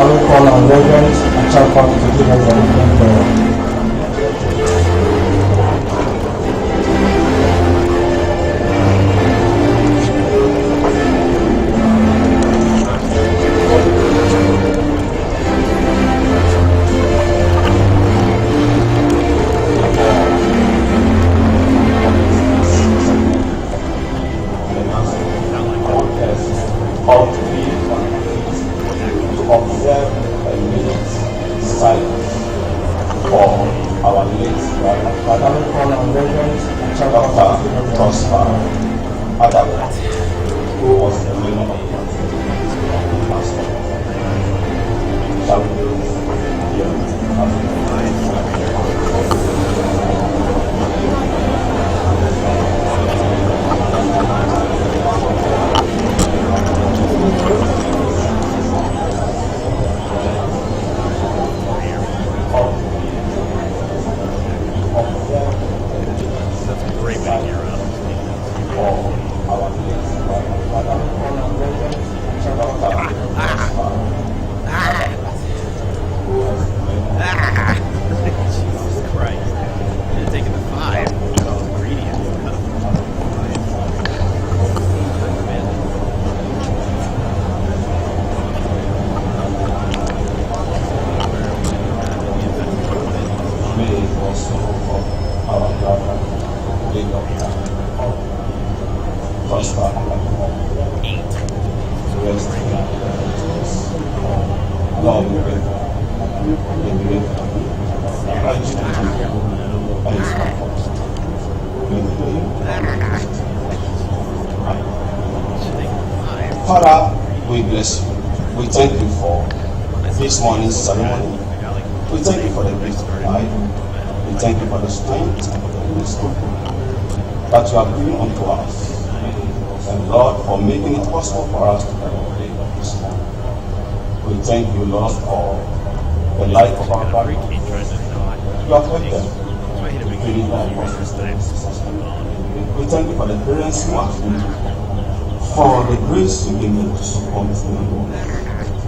Shall we call on Reverend Achakwa to give us an opening prayer? Father, we bless you. We thank you for this morning's ceremony. We thank you for the gift of life. We thank you for the strength and for the wisdom that you have given unto us. And Lord, for making it possible for us to celebrate this morning. We thank you, Lord, for the life of our family. You have helped them. We thank you for the parents who have been, for the grace you give them to support them.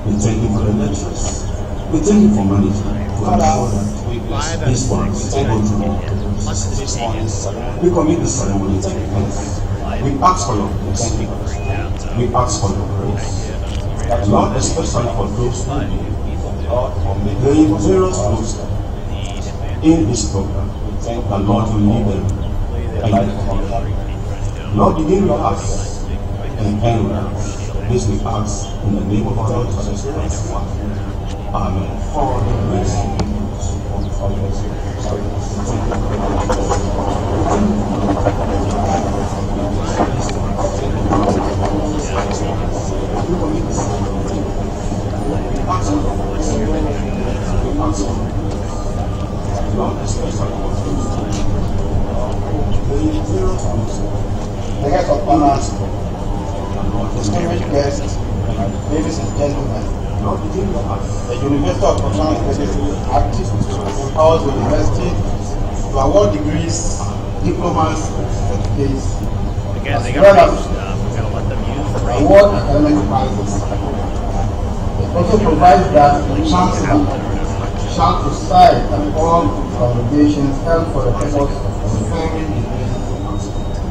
We thank you for the lecturers. We thank you for management. We bless this one. We thank you for this morning. We commit this ceremony. Thank you for this. We ask for your grace. We ask for your grace. That Lord, especially for those who need Lord, for the various groups in this program. We thank the Lord will lead them. Lord, begin with us and end with us. This we ask in the name of our Lord Jesus Christ. Amen. For the grace Lord, especially the guest of honor, distinguished guests, ladies and gentlemen, the University of Professional Education active empowers the university to award degrees, diplomas, certificates, as well as award academic prizes. It also provides that the Chancellor shall preside at all congregations held for the purpose of conferring degrees.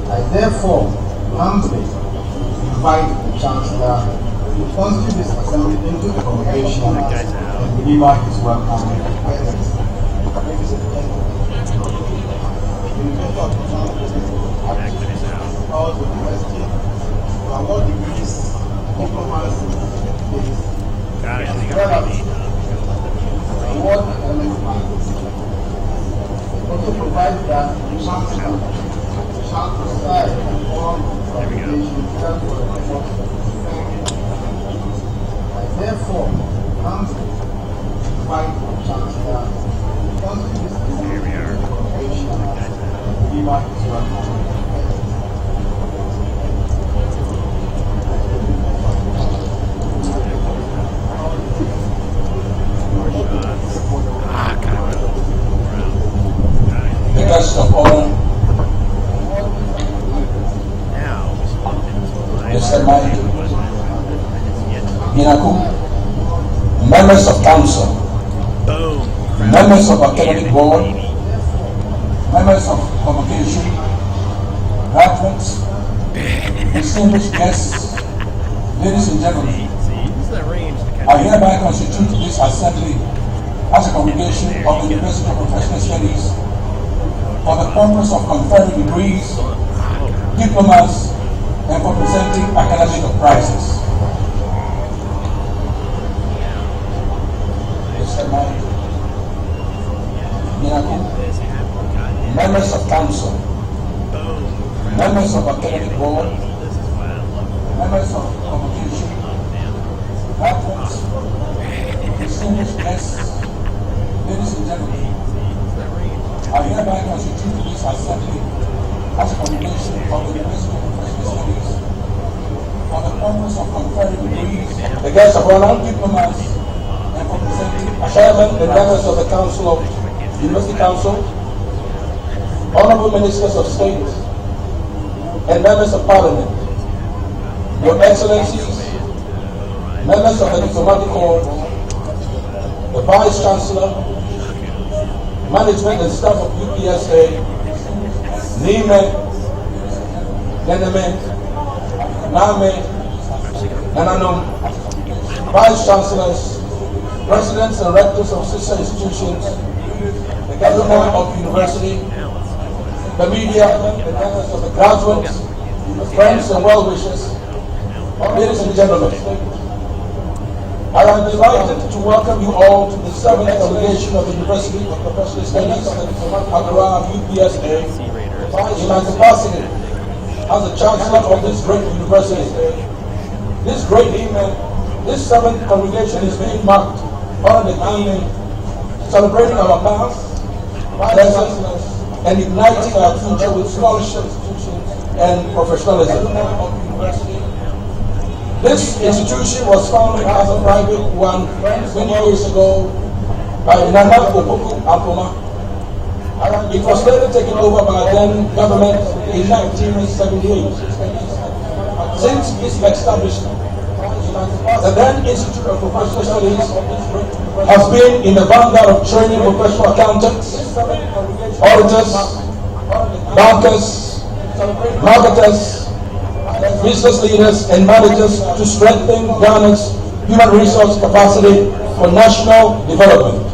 I therefore humbly invite the Chancellor to constitute this assembly into the congregation and deliver his welcome address. Ladies and gentlemen, the University of empowers the university to award degrees, diplomas, certificates, as well as award academic prizes. It also provides that the Chancellor shall preside at all congregations held for the purpose of conferring. I therefore humbly invite the Chancellor to constitute this assembly into the congregation and deliver his welcome. The guest of honor, Mr. Mike Minaku, Mbano members of council, members of academic board, members of convocation, graduates, distinguished guests, ladies and gentlemen, I hereby constitute this assembly as a congregation of the University of Professional Studies for the purpose of conferring degrees, diplomas, and for presenting academic prizes. Members of council, members of academic board, members of convocation, graduates, distinguished guests, ladies and gentlemen, I hereby constitute this assembly as a congregation of the University of Professional Studies for the purpose of conferring degrees, the guests of honor, diplomas, and for presenting chairman and members of the Council of University Council, honorable ministers of state, and members of parliament, your excellencies, members of the diplomatic corps, the vice chancellor, management and staff of UPSA, Nime, Neneme, Name, Nananum, vice chancellors, presidents and rectors of sister institutions, the government of university, the media, the members of the graduates, friends and well-wishers, ladies and gentlemen, I am delighted to welcome you all to the 7th congregation of the University of Professional Studies, Accra, UPSA, in my capacity as the chancellor of this great university. This 7th congregation is being marked on the theme celebrating our past, present, and igniting our future with scholarship and professionalism. This institution was founded as a private one many years ago by Nana Opoku Apoma. It was later taken over by then government in 1978. Since its establishment, the then Institute of Professional Studies has been in the vanguard of training professional accountants, auditors, bankers, marketers, business leaders and managers to strengthen Ghana's human resource capacity for national development.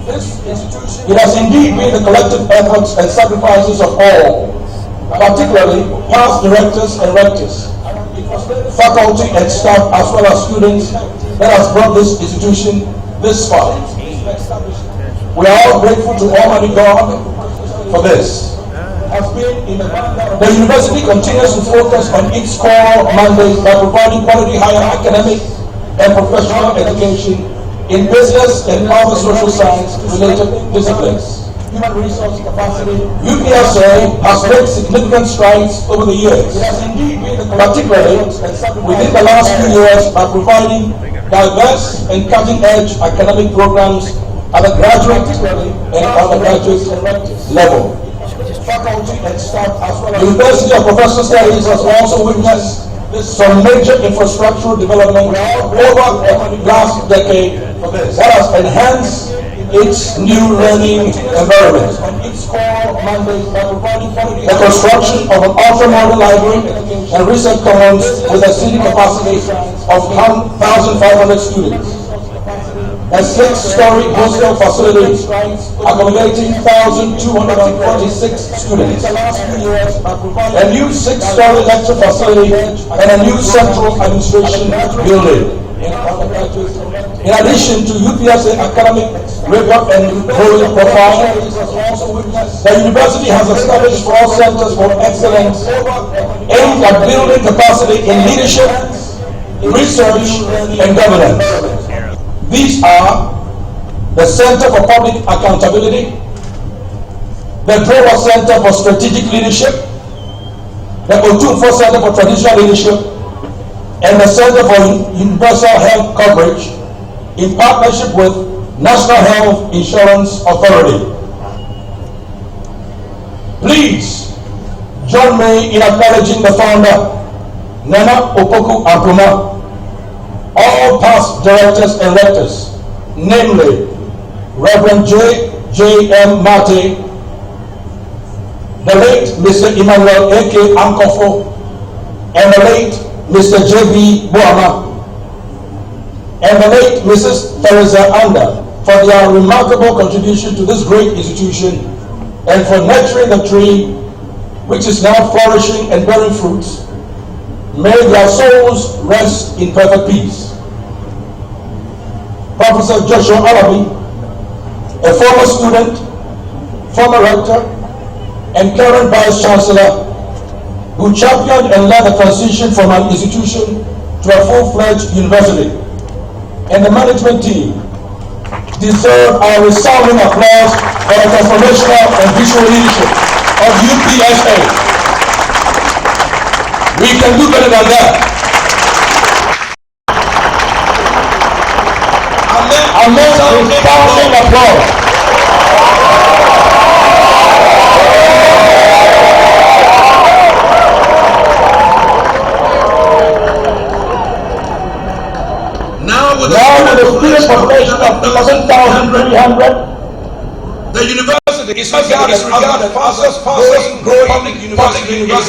It has indeed been the collective efforts and sacrifices of all, particularly past directors and rectors, faculty and staff, as well as students, that has brought this institution this far. We are all grateful to Almighty God for this. The university continues to focus on its core mandate by providing quality higher academic and professional education in business and other social science related disciplines. Human resource capacity. UPSA has made significant strides over the years, particularly within the last few years by providing diverse and cutting-edge academic programs at the graduate and undergraduate level. Faculty and staff as well. The University of Professional Studies has also witnessed some major infrastructural development over the last decade that has enhanced its new learning environment. The construction of an ultra-modern library and research commons with a seating capacity of 1,500 students. A 6-story hostel facility accommodating 1,246 students. A new 6-story lecture facility and a new central administration building. In addition to UPSA academic rigor and growing profile, the university has established 4 centers for excellence aimed at building capacity in leadership, research, and governance. These are the Center for Public Accountability, the Drowa Center for Strategic Leadership, the Otumfo Center for Traditional Leadership, and the Center for Universal Health Coverage in partnership with National Health Insurance Authority. Please join me in acknowledging the founder, Nana Opoku Apoma, all past directors and rectors, namely Reverend J.M. Mate, the late Mr. Emmanuel A.K. Ankofo, and the late Mr. J.B. Boama, and the late Mrs. Teresa Anda for their remarkable contribution to this great institution and for nurturing the tree which is now flourishing and bearing fruits. May their souls rest in perfect peace. Professor Joshua Alabi, a former student, former rector, and current Vice Chancellor, who championed and led the transition from an institution to a full-fledged university, and the management team deserve our resounding applause for the transformational and visual leadership of UPSA. We can do better than that. Amen. Resounding applause. Now with a student population of 11,300, the university is regarded as the fastest growing public university in Ghana.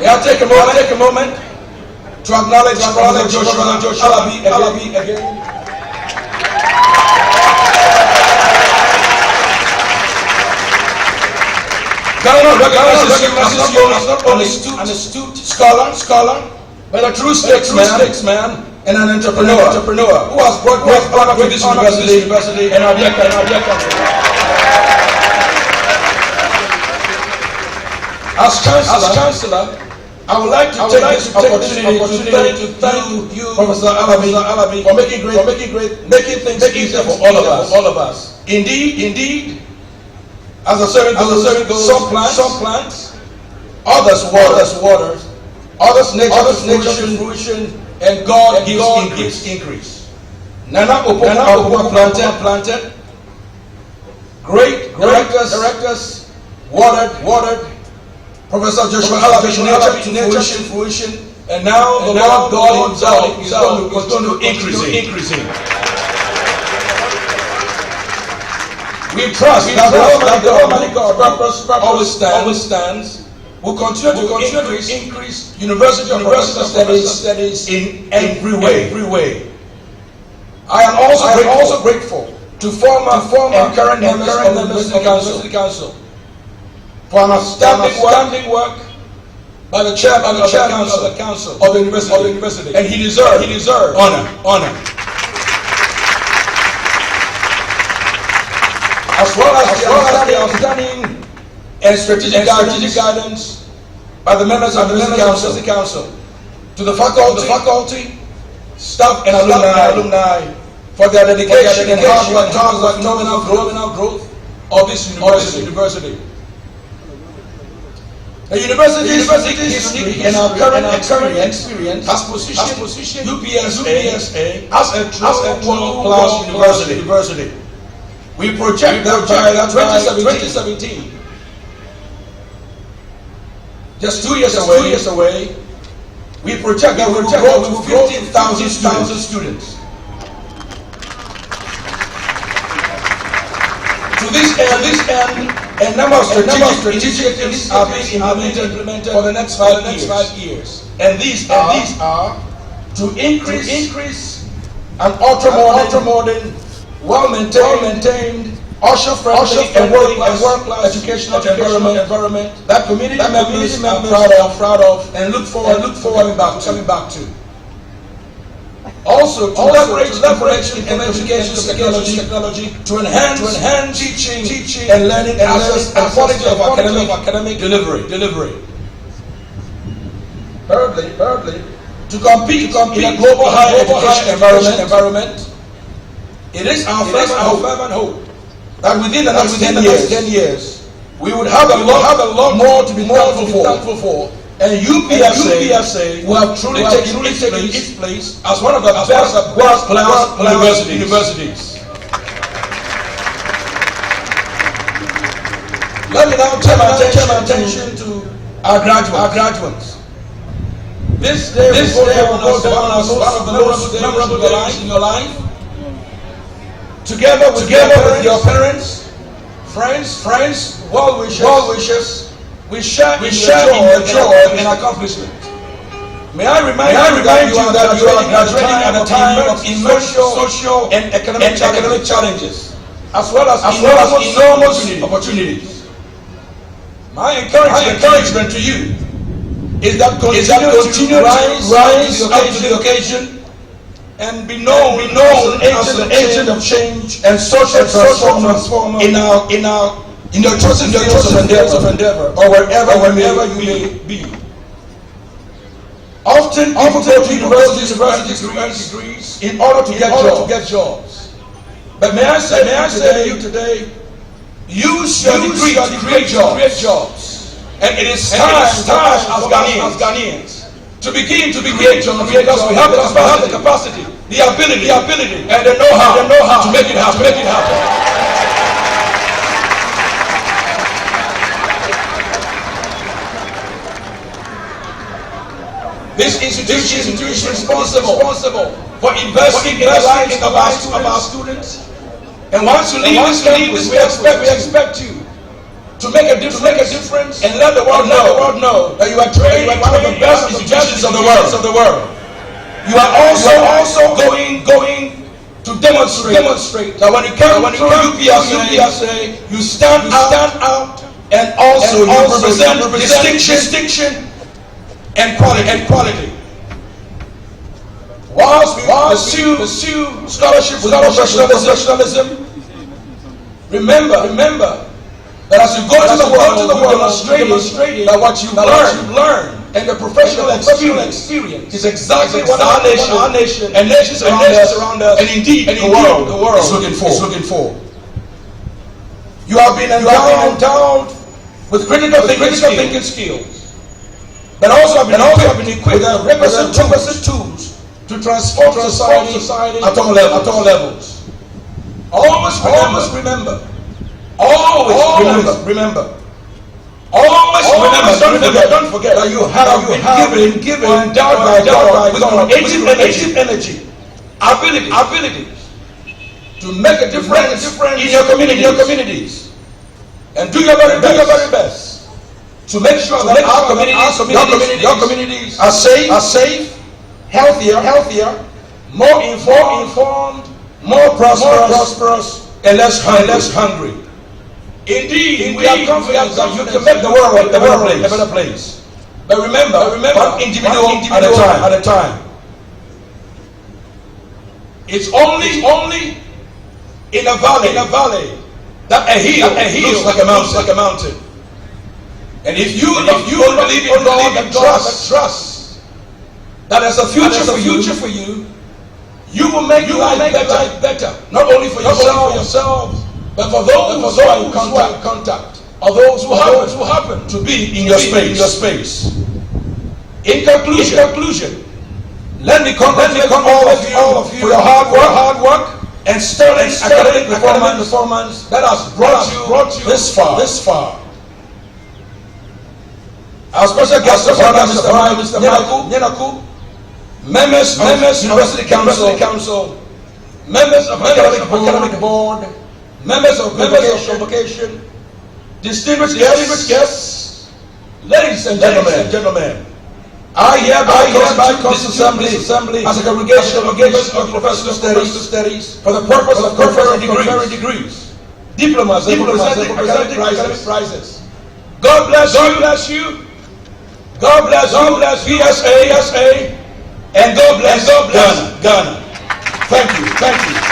May I take a moment to acknowledge Joshua Alabi again. Ghana recognizes you as not only an astute scholar, but a true statesman and an entrepreneur who has brought great honor to this university and our dear country. As Chancellor, I would like to take this opportunity to thank you, Professor Alabi, for making things easier for all of us. Indeed, as a servant goes, some plants, others waters, others nature fruition, and God gives increase. Nana Opoma planted, great directors watered, Professor Joshua Alabi nature fruition, and now the Lord God himself is going to increase. We trust that the Almighty God purpose always stands. Will continue to increase university studies in every way. I am also grateful to former and current members of the University Council for an outstanding work by the chairman of the council of the university, and he deserved honor. As well as the outstanding and strategic guidance by the members of the University Council, to the faculty, staff, and alumni for their dedication and hard work towards the phenomenal growth of this university. The university history and our current experience has positioned UPSA as a true world-class university. We project that by 2017, just 2 years away, we project that we will grow to 15,000 students. To this end, a number of strategic initiatives are being implemented for the next 5 years. And these are to increase an ultra-modern, well-maintained, usher-friendly and world-class educational environment that community members are proud of and look forward coming back to. Also, to leverage information technology to enhance teaching and learning access and quality of academic delivery. Thirdly, to compete in a global higher education environment, it is our fervent hope that within the next 10 years, we would have a lot more to be thankful for. And UPSA will have truly taken its place as one of the best world-class universities. Let me now turn my attention to our graduates. This day will go down as one of the most memorable days in your life. Together with your parents, friends, well-wishers, we share in your joy and accomplishment. May I remind you that you are graduating at a time of immense social and economic challenges, as well as enormous opportunities. My encouragement to you is that continue to rise up to the occasion and be known as an agent of change and social transformer in your chosen fields of endeavor, or wherever you may be. Often people go to universities degrees in order to get jobs. But may I say to you today, use your degree to create jobs. And it is time as Ghanaians to begin to create jobs, because we have the capacity, the ability, and the know-how to make it happen. This institution is responsible for investing in the lives of our students. And once you leave this campus, we expect you to make a difference and let the world know that you are trained in one of the best institutions of the world. You are also going to demonstrate that when you come through UPSA, you stand out, and also you represent distinction and quality. Whilst we pursue scholarship with professionalism, remember that as you go to the world, demonstrating that what you learn and the professional experience is exactly what our nation and nations around us, and indeed the world is looking for. You have been endowed with critical thinking skills, but also have been equipped with the requisite tools to transform society at all levels. Always remember. Don't forget that you have been given endowed by God with creative energy, ability to make a difference in your communities, and do your very best to make sure that your communities are safe, healthier, more informed, more prosperous, and less hungry. Indeed, we are confident that you can make the world a better place. But remember, one individual at a time. It's only in a valley that a hill looks like a mountain. And if you don't believe in God and trust that there's a future for you, you will make life better. Not only for yourself, but for those who are in contact, or those who happen to be in your space. In conclusion, let me congratulate all of you for your hard work and sterling academic performance that has brought you this far. Our special guest of honor, Mr. Nyenaku, members of University Council, members of Academic Board, members of Convocation, distinguished guests, ladies and gentlemen, I hereby constitute this assembly as a congregation of professional studies for the purpose of conferring degrees, diplomas, and academic prizes. God bless you. God bless UPSA, and God bless Ghana. Thank you.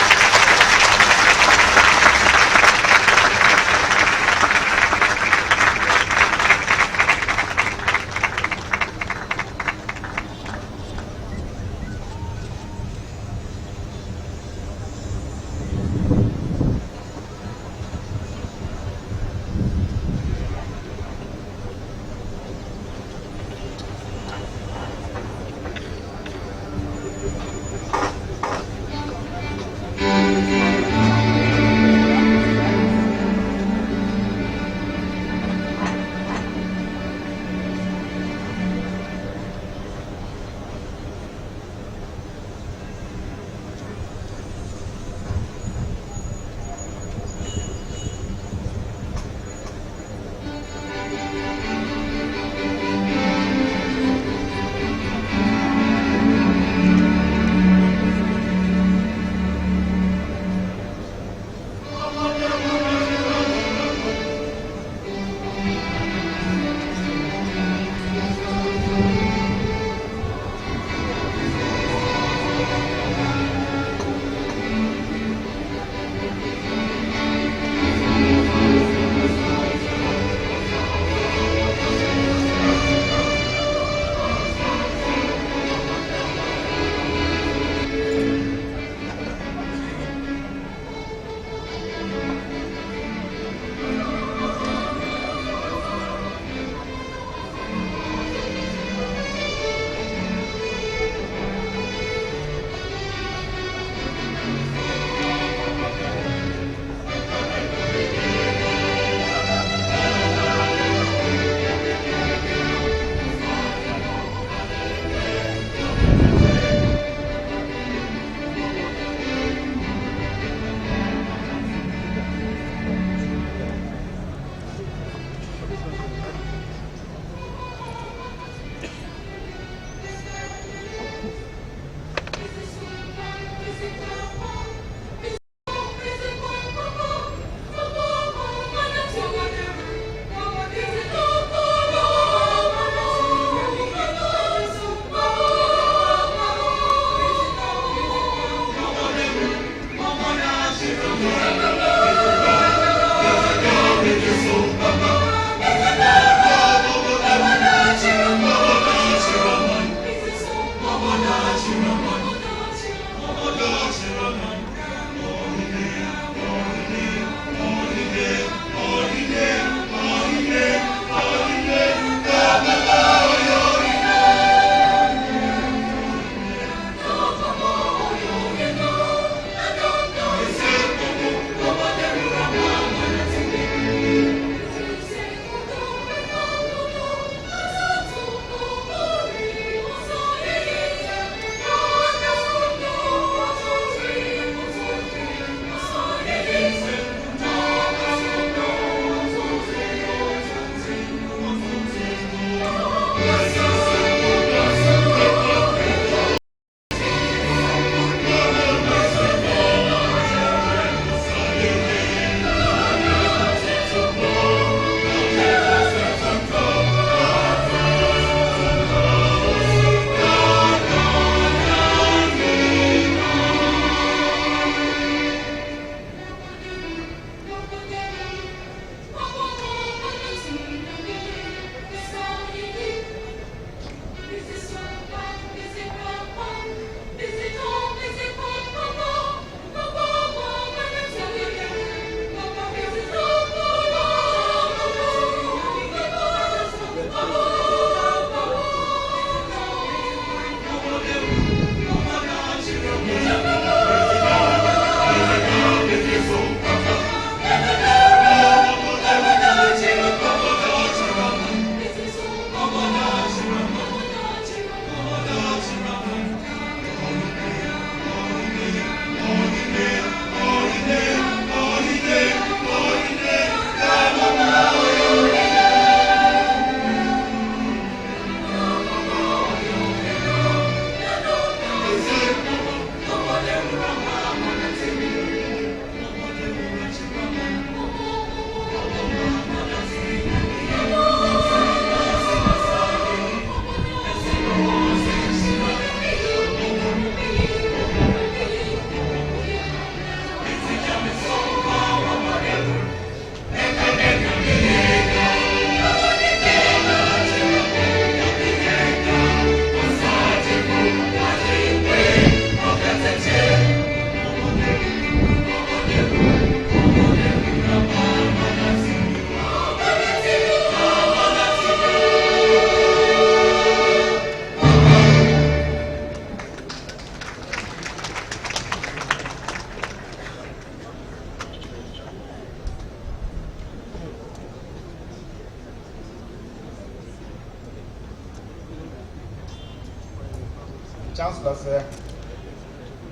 Chancellor, sir,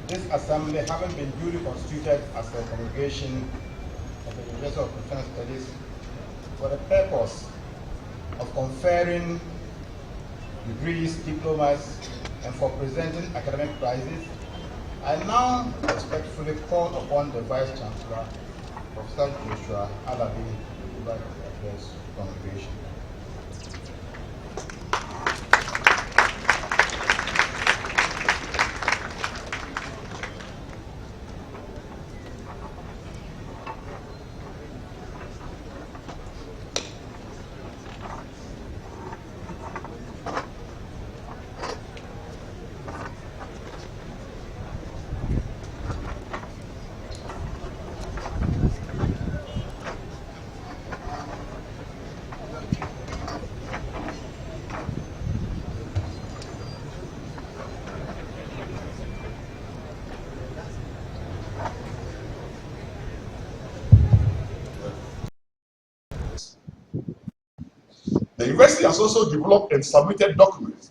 this assembly, having been duly constituted as a congregation of the University of Professional Studies for the purpose of conferring degrees, diplomas, and for presenting academic prizes, I now respectfully call upon the Vice Chancellor, Professor Joshua Alabi, to provide the address to the congregation. The university has also developed and submitted documents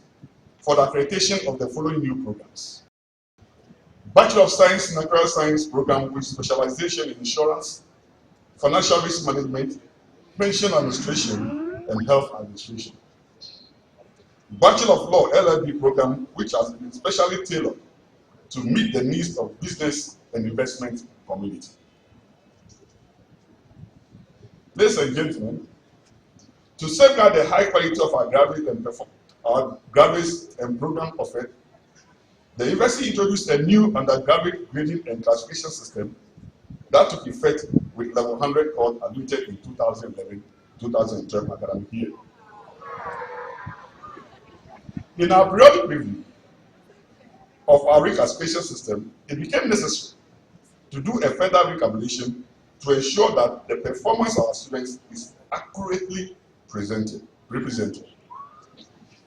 for the accreditation of the following new programs: Bachelor of Science Natural Science program with specialization in insurance, financial risk management, pension administration, and health administration. Bachelor of Law LLB program, which has been specially tailored to meet the needs of business and investment community. Ladies and gentlemen, to safeguard the high quality of our graduates and program offered, the university introduced a new undergraduate grading and classification system that took effect with level 100 called admitted in 2011-2012 academic year. In our periodic review of our reclassification system, it became necessary to do a further recalculation to ensure that the performance of our students is accurately represented.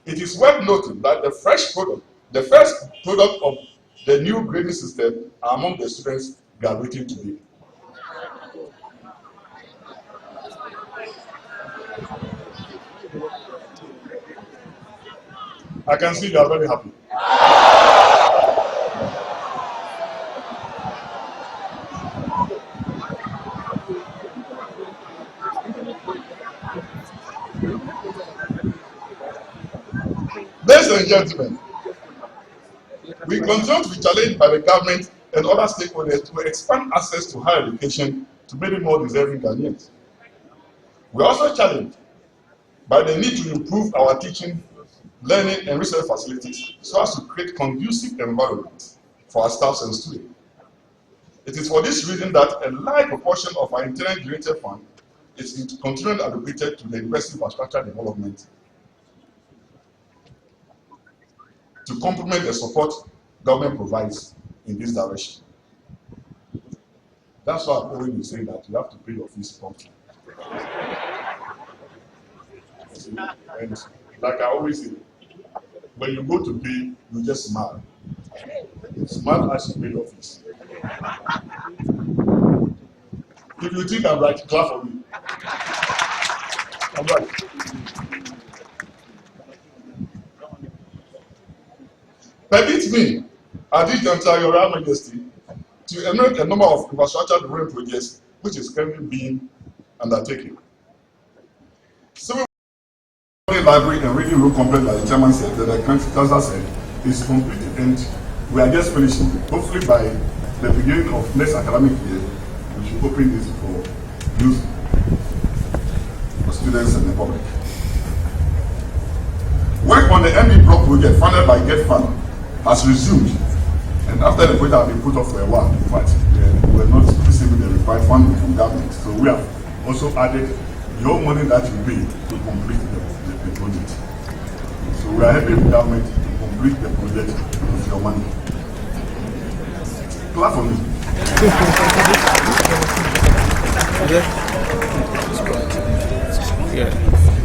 It is worth noting that the first product of the new grading system are among the students graduating today. I can see you are very happy. Ladies and gentlemen, we continue to be challenged by the government and other stakeholders to expand access to higher education to many more deserving Ghanaians. We are also challenged by the need to improve our teaching, learning, and research facilities so as to create conducive environments for our staffs and students. It is for this reason that a large proportion of our internally generated fund is continually allocated to the university infrastructure development to complement the support government provides in this direction. That's why I've always been saying that you have to pay your fees promptly. And like I always say, when you go to pay, you just smile. Smile as you pay your fees. If you think I'm right, clap for me. I'm right. Permit me, at this juncture, Your Royal Majesty, to enumerate a number of infrastructure development projects which is currently being undertaken. Civil library and reading room complex, like the chairman said, that the council said, is completed, and we are just finishing. Hopefully, by the beginning of next academic year, we should open this for use for students and the public. Work on the MB Block project funded by Get Fund has resumed, and after the project had been put off for a while, in fact, we were not receiving the required funding from government. So we have also added your money that you pay to complete the project. So we are helping the government to complete the project with your money. Clap for me.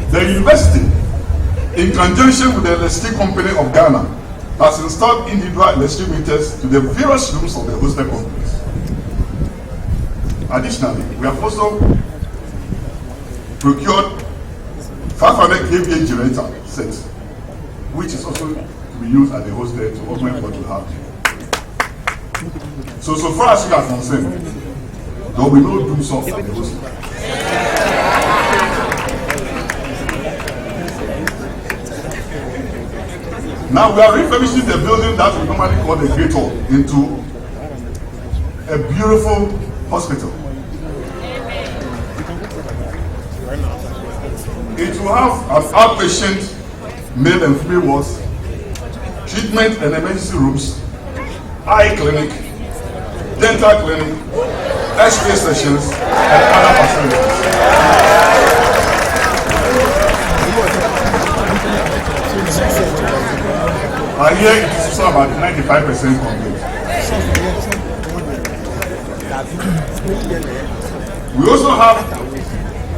The university, in conjunction with the electricity company of Ghana, has installed individual electricity meters to the various rooms of the hostel complex. Additionally, we have also procured 500 kVA generator sets, which is also to be used at the hostel to augment what you have. So far as you are concerned, there will be no doom soft at the hostel. Now we are refurbishing the building that we normally call the Great Hall into a beautiful hospital. It will have an outpatient male and female wards, treatment and emergency rooms, eye clinic, dental clinic, X-ray sessions, and other facilities. Here it is also about 95% complete. We also have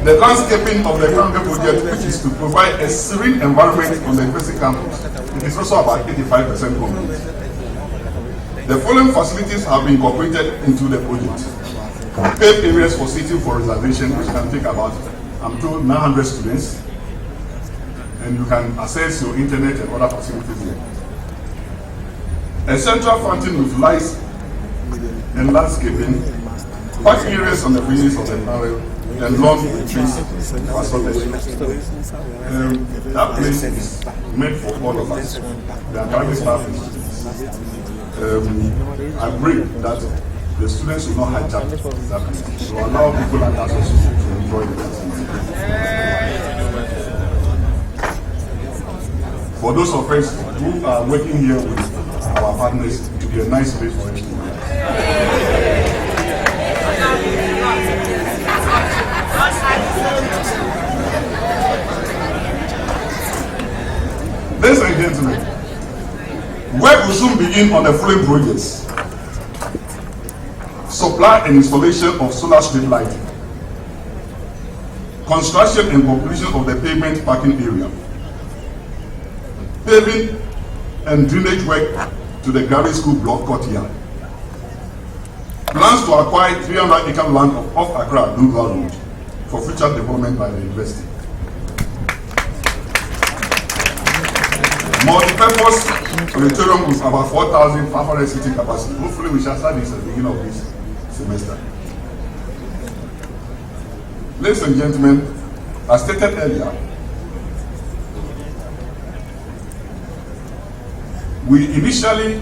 the landscaping of the Gambia project, which is to provide a serene environment on the university campus. It is also about 85% complete. The following facilities have been incorporated into the project. Paved areas for seating for reservation, which can take about, I'm told, 900 students. And you can access your internet and other facilities there. A central fountain with lights and landscaping, parking areas on the fringes of the barrel, and lawn with trees for assorted. That place is meant for all of us. The academic staff is. I pray that the students will not hijack that place. So allow people like us also to enjoy the facility. For those of us who are working here with our partners, it will be a nice place for us to work. Ladies and gentlemen, work will soon begin on the following projects: supply and installation of solar street lighting, construction and completion of the pavement parking area, paving and drainage work to the graduate school block courtyard, plans to acquire 300-acre land off Accra Dungal Road for future development by the university. Multi-purpose auditorium with about 4,500 seating capacity. Hopefully we shall start this at the beginning of this semester. Ladies and gentlemen, as stated earlier, we initially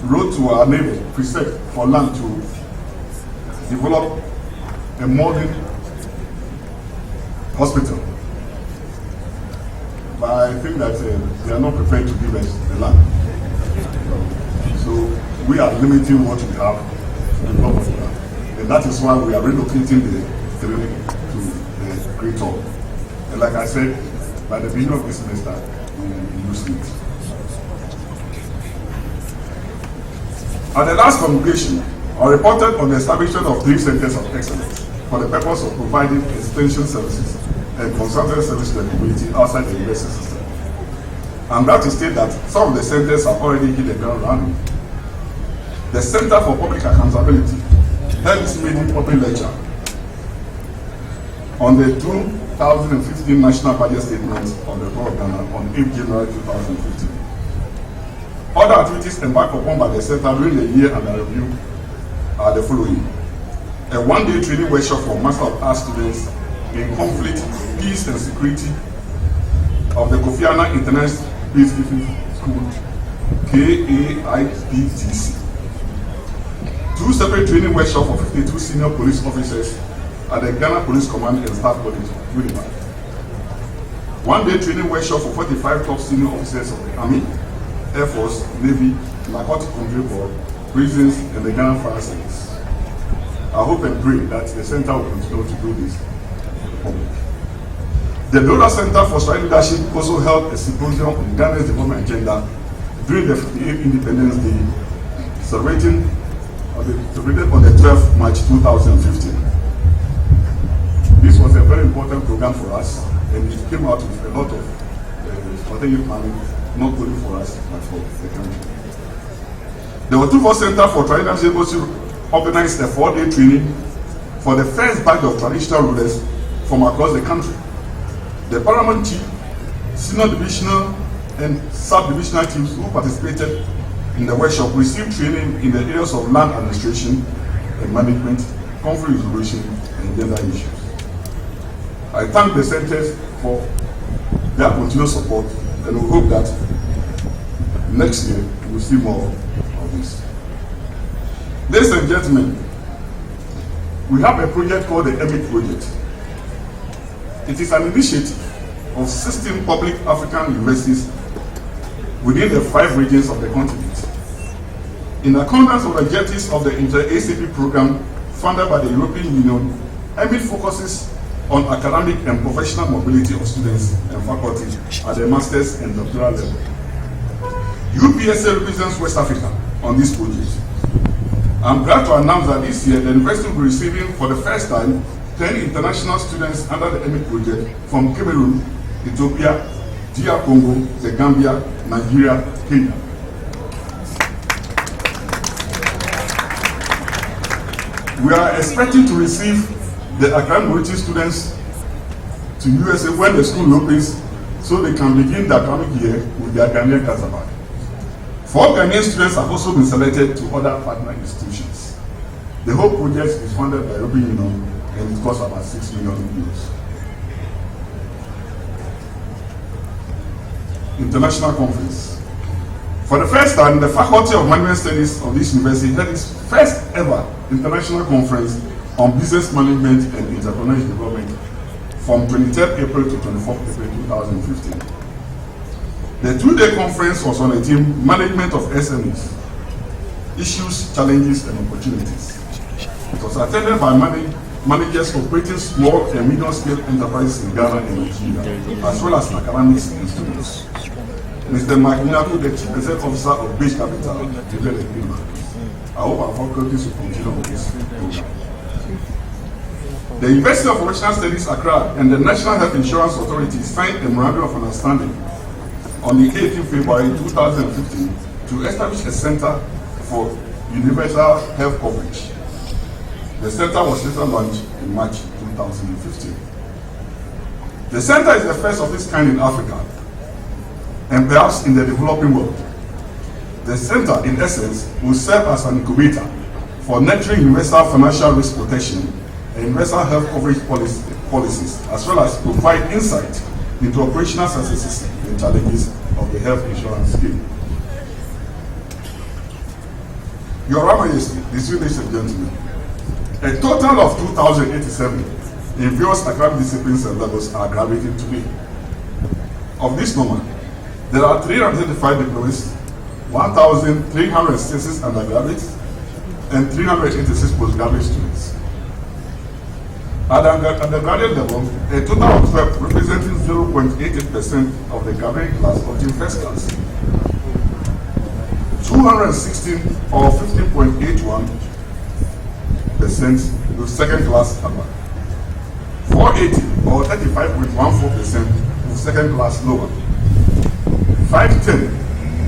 wrote to our neighbor, Prefect, for land to develop a modern hospital. But I think that they are not prepared to give us the land. So we are limiting what we have to develop the land. And that is why we are relocating the clinic to the Great Hall. And like I said, by the beginning of this semester, we will be using it. At the last convocation, I reported on the establishment of 3 centers of excellence for the purpose of providing extension services and consultant service to the community outside the university system. I'm glad to state that some of the centers have already hit the ground running. The Center for Public Accountability held its maiden open lecture on the 2015 National Budget Statement of the Republic of Ghana on 8 January 2015. Other activities embarked upon by the center during the year under review are the following: a one-day training workshop for Master of Arts students in conflict, peace and security of the Kofi Annan International Peacekeeping School, KAIPTC. 2 separate training workshops for 52 senior police officers at the Ghana Police Command and Staff College, Winnipeg. 1-day training workshop for 45 top senior officers of the Army, Air Force, Navy, Narcotic Control Board, prisons, and the Ghana Fire Service. I hope and pray that the center will continue to do this for the public. The Dola Center for Strike Leadership also held a symposium on Ghana's development agenda during the 58th Independence Day, celebrated on the 12th March 2015. This was a very important program for us, and it came out with a lot of strategic planning, not only for us, but for the country. The Otufo Center for Traditional Leadership organized a 4-day training for the first batch of traditional rulers from across the country. The Paramount Chief, Senior Divisional and sub-divisional teams who participated in the workshop received training in the areas of land administration and management, conflict resolution, and gender issues. I thank the centers for their continued support, and we hope that next year we will see more of this. Ladies and gentlemen, we have a project called the EMIC project. It is an initiative of 16 public African universities within the 5 regions of the continent. In accordance with the objectives of the Inter-ACP program funded by the European Union, EMIC focuses on academic and professional mobility of students and faculty at the master's and doctoral level. UPSA represents West Africa on this project. I'm glad to announce that this year the university will be receiving for the first time 10 international students under the EMIC project from Cameroon, Ethiopia, DR Congo, the Gambia, Nigeria, Kenya. We are expecting to receive the academic mobility students to USA when the school opens, so they can begin the academic year with their Ghanaian counterpart. 4 Ghanaian students have also been selected to other partner institutions. The whole project is funded by the European Union and it costs about 6 million euros. International conference. For the first time, the Faculty of Management Studies of this university held its first ever international conference on business management and entrepreneurship development from 23rd April to 24th April 2015. The 2-day conference was on the theme Management of SMEs, Issues, Challenges and Opportunities. It was attended by managers operating small and medium-scale enterprises in Ghana and Nigeria, as well as academics and students. Mr. Magnato, the Chief Executive Officer of Beach Capital, declared the agreement. I hope our faculties will continue with this program. The University of Professional Studies Accra and the National Health Insurance Authority signed a memorandum of understanding on the 18th February 2015 to establish a center for universal health coverage. The center was later launched in March 2015. The center is the first of its kind in Africa and perhaps in the developing world. The center, in essence, will serve as an incubator for nurturing universal financial risk protection and universal health coverage policies, as well as provide insight into operational successes and challenges of the health insurance scheme. Your Majesty, distinguished ladies and gentlemen, a total of 2,087 in various academic disciplines and levels are graduating today. Of this number, there are 335 diplomas, 1,366 undergraduates, and 386 postgraduate students. At the undergraduate level, a total of 12 representing 0.88% of the graduating class obtained first class. 216 or 15.81% with second class upper. 480 or 35.14% with second class lower. 510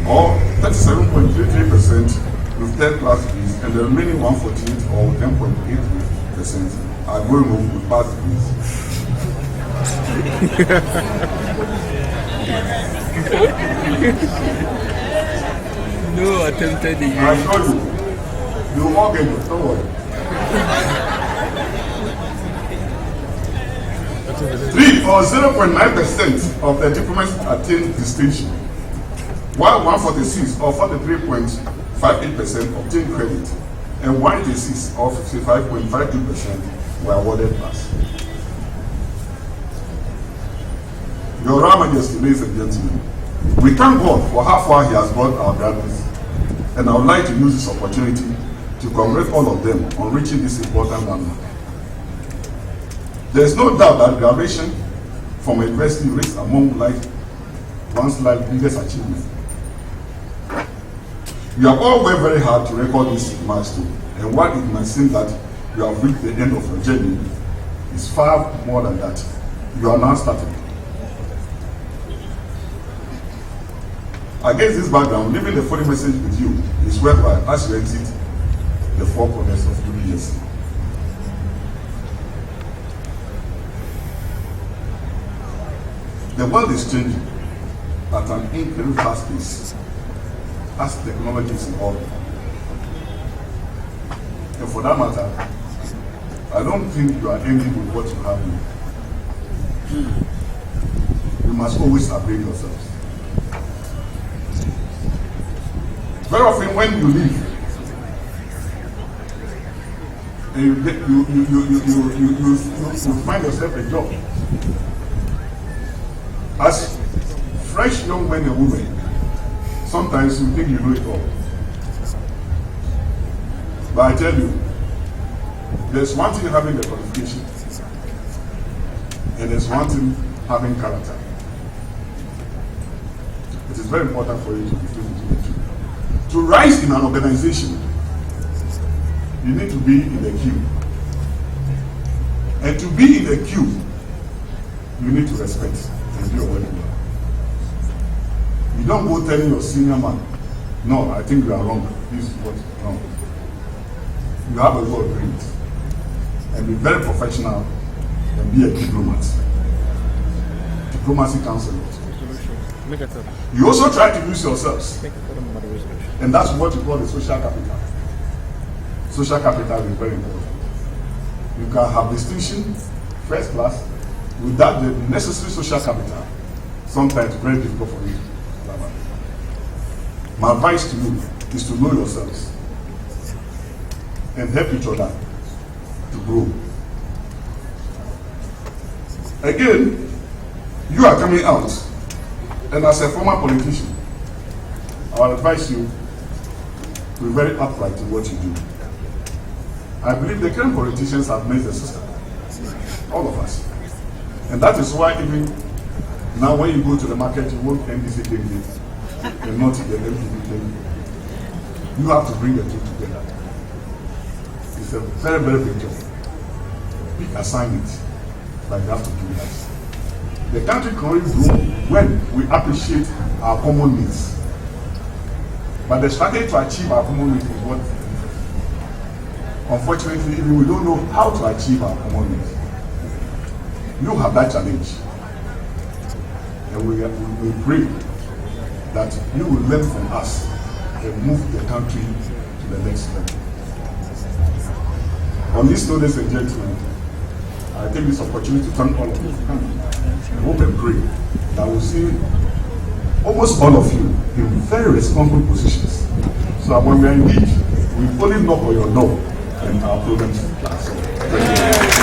or 37.33% with third class degrees, and the remaining 148 or 10.83% are going home with past degrees. No attempted degree. I assure you, you will all get it, don't worry. 3 or 0.9% of the diplomats attained distinction, while 146 or 43.58% obtained credit, and 186 or 55.52% were awarded pass. Your Royal Majesty, ladies and gentlemen, we thank God for how far He has brought our graduates, and I would like to use this opportunity to congratulate all of them on reaching this important landmark. There is no doubt that graduation from a university ranks among one's life's biggest achievement. You have all worked very hard to record this milestone, and while it might seem that you have reached the end of your journey, it's far more than that. You are now starting. Against this background, leaving the following message with you is whereby as you exit the 4 corners of UPSA. The world is changing, at an incredibly fast pace as technology is evolving. And for that matter, I don't think you are ending with what you have now. You must always upgrade yourselves. Very often when you leave, and you find yourself a job. As fresh young men and women, sometimes you think you know it all. But I tell you, there's one thing having the qualification, and there's one thing having character. It is very important for you to distinguish between the two. To rise in an organization, you need to be in the queue. And to be in the queue, you need to respect and do your work well. You don't go telling your senior man, no, I think you are wrong. This is what wrong. You have a go agreement. And be very professional and be a diplomat. Diplomacy counts a lot. You also try to use yourselves. And that's what you call the social capital. Social capital is very important. You can have distinction, first class, without the necessary social capital. Sometimes very difficult for you. My advice to you is to know yourselves and help each other to grow. Again, you are coming out, and as a former politician, I will advise you to be very upright in what you do. I believe the current politicians have made the system, all of us. And that is why even now when you go to the market, you won't NDC candidate and not the MPP candidate. You have to bring the two together. It's a very, very big job. Big assignment, but you have to do that. The country can only grow when we appreciate our common needs. But the strategy to achieve our common needs is what, unfortunately, even we don't know how to achieve our common needs. You have that challenge. And we pray that you will learn from us and move the country to the next level. On this note, ladies and gentlemen, I take this opportunity to thank all of you. I hope and pray that we'll see almost all of you in very responsible positions. So that when we are engaged, we only knock on your door and our programs are solved. Thank you.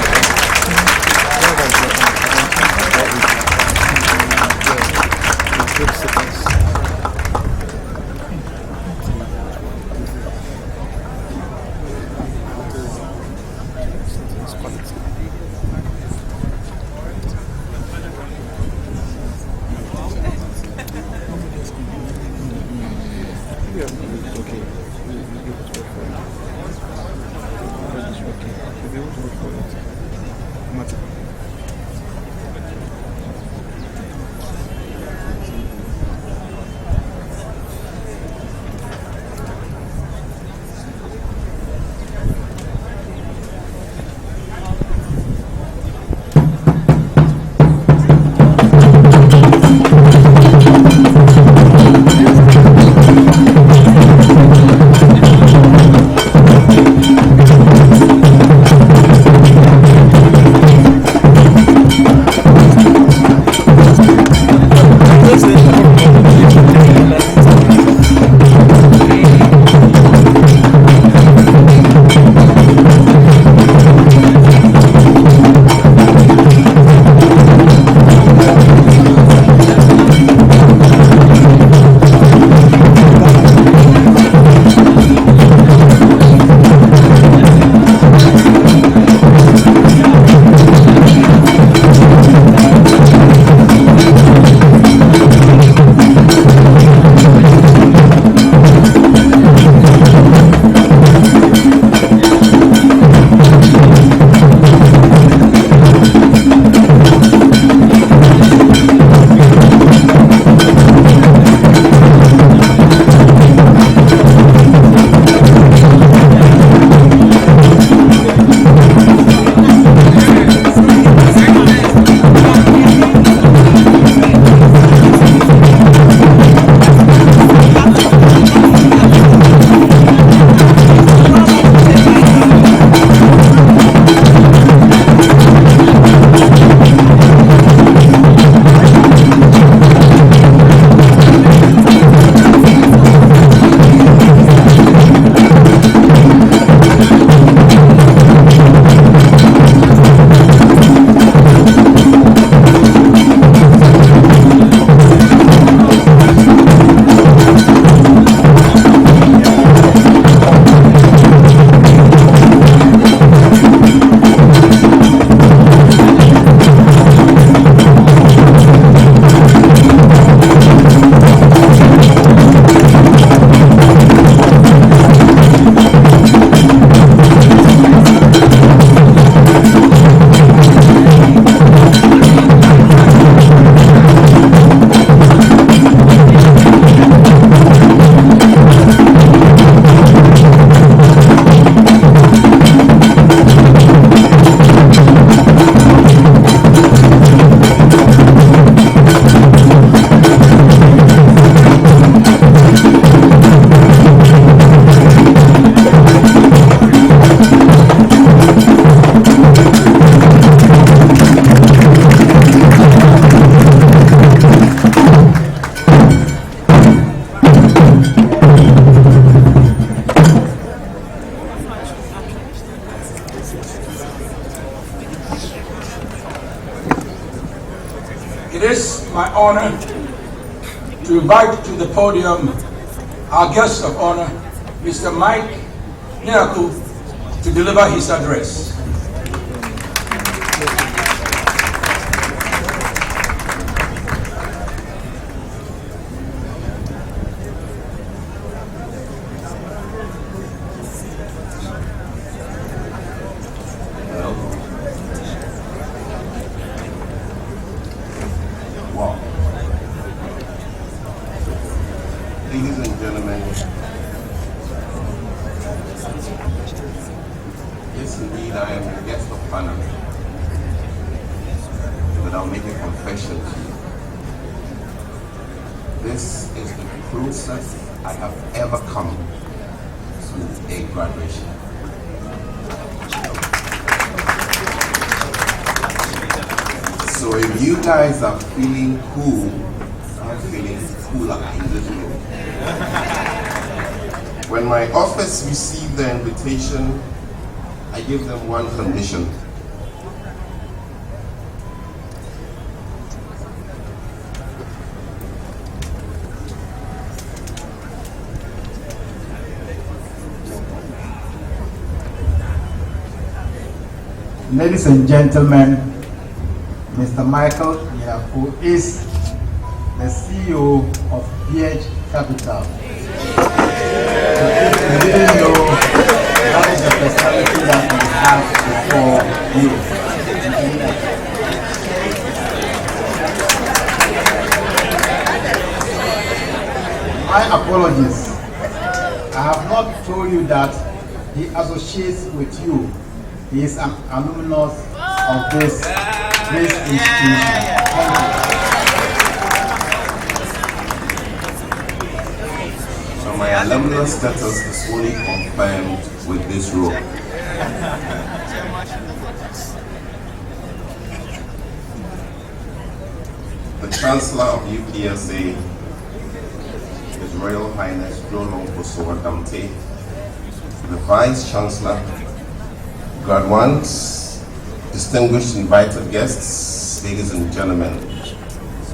honor to invite to the podium our guest of honor, Mr. Mike Nyaku, to deliver his address. Ladies and gentlemen, yes indeed I am the guest of honor, but I'll make a confession to you. This is the closest I have ever come to a graduation. So if you guys are feeling cool, I'm feeling cooler in this room. When my office received the invitation, I gave them one condition. Ladies and gentlemen, Mr. Michael Nyaku is the CEO of PH Capital. So if you didn't know, that is the personality that we have before you. My apologies. I have not told you that he associates with you. He is an alumnus of this institution. Thank you. So my alumnus status is fully confirmed with this role. The Chancellor of UPSA, His Royal Highness Joe Longoso Adamte, the Vice Chancellor, graduates, distinguished invited guests, ladies and gentlemen,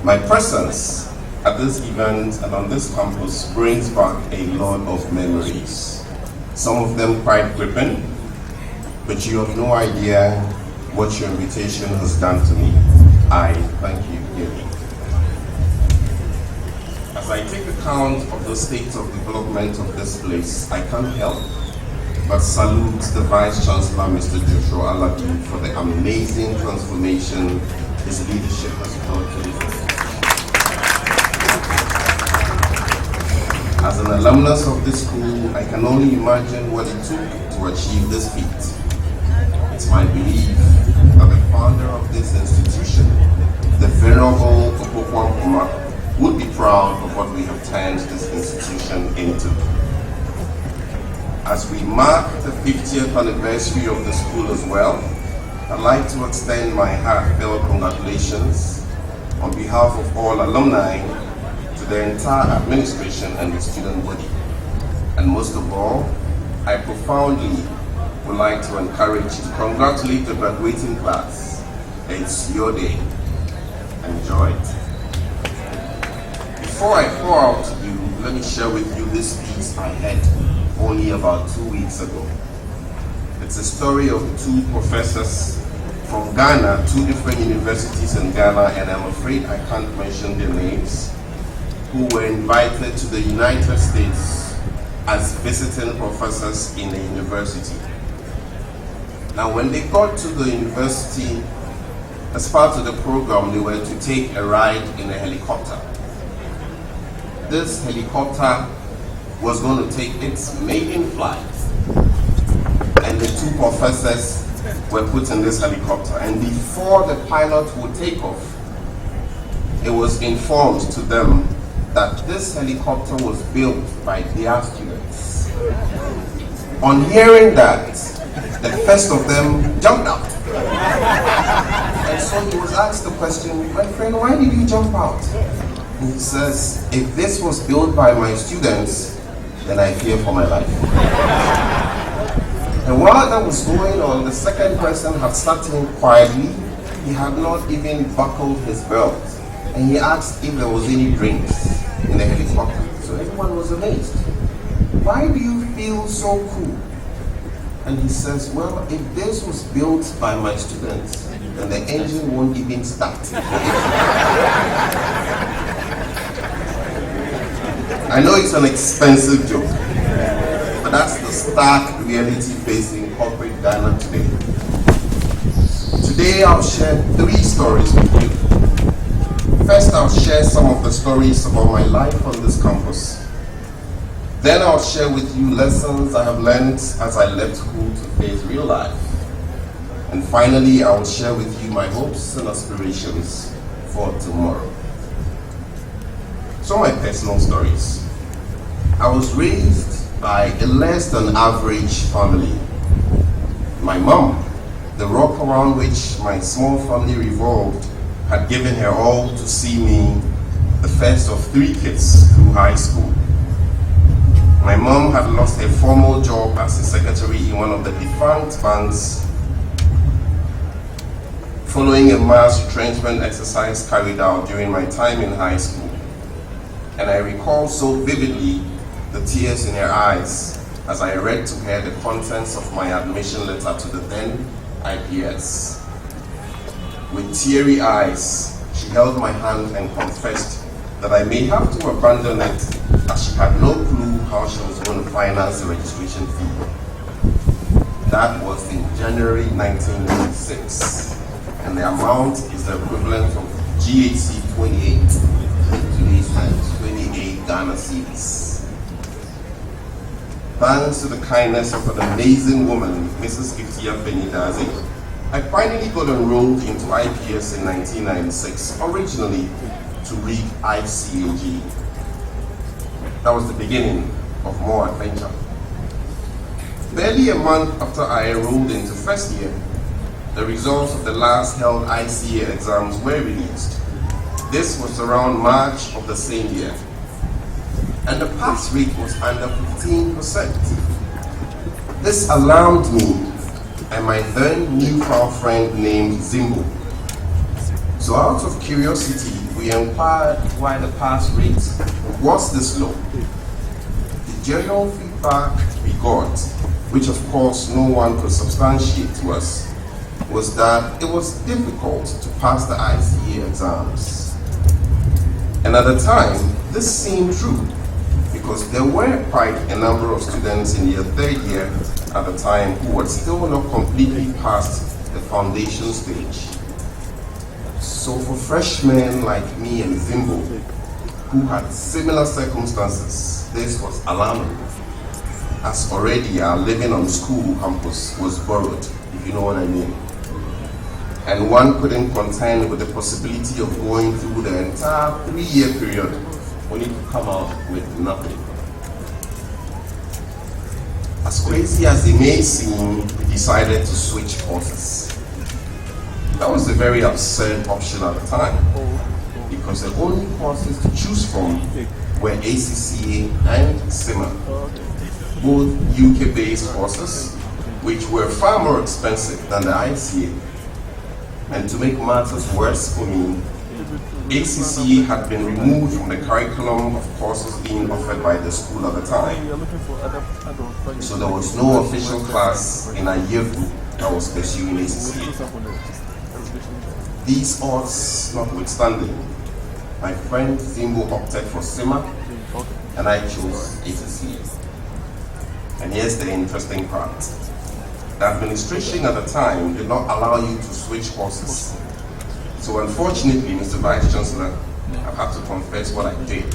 my presence at this event and on this campus brings back a lot of memories. Some of them quite gripping, but you have no idea what your invitation has done to me. I thank you dearly. As I take account of the state of development of this place, I can't help but salute the Vice Chancellor, Mr. Joshua Alabi, for the amazing transformation his leadership has brought to this institution. As an alumnus of this school, I can only imagine what it took to achieve this feat. It's my belief that the founder of this institution, the Venerable Opoku Nkrumah, would be proud of what we have turned this institution into. As we mark the 50th anniversary of the school as well, I'd like to extend my heartfelt congratulations on behalf of all alumni to the entire administration and the student body. And most of all, I profoundly would like to encourage you to congratulate the graduating class. It's your day. Enjoy it. Before I pour out to you, let me share with you this piece I had only about 2 weeks ago. It's a story of two professors from Ghana, two different universities in Ghana, and I'm afraid I can't mention their names, who were invited to the United States as visiting professors in a university. Now, when they got to the university, as part of the program, they were to take a ride in a helicopter. This helicopter was going to take its maiden flight, and the two professors were put in this helicopter. And before the pilot would take off, it was informed to them that this helicopter was built by their students. On hearing that, the first of them jumped out. And so he was asked the question, "My friend, why did you jump out?" And he says, "If this was built by my students, then I fear for my life." And while that was going on, the second person had sat in quietly. He had not even buckled his belt. and he asked if there was any drinks in the helicopter. So everyone was amazed. Why do you feel so cool? And he says, well, if this was built by my students, then the engine won't even start. I know it's an expensive joke, but that's the stark reality facing corporate Ghana today. Today I'll share 3 stories with you. First, I'll share some of the stories about my life on this campus. Then I'll share with you lessons I have learned as I left school to face real life. And finally, I will share with you my hopes and aspirations for tomorrow. So my personal stories. I was raised by a less than average family. My mom, the rock around which my small family revolved, had given her all to see me the first of 3 kids through high school. My mom had lost a formal job as a secretary in one of the defunct banks following a mass retrenchment exercise carried out during my time in high school. And I recall so vividly the tears in her eyes as I read to her the contents of my admission letter to the then IPS. With teary eyes, she held my hand and confessed that I may have to abandon it as she had no clue how she was going to finance the registration fee. That was in January 1996, and the amount is the equivalent of GHC 28 in today's times, 28 Ghana cedis. Thanks to the kindness of an amazing woman, Mrs. Iftia Benidazi, I finally got enrolled into IPS in 1996, originally to read ICAG. That was the beginning of more adventure. Barely a month after I enrolled into first year, the results of the last held ICA exams were released. This was around March of the same year, and the pass rate was under 15%. This alarmed me and my then newfound friend named Zimbo. So out of curiosity, we inquired why the pass rate was this low. The general feedback we got, which of course no one could substantiate to us, was that it was difficult to pass the ICA exams. And at the time, this seemed true, because there were quite a number of students in their 3rd year at the time who had still not completely passed the foundation stage. So for freshmen like me and Zimbo, who had similar circumstances, this was alarming, as already our living on school campus was borrowed, if you know what I mean. And one couldn't contend with the possibility of going through the entire 3-year period only to come out with nothing. As crazy as it may seem, we decided to switch courses. That was a very absurd option at the time, because the only courses to choose from were ACCA and CIMA, both UK-based courses, which were far more expensive than the ICA. And to make matters worse for me, ACCA had been removed from the curriculum of courses being offered by the school at the time. So there was no official class in a year group that was pursuing ACCA. These odds notwithstanding, my friend Zimbo opted for CIMA and I chose ACCA. And here's the interesting part. The administration at the time did not allow you to switch courses. So unfortunately, Mr. Vice Chancellor, I have to confess what I did.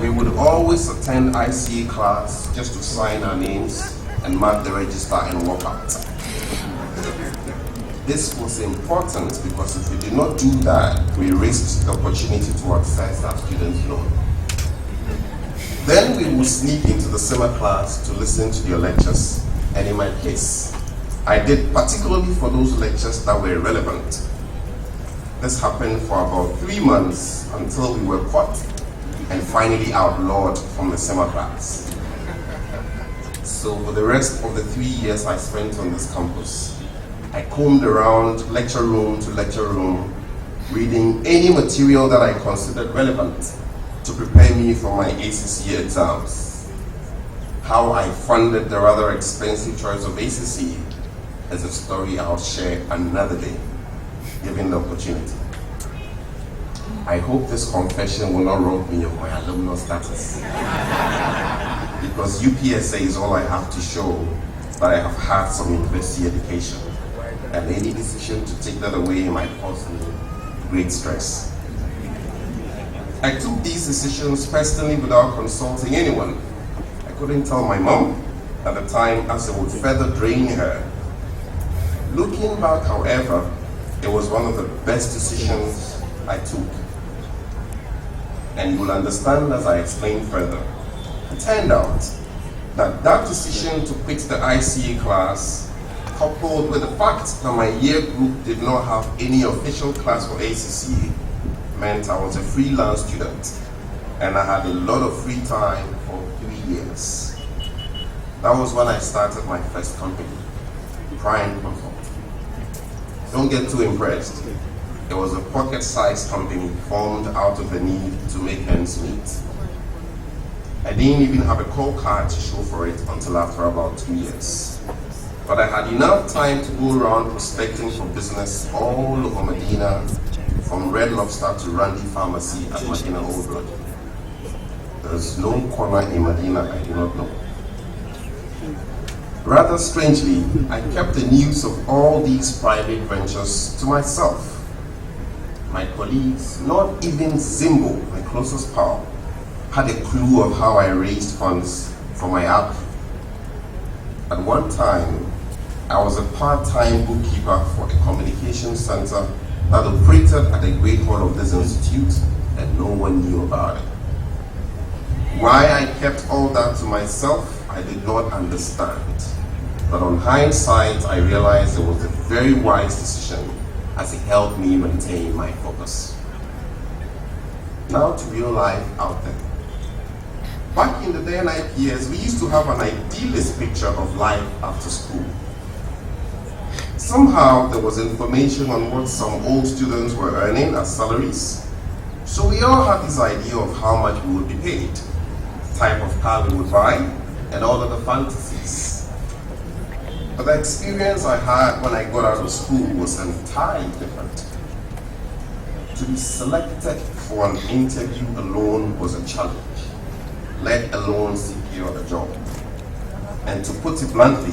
We would always attend ICA class just to sign our names and mark the register and walk out. This was important because if we did not do that, we risked the opportunity to access our student loan. Then we would sneak into the summer class to listen to your lectures, and in my case, I did particularly for those lectures that were relevant. This happened for about 3 months until we were caught and finally outlawed from the summer class. So for the rest of the 3 years I spent on this campus, I combed around lecture room to lecture room, reading any material that I considered relevant to prepare me for my ACC exams. How I funded the rather expensive choice of ACC is a story I'll share another day, given the opportunity. I hope this confession will not rob me of my alumni status, because UPSA is all I have to show that I have had some university education, and any decision to take that away might cause me great stress. I took these decisions personally without consulting anyone. I couldn't tell my mom at the time, as it would further drain her. Looking back, however, it was one of the best decisions I took. And you will understand as I explain further. It turned out that that decision to quit the ICA class, coupled with the fact that my year group did not have any official class for ACC, meant I was a freelance student, and I had a lot of free time for 3 years. That was when I started my first company, Prime Consult. Don't get too impressed. It was a pocket-sized company formed out of the need to make ends meet. I didn't even have a call card to show for it until after about 2 years. But I had enough time to go around prospecting for business all over Medina, from Red Lobster to Randy Pharmacy at Medina Old Road. There is no corner in Medina I do not know. Rather strangely, I kept the news of all these private ventures to myself. My colleagues, not even Zimbo, my closest pal, had a clue of how I raised funds for my app. At one time, I was a part-time bookkeeper for a communications center that operated at the Great Hall of this institute, and no one knew about it. Why I kept all that to myself, I did not understand. But on hindsight, I realized it was a very wise decision, as it helped me maintain my focus. Now to real life out there. Back in the day and years, we used to have an idealist picture of life after school. Somehow there was information on what some old students were earning as salaries. So we all had this idea of how much we would be paid, type of car we would buy, and all of the fantasies. But the experience I had when I got out of school was entirely different. To be selected for an interview alone was a challenge, let alone secure a job. And to put it bluntly,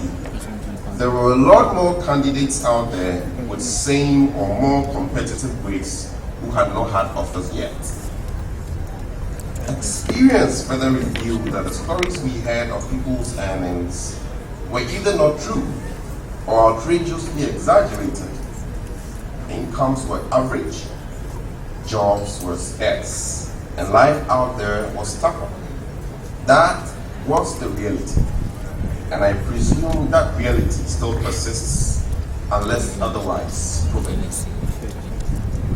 there were a lot more candidates out there with same or more competitive grades who had not had offers yet. Experience further revealed that the stories we heard of people's earnings were either not true or outrageously exaggerated. Incomes were average, jobs were scarce, and life out there was tougher. That was the reality, and I presume that reality still persists unless otherwise proven.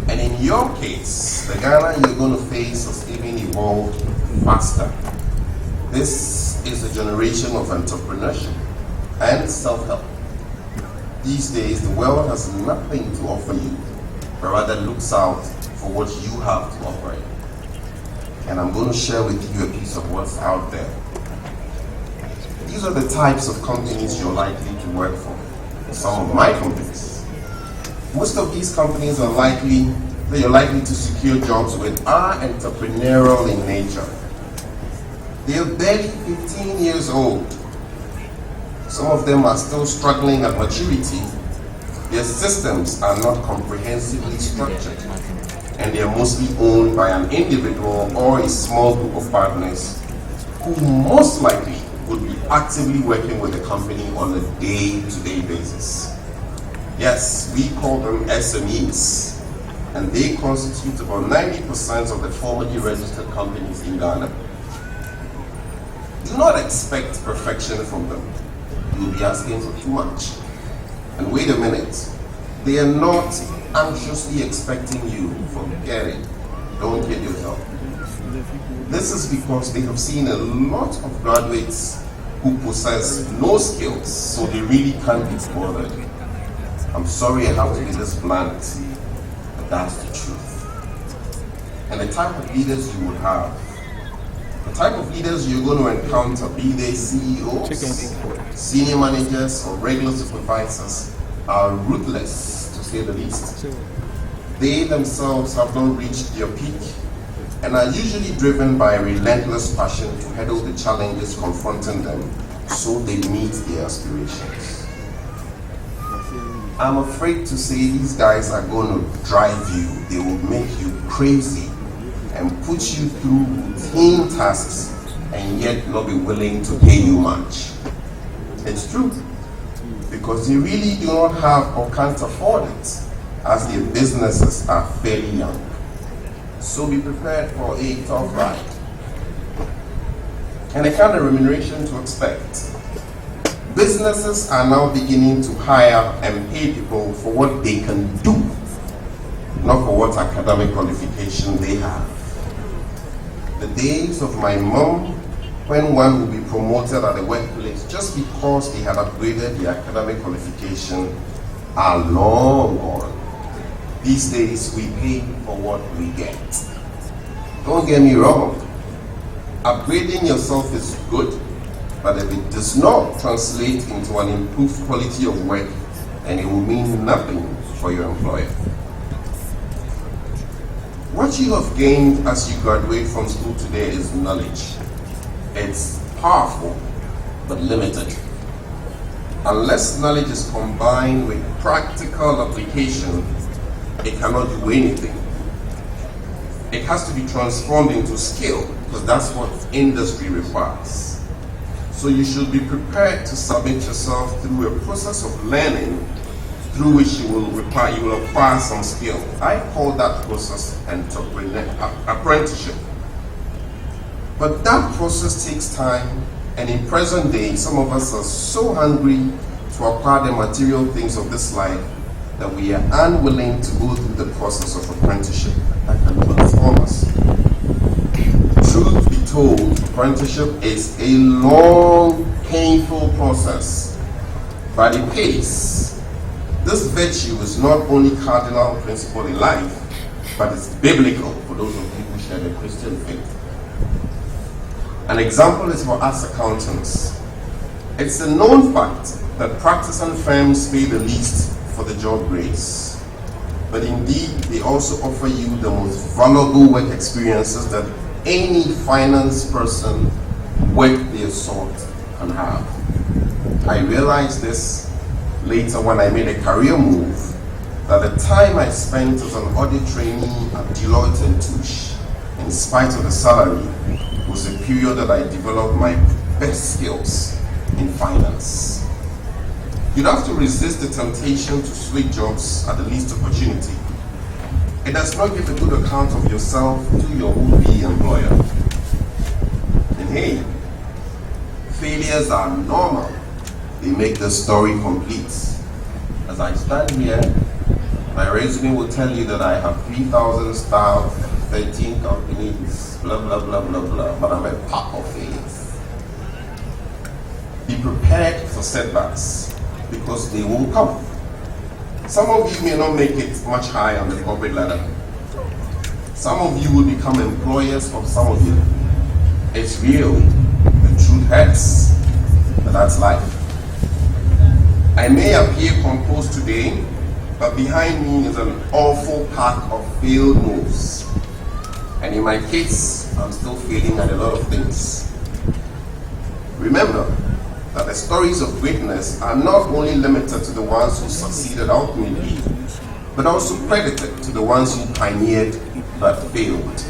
And in your case, the Ghana you're going to face has even evolved faster. This is a generation of entrepreneurship and self-help. These days, the world has nothing to offer you, but rather looks out for what you have to offer it. And I'm going to share with you a piece of what's out there. These are the types of companies you're likely to work for. Some of my companies. Most of these companies are likely that you're likely to secure jobs with are entrepreneurial in nature. They are barely 15 years old. Some of them are still struggling at maturity. Their systems are not comprehensively structured, and they are mostly owned by an individual or a small group of partners who most likely would be actively working with the company on a day-to-day basis. Yes, we call them SMEs, and they constitute about 90% of the formally registered companies in Ghana. Do not expect perfection from them. You will be asking for too much. And wait a minute, they are not anxiously expecting you. Forget it. Don't get yourself. This is because they have seen a lot of graduates who possess no skills, so they really can't be bothered. I'm sorry I have to be this blunt, but That's the truth. And the type of leaders you will have, the type of leaders you're going to encounter, be they CEOs, senior managers, or regular supervisors, are ruthless, to say the least. They themselves have not reached their peak and are usually driven by a relentless passion to handle the challenges confronting them so they meet their aspirations. I'm afraid to say these guys are going to drive you. They will make you crazy and put you through routine tasks and yet not be willing to pay you much. It's true, because they really do not have or can't afford it, as their businesses are fairly young. So be prepared for a tough ride and the kind of remuneration to expect. Businesses are now beginning to hire and pay people for what they can do, not for what academic qualification they have. The days of my mom, when one would be promoted at the workplace just because they had upgraded their academic qualification, are long gone. These days, we pay for what we get. Don't get me wrong. Upgrading yourself is good, but if it does not translate into an improved quality of work, then it will mean nothing for your employer. What you have gained as you graduate from school today is knowledge. It's powerful, but limited. Unless knowledge is combined with practical application, it cannot do anything. It has to be transformed into skill, because that's what industry requires. So you should be prepared to submit yourself through a process of learning through which you will acquire some skill. I call that process apprenticeship. But that process takes time, and in present day, some of us are so hungry to acquire the material things of this life that we are unwilling to go through the process of apprenticeship that can transform us. Truth be told, apprenticeship is a long, painful process, but it pays. This virtue is not only cardinal principle in life, but it's biblical for those of you who share the Christian faith. An example is for us accountants. It's a known fact that practicing firms pay the least for the job grades. But indeed, they also offer you the most valuable work experiences that any finance person worth their salt can have. I realized this later when I made a career move, that the time I spent as an audit trainee at Deloitte and Touche, in spite of the salary, was a period that I developed my best skills in finance. You'd have to resist the temptation to switch jobs at the least opportunity. It does not give a good account of yourself to your would-be employer. And hey, failures are normal. They make the story complete. As I stand here, my resume will tell you that I have 3,000 staff, 13 companies, blah, blah, blah, blah, blah, but I'm a pack of failures. Be prepared for setbacks, because they will come. Some of you may not make it much higher on the corporate ladder. Some of you will become employers of some of you. It's real. The truth hurts, but that's life. I may appear composed today, but behind me is an awful pack of failed moves. And in my case, I'm still failing at a lot of things. Remember that the stories of greatness are not only limited to the ones who succeeded ultimately, but also credited to the ones who pioneered but failed.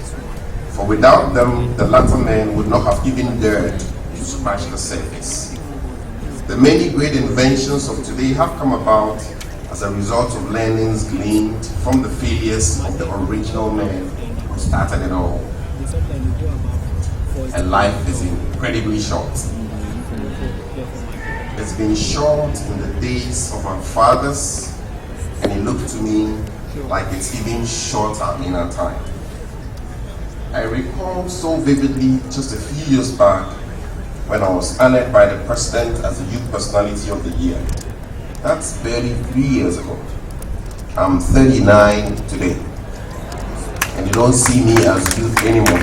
For without them, the latter men would not have even dared to scratch the surface. The many great inventions of today have come about as a result of learnings gleaned from the failures of the original men who started it all. And life is incredibly short. It's been short in the days of our fathers, and it looked to me like it's even shorter in our time. I recall so vividly just a few years back when I was honored by the president as the Youth Personality of the Year. That's barely 3 years ago. I'm 39 today, and you don't see me as youth anymore.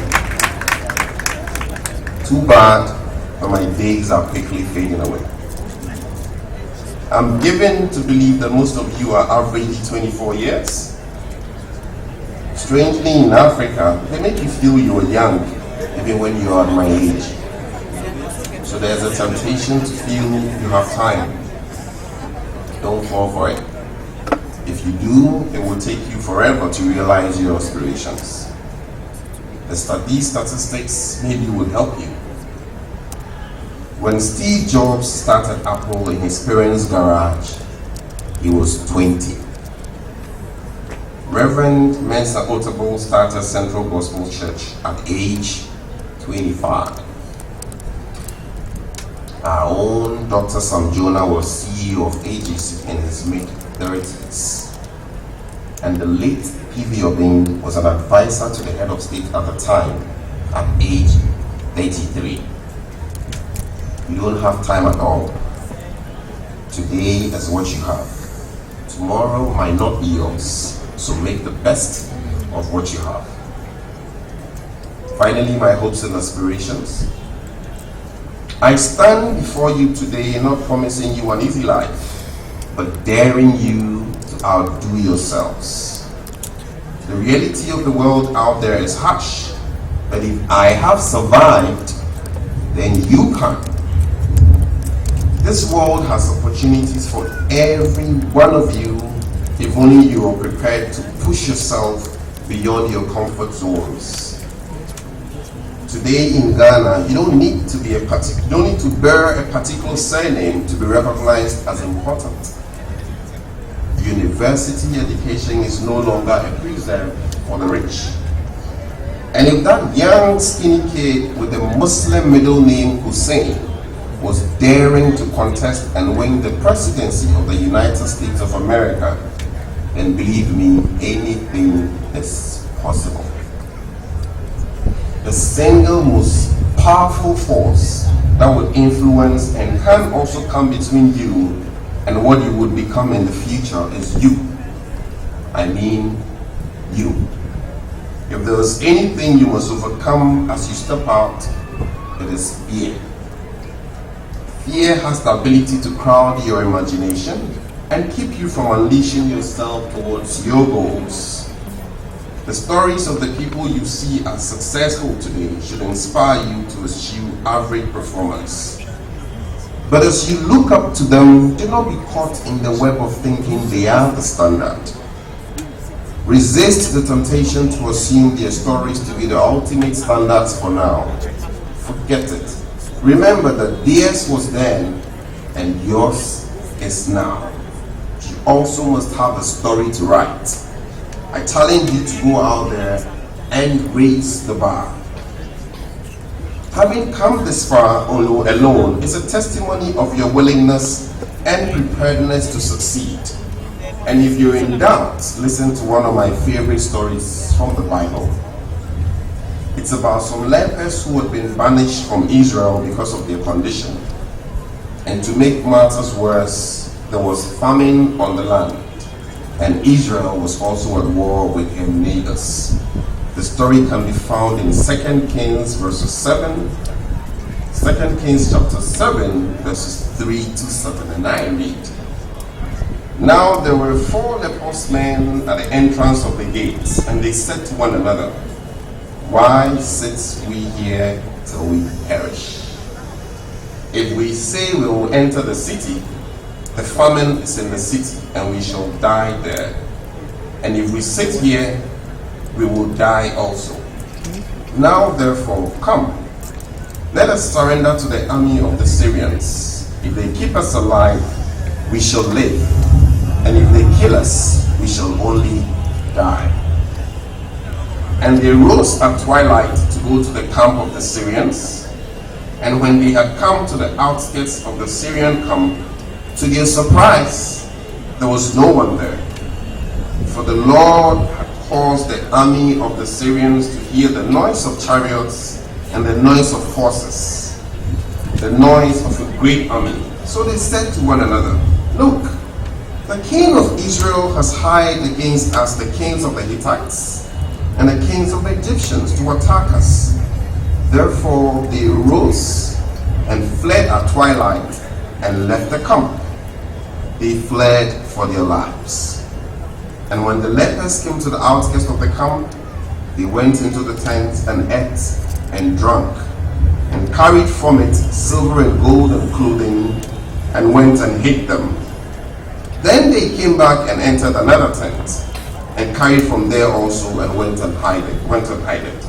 Too bad, but my days are quickly fading away. I'm given to believe that most of you are averagely 24 years. Strangely, in Africa, they make you feel you are young, even when you are my age. So there's a temptation to feel you have time. Don't fall for it. If you do, it will take you forever to realize your aspirations. These statistics maybe would help you. When Steve Jobs started Apple in his parents' garage, he was 20. Reverend Mensa Otabil started Central Gospel Church at age 25. Our own Dr. Sam Jonah was CEO of AGC in his mid-30s. And the late PV Obing was an advisor to the head of state at the time at age 33. You don't have time at all. Today is what you have. Tomorrow might not be yours, so make the best of what you have. Finally, my hopes and aspirations. I stand before you today not promising you an easy life, but daring you to outdo yourselves. The reality of the world out there is harsh, but if I have survived, then you can. This world has opportunities for every one of you if only you are prepared to push yourself beyond your comfort zones. Today in Ghana, you don't need to bear a particular surname to be recognized as important. University education is no longer a prerequisite for the rich. And if that young skinny kid with the Muslim middle name Hussein was daring to contest and win the presidency of the United States of America, then believe me, anything is possible. The single most powerful force that would influence and can also come between you and what you would become in the future is you. I mean, you. If there is anything you must overcome as you step out, it is fear. Fear has the ability to crowd your imagination and keep you from unleashing yourself towards your goals. The stories of the people you see as successful today should inspire you to eschew average performance. But as you look up to them, do not be caught in the web of thinking they are the standard. Resist the temptation to assume their stories to be the ultimate standards for now. Forget it. Remember that theirs was then and yours is now. You also must have a story to write. I challenge you to go out there and raise the bar. Having come this far alone is a testimony of your willingness and preparedness to succeed. And if you're in doubt, listen to one of my favorite stories from the Bible. It's about some lepers who had been banished from Israel because of their condition. And to make matters worse, there was famine on the land, and Israel was also at war with her neighbors. The story can be found in 2 Kings verses 7, 2 Kings chapter 7 verses 3 to 7, and I read. Now there were 4 leprous men at the entrance of the gates, and they said to one another, "Why sit we here till we perish? If we say we will enter the city, the famine is in the city, and we shall die there. And if we sit here, we will die also. Now therefore, come, let us surrender to the army of the Syrians. If they keep us alive, we shall live. And if they kill us, we shall only die." And they rose at twilight to go to the camp of the Syrians. And when they had come to the outskirts of the Syrian camp, to their surprise, there was no one there. For the Lord had caused the army of the Syrians to hear the noise of chariots and the noise of horses, the noise of a great army. So they said to one another, "Look, The king of Israel has hired against us the kings of the Hittites and the kings of the Egyptians to attack us. Therefore they rose and fled at twilight and left the camp. They fled for their lives. And when the lepers came to the outskirts of the camp, they went into the tent and ate and drank, and carried from it silver and gold and clothing, and went and hid them. Then they came back and entered another tent, and carried from there also, and went and hid it.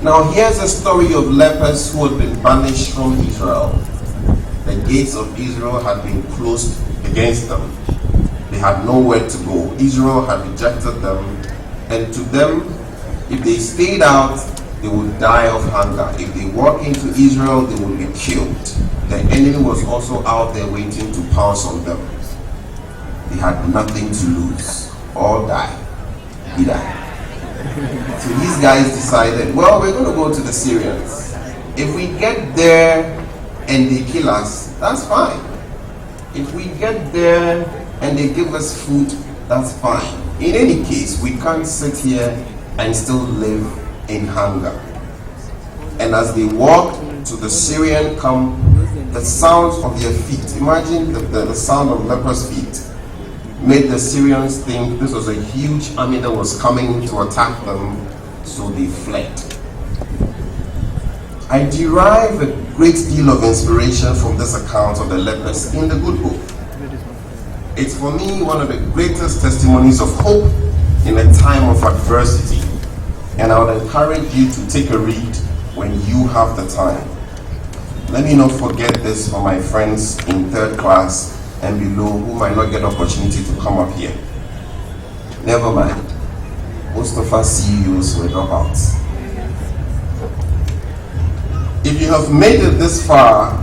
Now here's a story of lepers who had been banished from Israel. The gates of Israel had been closed against them. They had nowhere to go. Israel had rejected them, and to them, if they stayed out, they would die of hunger. If they walked into Israel, they would be killed. The enemy was also out there waiting to pounce on them. They had nothing to lose. All die. He died. So these guys decided, well, we're going to go to the Syrians. If we get there and they kill us, that's fine. If we get there and they give us food, that's fine. In any case, we can't sit here and still live in hunger. And as they walked to the Syrian camp, the sounds of their feet, imagine the sound of lepers' feet, made the Syrians think this was a huge army that was coming to attack them, so they fled. I derive a great deal of inspiration from this account of the lepers in the good book. It's for me one of the greatest testimonies of hope in a time of adversity, and I would encourage you to take a read when you have the time. Let me not forget this for my friends in third class and below who might not get opportunity to come up here. Never mind. Most of us CEOs were dropouts. If you have made it this far,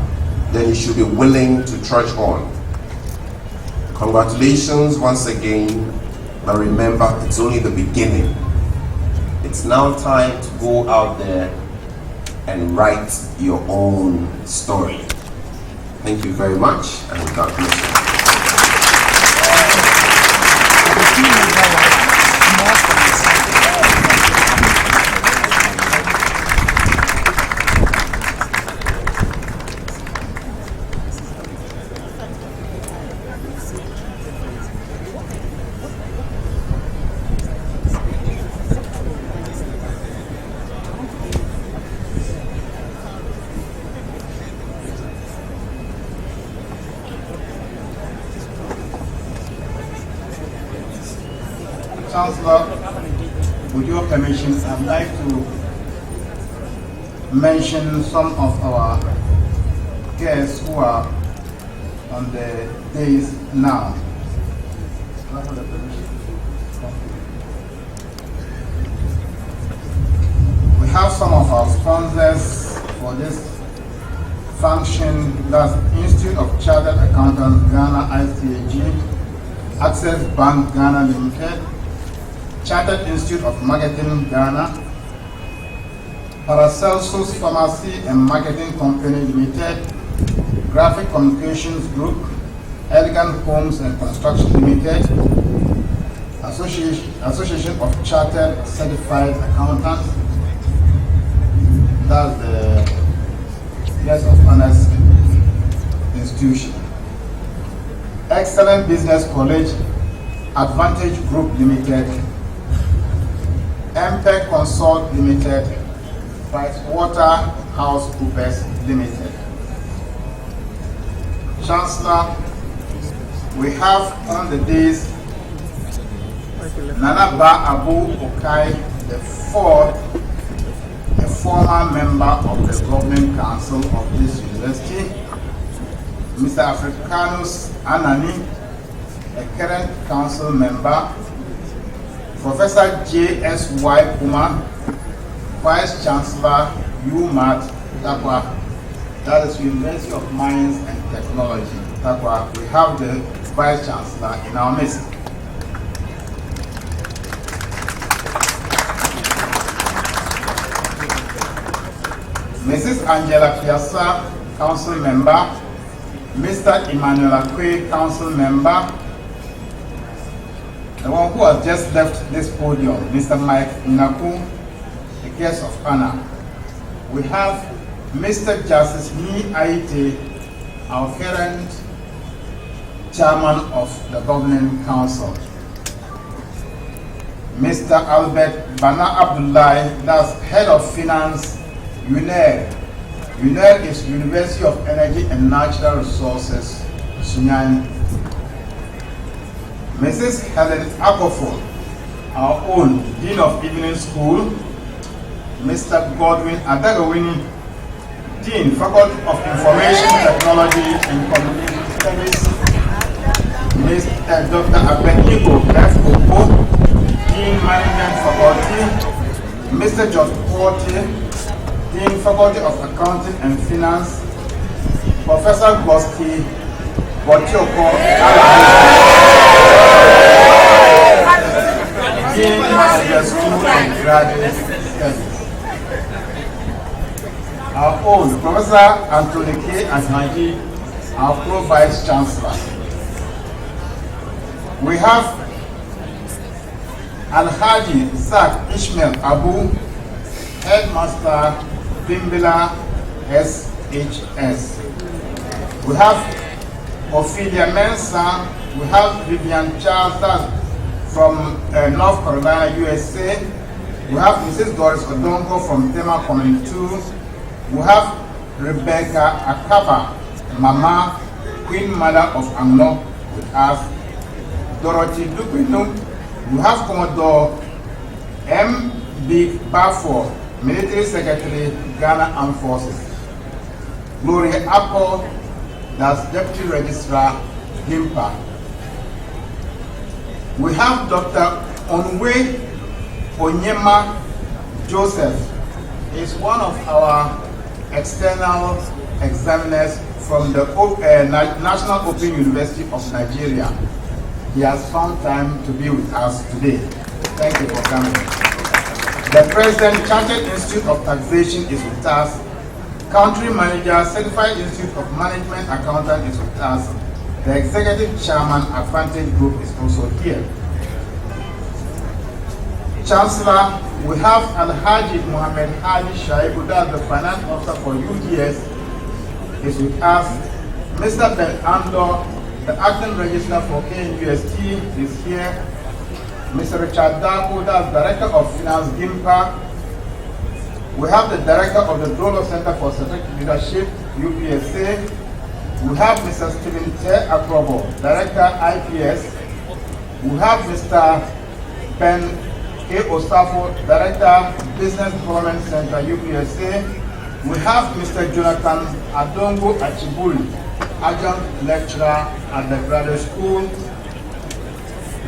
then you should be willing to trudge on. Congratulations once again, but remember, it's only the beginning. It's now time to go out there and write your own story. Thank you very much, and God bless you. Chancellor, with your permission, I'd like to mention some of our guests who are on the days now. We have some of our sponsors for this function. That's Institute of Chartered Accountants Ghana ICAG, Access Bank Ghana Limited, Chartered Institute of Marketing Ghana, Paracelsus Pharmacy and Marketing Company Limited, Graphic Communications Group, Elegant Homes and Construction Limited, Association of Chartered Certified Accountants, that's the Guest of Honors Institution, Excellent Business College, Advantage Group Limited, MPEC Consult Limited, PricewaterhouseCoopers Limited. Chancellor, we have on the days Nana Ba Abu Okai the fourth, a former member of the Governing Council of this university, Mr. Africanus Anani, a current council member, Professor J.S.Y. Kuma, Vice Chancellor UMAT, Takwa, that is University of Mines and Technology, Takwa. We have the Vice Chancellor in our midst. Mrs. Angela Piazza, Council Member, Mr. Emmanuel Akwe, council member. The one who has just left this podium, Mr. Mike Naku, the guest of honor. We have Mr. Justice Ni Aite, our current chairman of the governing council. Mr. Albert Bana Abdullahi, that's head of finance, UNED. UNED is University of Energy and Natural Resources, Sunyani. Mrs. Helen Akofo, our own Dean of Evening School. Mr. Godwin Adagawini, Dean, Faculty of Information Technology and Communication Studies. Mr. Dr. Abednego F. Opo, Dean, Management Faculty. Mr. George Porte, Dean, Faculty of Accounting and Finance. Professor Goski Botioko, Dean, Master School and Graduate Studies. Our own Professor Anthony K. Asnaji, our Pro Vice Chancellor. We have Alhaji Zak Ishmael Abu, Headmaster Bimbila SHS. We have Ophelia Mensah. We have Vivian Charles from North Carolina, USA. We have Mrs. Doris Odongo from Tema Community 2. We have Rebecca Akaba, Mama, Queen Mother of Anglo with us. Dorothy Dukwinu. We have Commodore M. B. Bafo, Military Secretary, Ghana Armed Forces. Gloria Apple, that's Deputy Registrar, GIMPA. We have Dr. Onwe Onyema Joseph. He's one of our external examiners from the National Open University of Nigeria. He has found time to be with us today. Thank you for coming. The President, Chartered Institute of Taxation is with us. Country Manager, Certified Institute of Management Accountant is with us. The Executive Chairman, Advantage Group, is also here. Chancellor, we have Alhaji Mohammed Haji Shaibu, that's the Finance Officer for UGS, is with us. Mr. Ben Andor, the Acting Registrar for KNUST, is here. Mr. Richard Dabo, that's Director of Finance, GIMPA. We have the Director of the Dolo Center for Strategic Leadership, UPSA. We have Mr. Stephen Te Akrobo, Director, IPS. We have Mr. Ben K. Osafo, Director, Business Development Center, UPSA. We have Mr. Jonathan Adongo Achibuli, Adjunct Lecturer at the Graduate School.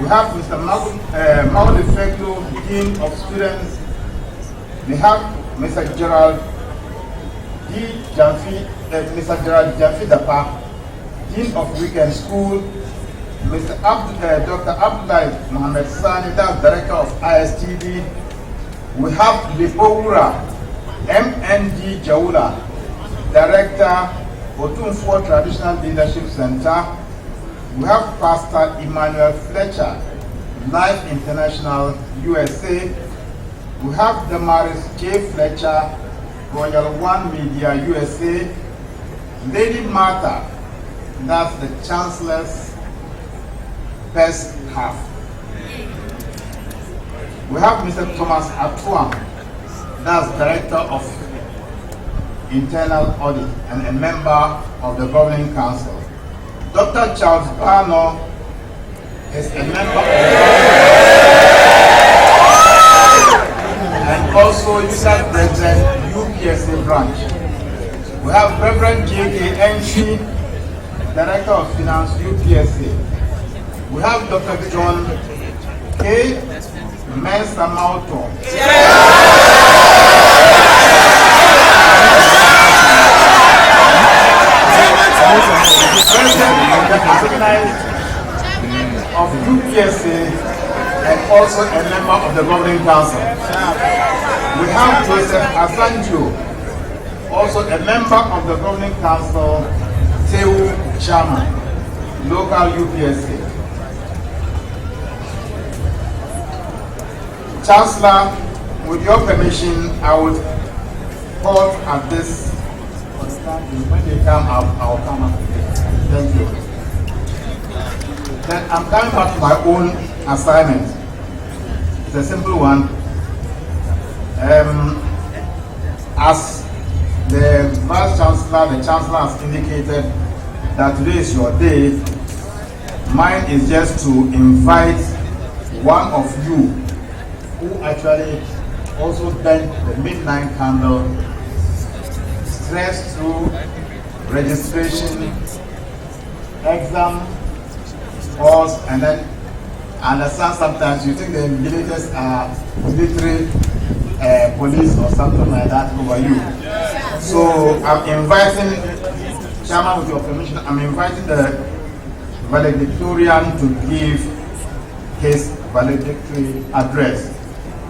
We have Mr. Maudi Feklo, Dean of Students. We have Mr. Gerald D. Jamfi, Mr. Gerald Jamfi Dapa, Dean of Weekend School. Mr. Dr. Abdullahi Mohammed Sani, that's Director of ISTD. We have Lipowura MND Jaula, Director, Otunfo Traditional Leadership Center. We have Pastor Emmanuel Fletcher, Life International, USA. We have Damaris J. Fletcher, Royal One Media, USA. Lady Martha, that's the Chancellor's best half. We have Mr. Thomas Atuam, that's Director of Internal Audit and a member of the Governing Council. Dr. Charles Bano is a member of the and also USAC President, UPSA branch. We have Reverend J.K. Enchi, Director of Finance, UPSA. We have Dr. John K. Mensa Mauto. Of UPSA and also a member of the Governing Council. We have Joseph Asanjo, also a member of the Governing Council Tewu Chairman, local UPSA. Chancellor, with your permission, I would call at this. When they come, I'll come up. Thank you. Then I'm coming back to my own assignment. It's a simple one. As the Vice Chancellor, the Chancellor has indicated that today is your day, mine is just to invite one of you who actually also bent the midnight candle, stressed through registration, exam, halls, and then understand sometimes you think the invigilators are military police or something like that over you. So I'm inviting, Chairman, with your permission, I'm inviting the valedictorian to give his valedictory address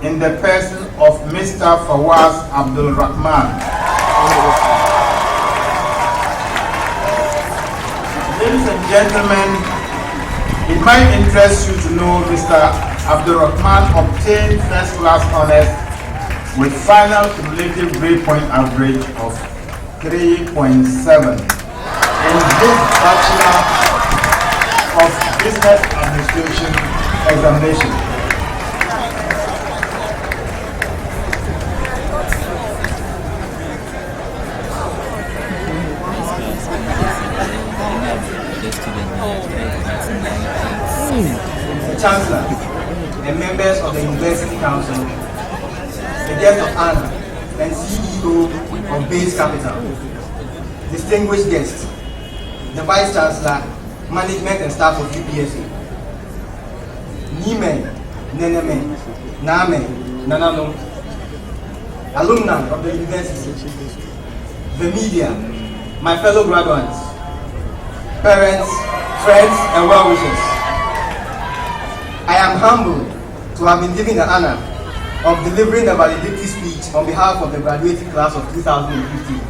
in the person of Mr. Fawaz Abdul Rahman. Ladies and gentlemen, it might interest you to know Mr. Abdul Rahman obtained first class honors with final cumulative grade point average of 3.7 in his Bachelor of Business Administration examination. The Chancellor and members of the University Council, the guest of honor and CEO of Base Capital, distinguished guests, the Vice Chancellor, management and staff of UPSA, Nimen, Neneme, Name, Nanano, alumni of the university, the media, my fellow graduates, parents, friends, and well-wishers. I am humbled to have been given the honor of delivering a valedictory speech on behalf of the graduating class of 2015.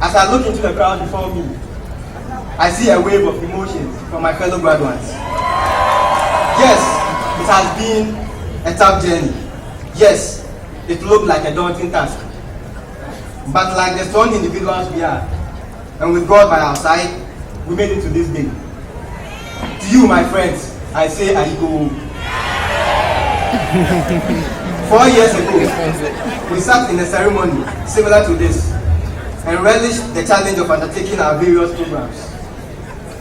As I look into the crowd before me, I see a wave of emotions from my fellow graduates. Yes, it has been a tough journey. Yes, it looked like a daunting task. But like the strong individuals we are, and with God by our side, we made it to this day. To you, my friends, I say Aigo. 4 years ago, we sat in a ceremony similar to this and relished the challenge of undertaking our various programs.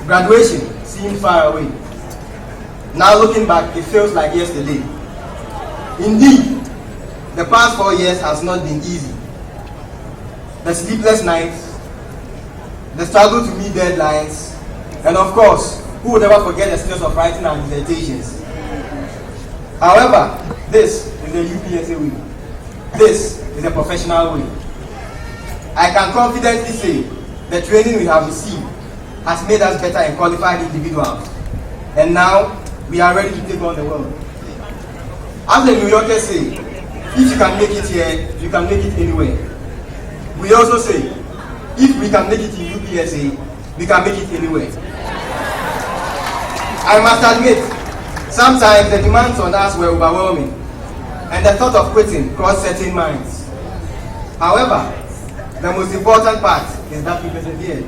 Graduation seemed far away. Now looking back, it feels like yesterday. Indeed, the past 4 years has not been easy. The sleepless nights, the struggle to meet deadlines, and of course, who would ever forget the stress of writing our dissertations? However, this is the UPSA way. This is a professional way. I can confidently say the training we have received has made us better and qualified individuals. And now, we are ready to take on the world. As the New Yorkers say, if you can make it here, you can make it anywhere. We also say, if we can make it in UPSA, we can make it anywhere. I must admit, sometimes the demands on us were overwhelming, and the thought of quitting crossed certain minds. However, the most important part is that we persevered.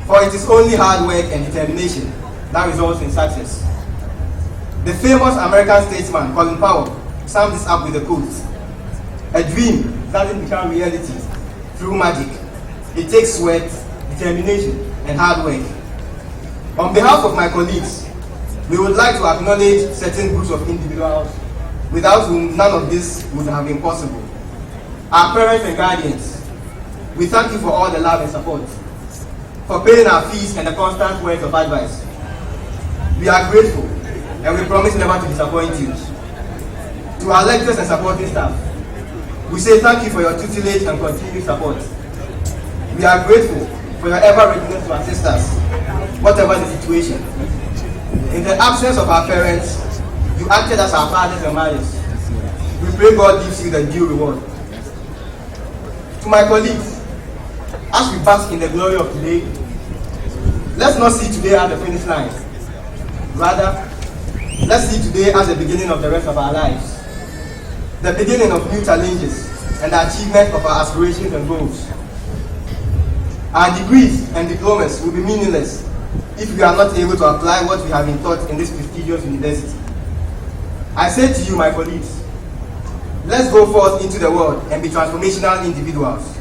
For it is only hard work and determination that results in success. The famous American statesman Colin Powell summed this up with a quote: "A dream doesn't become reality through magic. It takes sweat, determination, and hard work." On behalf of my colleagues, we would like to acknowledge certain groups of individuals without whom none of this would have been possible. Our parents and guardians, we thank you for all the love and support, for paying our fees and the constant words of advice. We are grateful, and we promise never to disappoint you. To our lecturers and supporting staff, we say thank you for your tutelage and continued support. We are grateful for your ever readiness to assist us, whatever the situation. In the absence of our parents, you acted as our fathers and mothers. We pray God gives you the due reward. To my colleagues, as we bask in the glory of today, let's not see today as the finish line. Rather, let's see today as the beginning of the rest of our lives. The beginning of new challenges and the achievement of our aspirations and goals. Our degrees and diplomas will be meaningless if we are not able to apply what we have been taught in this prestigious university. I say to you, my colleagues, let's go forth into the world and be transformational individuals.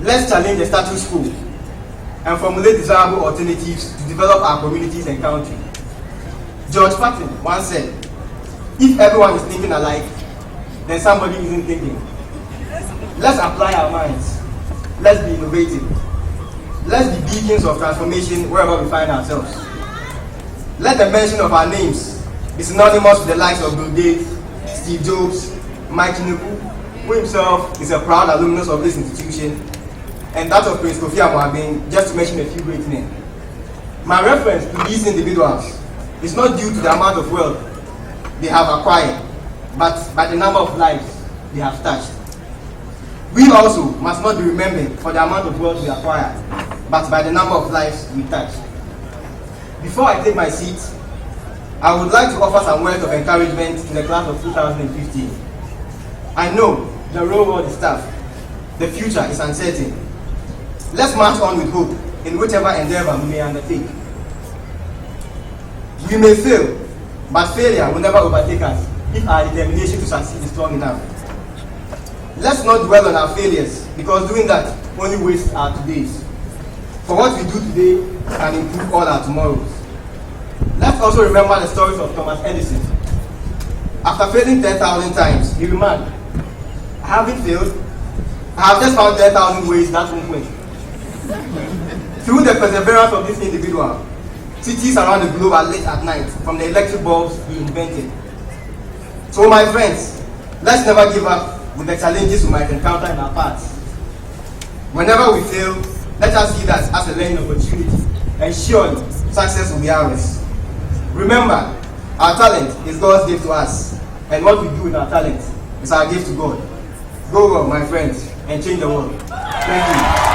Let's challenge the status quo and formulate desirable alternatives to develop our communities and country. George Patton once said, if everyone is thinking alike, then somebody isn't thinking. Let's apply our minds. Let's be innovative. Let's be beacons of transformation wherever we find ourselves. Let the mention of our names be synonymous with the likes of Bill Gates, Steve Jobs, Mike Tinubu, who himself is a proud alumnus of this institution, and that of Prince Kofi Amwabin, just to mention a few great men. My reference to these individuals is not due to the amount of wealth they have acquired, but by the number of lives they have touched. We also must not be remembered for the amount of wealth we acquire, but by the number of lives we touch. Before I take my seat, I would like to offer some words of encouragement to the class of 2015. I know the real world is tough. The future is uncertain. Let's march on with hope in whichever endeavor we may undertake. We may fail, but failure will never overtake us if our determination to succeed is strong enough. Let's not dwell on our failures, because doing that only wastes our todays. For what we do today can improve all our tomorrows. Let's also remember the stories of Thomas Edison. After failing 10,000 times, he remarked, I haven't failed. I have just found 10,000 ways that won't win. Through the perseverance of this individual, cities around the globe are lit at night from the electric bulbs he invented. So my friends, let's never give up with the challenges we might encounter in our paths. Whenever we fail, let us see that as a learning opportunity, and surely success will be ours. Remember, our talent is God's gift to us, and what we do with our talent is our gift to God. Go well, my friends, and change the world. Thank you.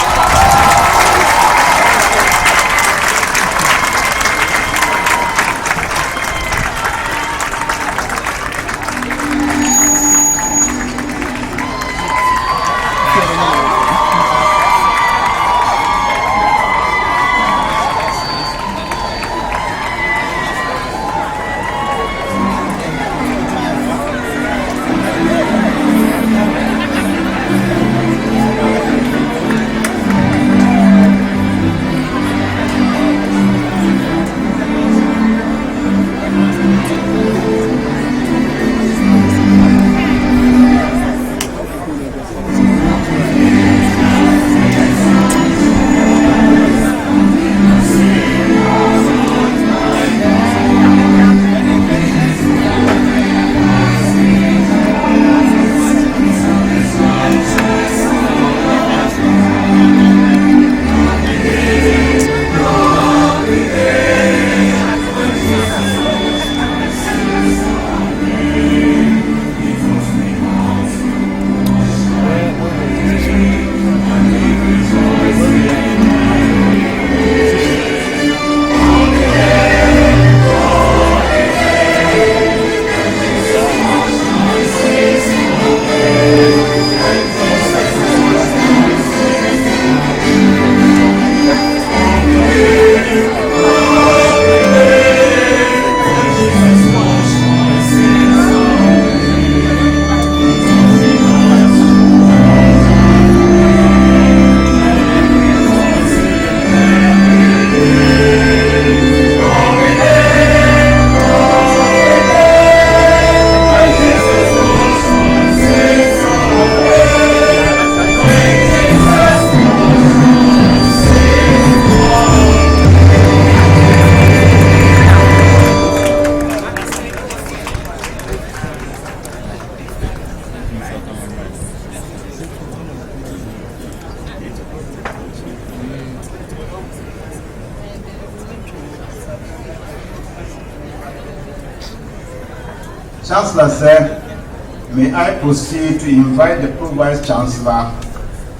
Chancellor, sir, may I proceed to invite the Pro Vice Chancellor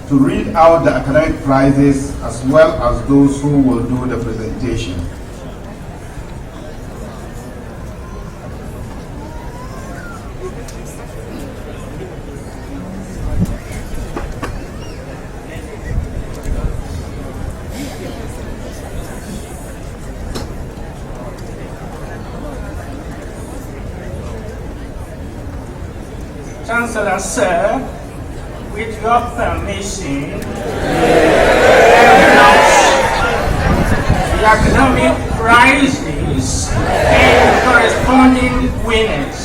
to read out the academic prizes as well as those who will do the presentation. Chancellor, sir, with your permission, the academic prizes and corresponding winners.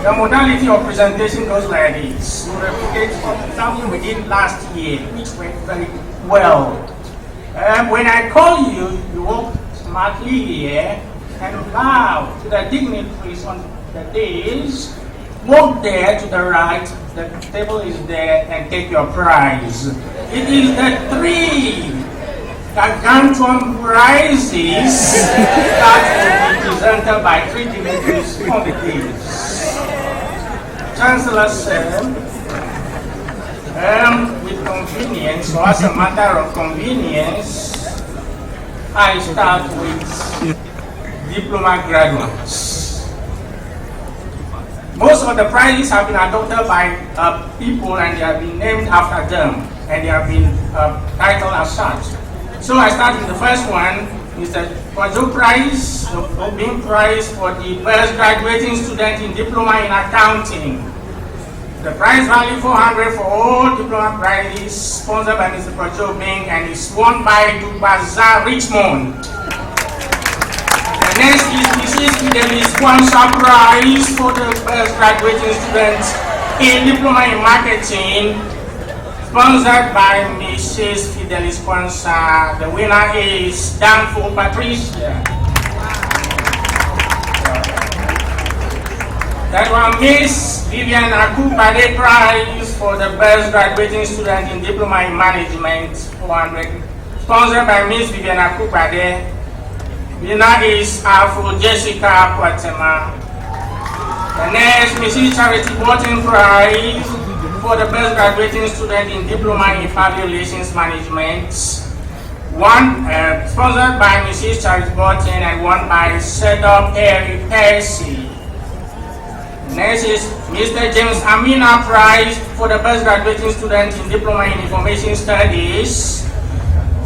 The modality of presentation goes like this. You replicate something we did last year, which went very well. When I call you, you walk smartly here and bow to the dignitaries on the dais. Walk there to the right, the table is there, and take your prize. It is the 3 gargantuan prizes that will be presented by 3 dignitaries on the dais. Chancellor said, with convenience, or as a matter of convenience, I start with diploma graduates. Most of the prizes have been adopted by people and they have been named after them and they have been titled as such. So I start with the first one, is the Kwajo Prize, the Obin Prize for the best graduating student in diploma in accounting. The prize value 400 for all diploma prizes, sponsored by Mr. Kwajo Bing and is won by Dubaza Richmond. Next is Mrs. Fidelis Sponsor Prize for the best graduating students in diploma in marketing, sponsored by Mrs. Fidelis Sponsor. The winner is Danfo Patricia. That one, Miss Vivian Akupade Prize for the best graduating student in diploma in management, 400, sponsored by Miss Vivian Akupade. Winner is Afro Jessica Kwatema. The next, Mrs. Charity Burton Prize for the best graduating student in diploma in public relations management. One sponsored by Mrs. Charity Burton and one by Sedop Harry Percy. Next is Mr. James Amina Prize for the best graduating student in diploma in information studies,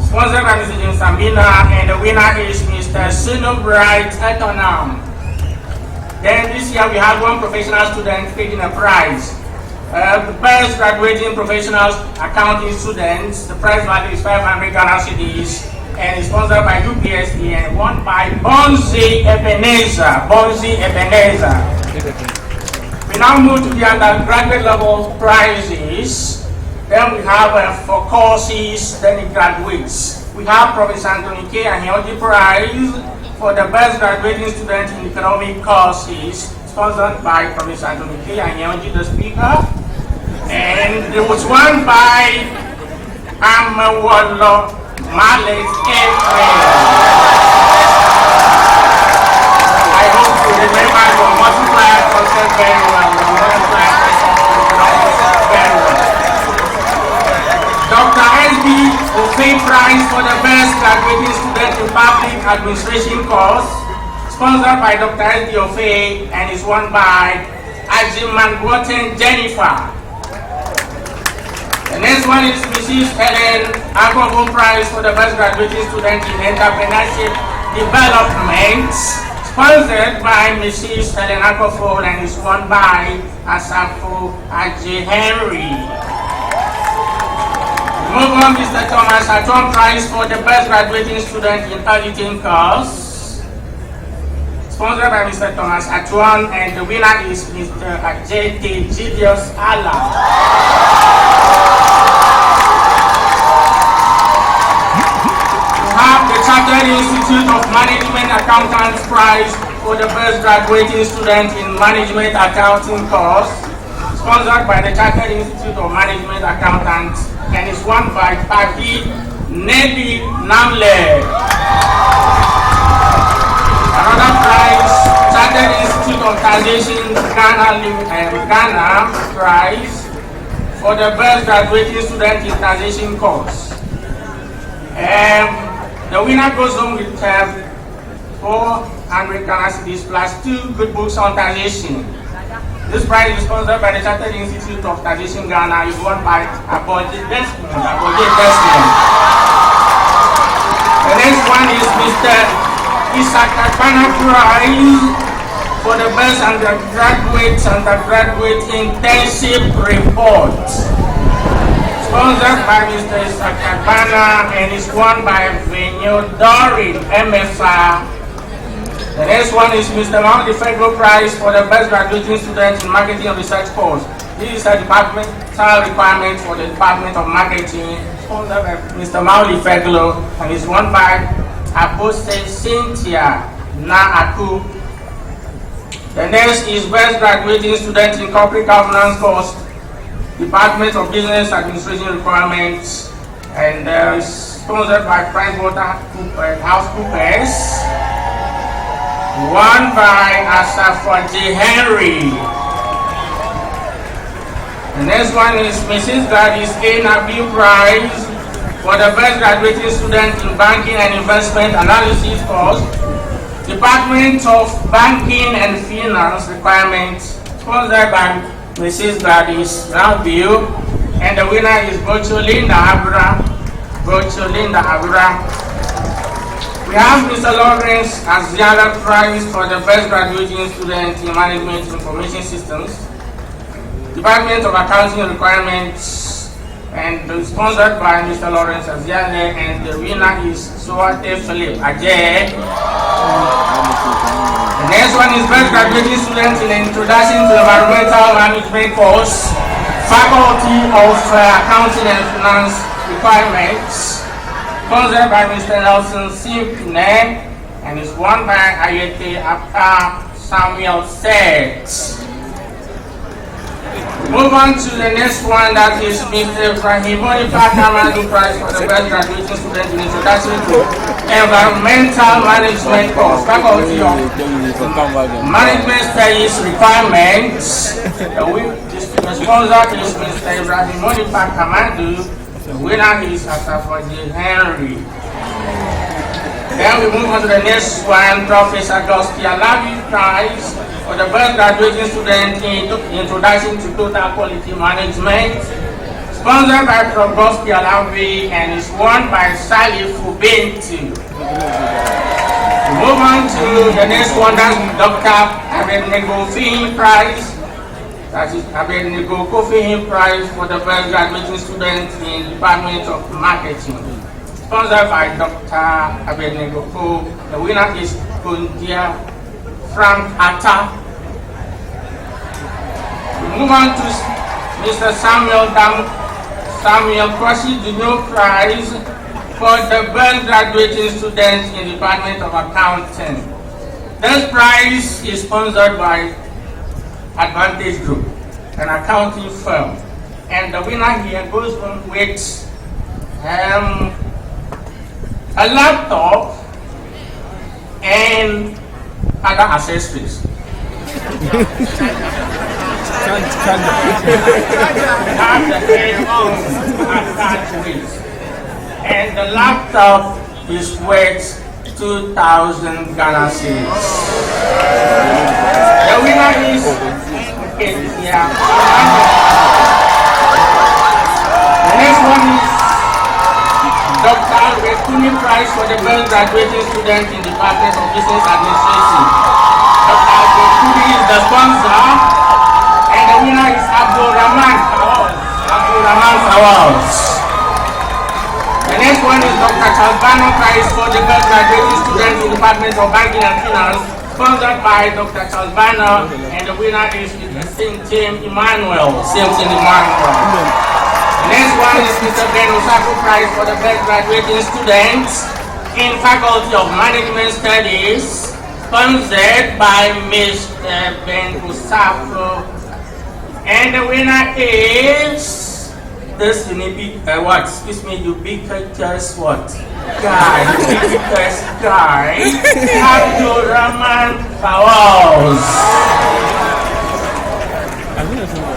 sponsored by Mr. James Amina, and the winner is Mr. Sino Bright Etonam. Then this year we have one professional student taking a prize. The best graduating professional accounting students, the prize value is 500 Ghana cedis and is sponsored by UPSA and won by Bonzi Ebenezer. Bonzi Ebenezer. We now move to the undergraduate level prizes. Then we have for courses, then it graduates. We have Professor Anthony K. Ahioji Prize for the best graduating student in economic courses, sponsored by Professor Anthony K. Ahioji, the speaker. And there was one by Amawolo Mallet April. I hope you remember your multiplier concept very well. Dr. S.B. Ofe Prize for the best graduating student in public administration course, sponsored by Dr. S.B. Ofe and is won by Ajiman Watson Jennifer. The next one is Mrs. Helen Agogo Prize for the best graduating student in entrepreneurship development, sponsored by Mrs. Helen Agogo and is won by Asafo Aje Henry. Move on, Mr. Thomas Atron Prize for the best graduating student in auditing course, sponsored by Mr. Thomas Atron, and the winner is Mr. J.T. Gideus Allah. We have the Chartered Institute of Management Accountants Prize for the best graduating student in management accounting course, sponsored by the Chartered Institute of Management Accountants, and is won by Pagi Nebi Namle. Another prize, Chartered Institute of Taxation Ghana Prize for the best graduating student in transition course. The winner goes home with 400 Ghana cedis plus 2 good books on transition. This prize is sponsored by the Chartered Institute of Transition Ghana. Is won by Abode Desmond. The next one is Mr. Isaac Akpana Prize for the best undergraduate internship report. Sponsored by Mr. Isaac Akpana and is won by Venue Dorin MFA. The next one is Mr. Mauli Federal Prize for the best graduating student in marketing and research course. This is a departmental requirement for the Department of Marketing, sponsored by Mr. Mauli Federal, and is won by Abose Cynthia Naaku. The next is best graduating student in corporate governance course, Department of Business Administration requirements, and sponsored by PricewaterhouseCoopers. Won by Asafoji Henry. The next one is Mrs. Gladys A. Nabil Prize for the best graduating student in banking and investment analysis course, Department of Banking and Finance requirements, sponsored by Mrs. Gladys Nabil, and the winner is Bocholinda Abura. We have Mr. Lawrence Aziala Prize for the best graduating student in Management Information Systems, Department of Accounting Requirements, and sponsored by Mr. Lawrence Aziala, and the winner is Suwate Philip Ajay. The next one is best graduating student in Introduction to Environmental Management course, Faculty of Accounting and Finance requirements, sponsored by Mr. Nelson Simpne, and is won by Ayete Appa Samuel Set. Move on to the next one, that is Mr. Rahimoni Pakamadu Prize for the best graduating student in Introduction to Environmental Management course, Faculty of Management Studies requirements. The sponsor is Mr. Rahimoni Pakamadu. The winner is Asafoji Henry. Then we move on to the next one, Professor Goski Alabi Prize for the best graduating student in Introduction to Total Quality Management, sponsored by Prof. Goski Alabi, and is won by Sally Fubenti. We move on to the next one, that's Dr. Abednego Fihin Prize. That is Abednego Kofi Prize for the best graduating student in Department of Marketing, sponsored by Dr. Abednego Ko. The winner is Kundia Frank Atta. We move on to Mr. Samuel Kwasi Junior Prize for the best graduating student in Department of Accounting. This prize is sponsored by Advantage Group, an accounting firm, and the winner here goes on with a laptop and other accessories. Have the headphones attached with, and the laptop is worth 2,000 Ghana cedis. The winner is The next one is Dr. Rekuni Prize for the best graduating student in the Department of Business Administration. Dr. Rekuni is the sponsor, and the winner is Abdul Rahman Fawaz. The next one is Dr. Chalbano Prize for the best graduating student in the Department of Banking and Finance, sponsored by Dr. Chalbano, and the winner is St. Tim Emmanuel. The next one is Mr. Ben Osako Prize for the best graduating students in Faculty of Management Studies, sponsored by Mr. Ben Osako, and the winner is this ubiquitous guy, Abdul Rahman Fawaz.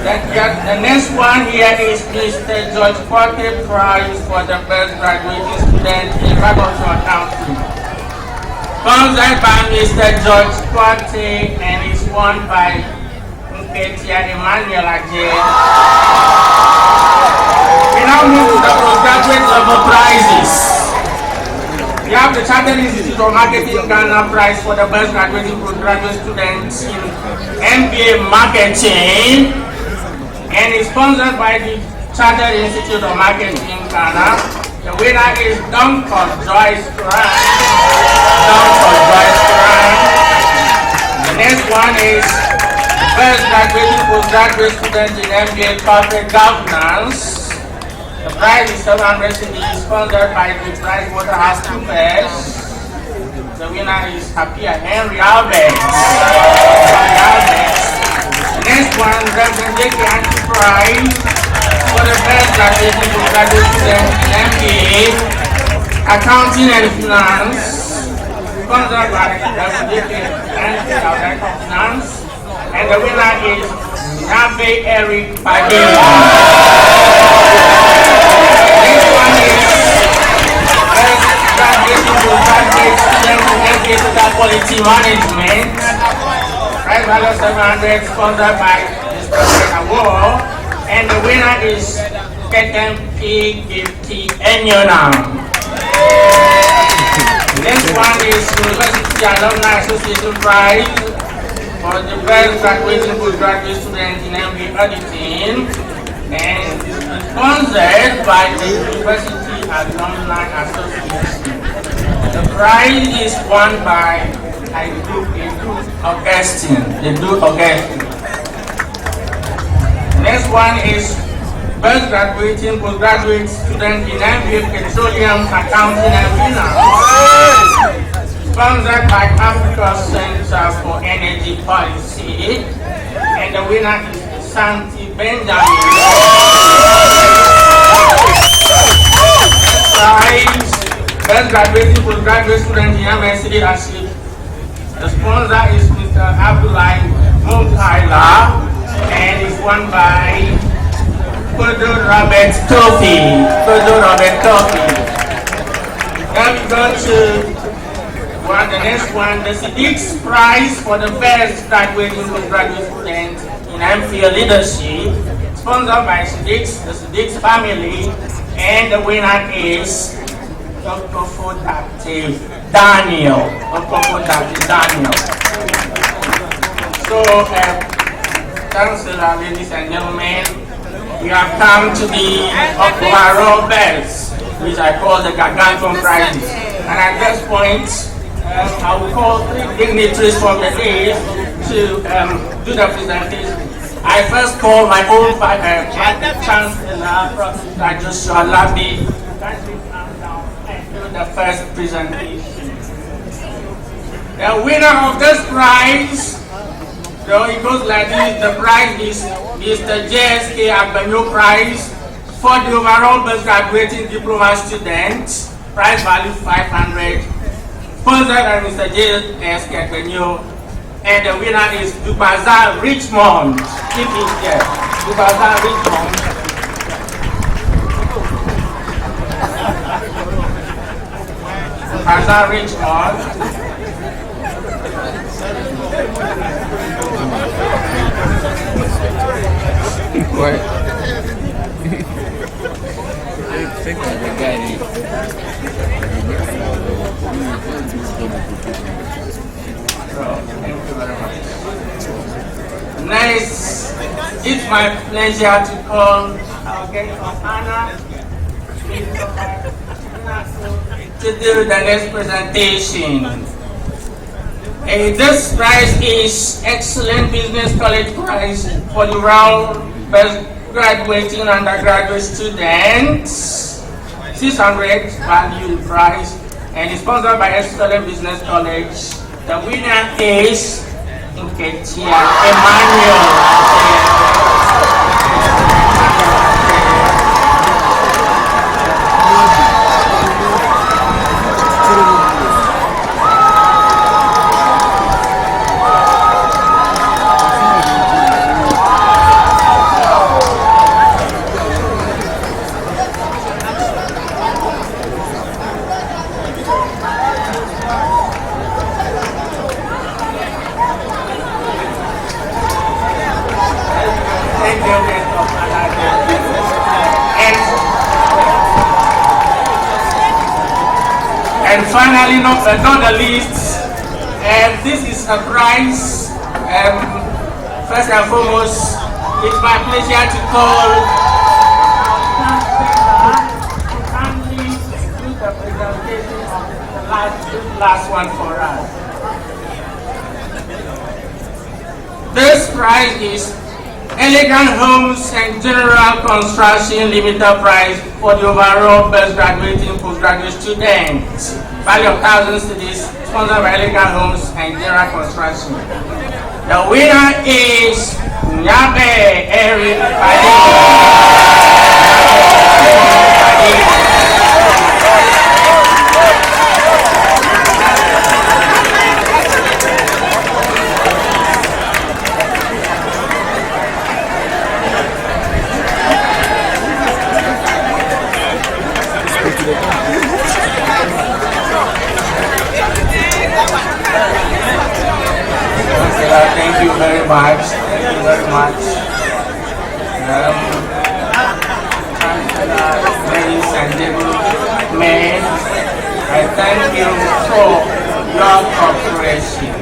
The next one here is Mr. George Porter Prize for the best graduating student in Faculty of Accounting. Sponsored by Mr. George Porter and is won by Nketia Emmanuel Ajay. We now move to the postgraduate level prizes. We have the Chartered Institute of Marketing Ghana Prize for the best graduating postgraduate students in MBA Marketing, and is sponsored by the Chartered Institute of Marketing Ghana. The winner is Duncan Joyce Grant. The next one is best graduating postgraduate student in MBA Corporate Governance. The prize is 700 cedis, sponsored by the Prize Waterhouse Coopers. The winner is Apia Henry Albert. The next one, Reverend J.K. Prize for the best graduating postgraduate student in MBA Accounting and Finance, sponsored by Reverend J.K. Director of Finance. And the winner is Nabe Eric Pagel. Next one is best graduating postgraduate student in MBA Total Quality Management. Prize value 700, sponsored by Mr. Award. And the winner is KMP Gifty Enyonam. Next one is University Alumni Association Prize for the best graduating postgraduate student in MBA Auditing, and sponsored by the University Alumni Association. The prize is won by Augustine. Next one is best graduating postgraduate student in MBA Petroleum Accounting and Finance, sponsored by Africa Center for Energy Policy, and the winner is Santi Benjamin. Prize best graduating postgraduate student in MSc Leadership. The sponsor is Mr. Abdullah Munkaila, and is won by Kodo Robert Tofi. Now we go to the next one, the Siddiq's Prize for the best graduating postgraduate student in MPhil Leadership, sponsored by the Siddiq's family, and the winner is Dr. Fodate Daniel. So, Chancellor, ladies and gentlemen, we have come to the overall belts, which I call the Gargantuan prizes. And at this point, I will call three dignitaries from the day to do the presentation. I first call my own Chancellor, Professor Joshua Labi, and do the first presentation. The winner of this prize, so it goes like this. The prize is Mr. JSK Agbanyo Prize for the overall best graduating diploma student. Prize value 500. Sponsored by Mr. JSK Agbanyo. And the winner is Dubaza Richmond. Keep it here. Dubaza Richmond. Dubaza Richmond. What? Thank you, the guy. Next, it's my pleasure to call our guest of honor to do the next presentation. This prize is Excellent Business College Prize for the round best graduating undergraduate students. 600 value prize, and is sponsored by Excellent Business College. The winner is Nketia Emmanuel. finally, not the least, this is a prize. First and foremost, it's my pleasure to call to kindly do the presentation of the last one for us. This prize is Elegant Homes and General Construction Limited Prize for the overall best graduating postgraduate students. Value of 1,000 cedis, sponsored by Elegant Homes and General Construction. The winner is Nyabe Eric Thank you very much. Thank you very much. Ladies and gentlemen, I thank you for your cooperation.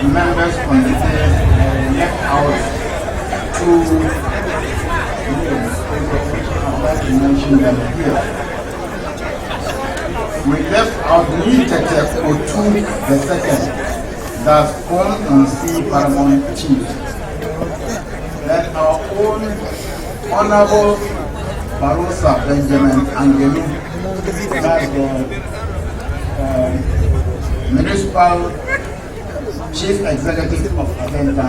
Members on the day left out two names. I'd like to mention them here. We left out Nitete Otu the second, that's Home on Sea Paramount Chief. Then our own Honorable Barossa Benjamin Angelu, that's the Municipal Chief Executive of Aventa.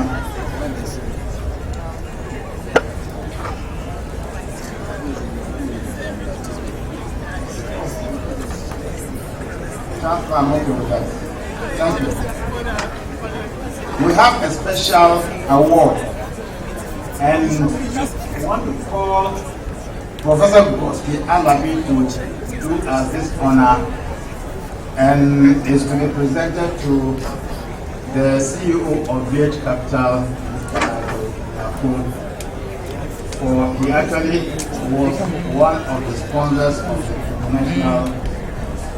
I'm okay with that. Thank you. We have a special award, and I want to call Professor Goski Alabi to do us this honor, and is to be presented to the CEO of VH Capital, for he actually was one of the sponsors of the National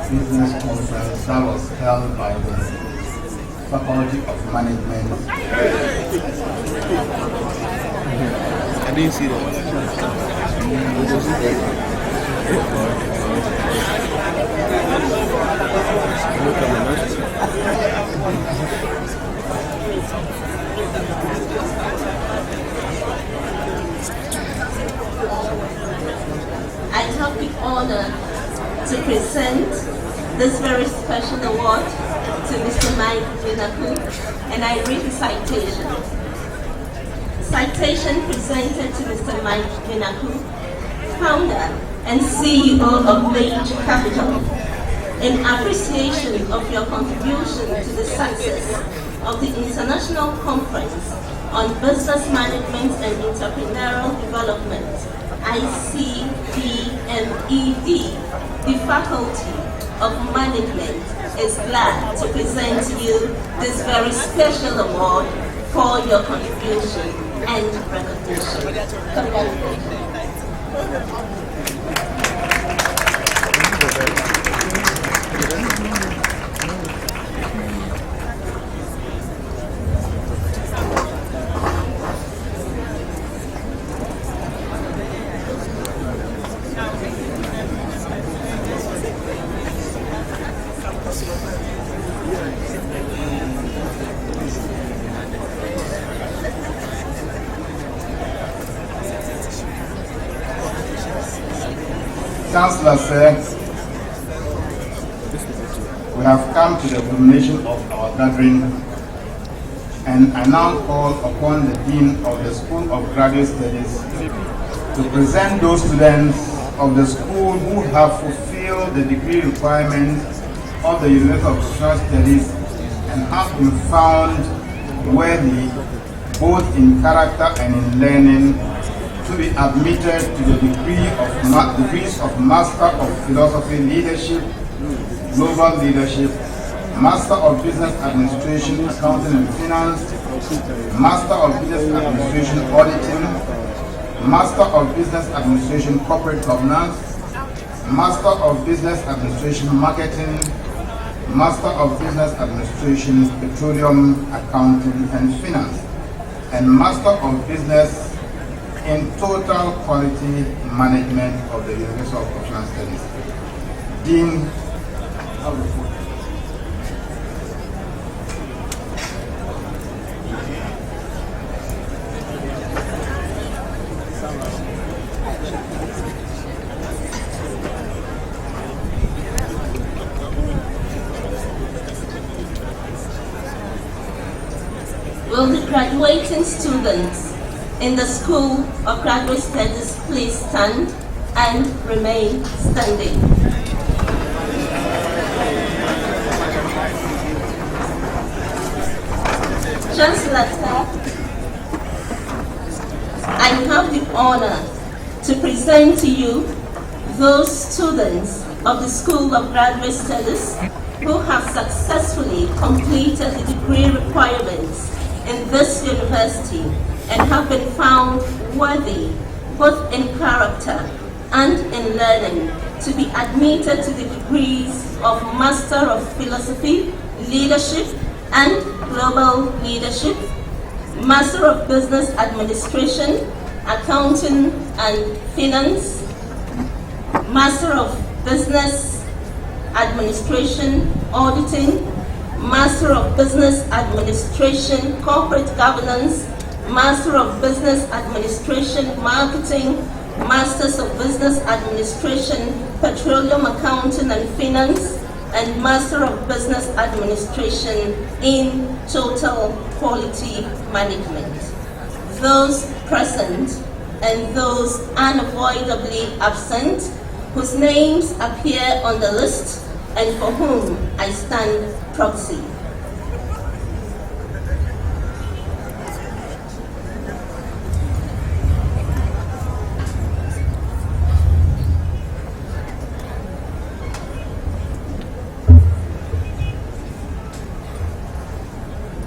Business Conference that was held by the Faculty of Management. I didn't see that. I have the honor to present this very special award to Mr. Mike Vinaku, and I read the citation. Citation presented to Mr. Mike Vinaku, founder and CEO of VH Capital, in appreciation of your contribution to the success of the International Conference on Business Management and Entrepreneurial Development, ICBMED, the Faculty of Management is glad to present to you this very special award for your contribution and recognition. Congratulations. Chancellor said, we have come to the culmination of our gathering and I now call upon the Dean of the School of Graduate Studies to present those students of the school who have fulfilled the degree requirements of the University of Professional Studies and have been found worthy both in character and in learning to be admitted to the degrees of Master of Philosophy Leadership, Global Leadership, Master of Business Administration, Accounting and Finance, Master of Business Administration Auditing, Master of Business Administration Corporate Governance, Master of Business Administration Marketing, Master of Business Administration Petroleum Accounting and Finance, and Master of Business in Total Quality Management of the University of Professional Studies. Dean of the Food. Will the graduating students in the School of Graduate Studies please stand and remain standing? Chancellor, I have the honor to present to you those students of the School of Graduate Studies who have successfully completed the degree requirements in this university and have been found worthy, both in character and in learning, to be admitted to the degrees of Master of Philosophy, Leadership, and Global Leadership, Master of Business Administration, Accounting and Finance, Master of Business Administration Auditing, Master of Business Administration Corporate Governance, Master of Business Administration Marketing, Masters of Business Administration Petroleum Accounting and Finance, and Master of Business Administration in Total Quality Management. Those present and those unavoidably absent whose names appear on the list and for whom I stand proxy.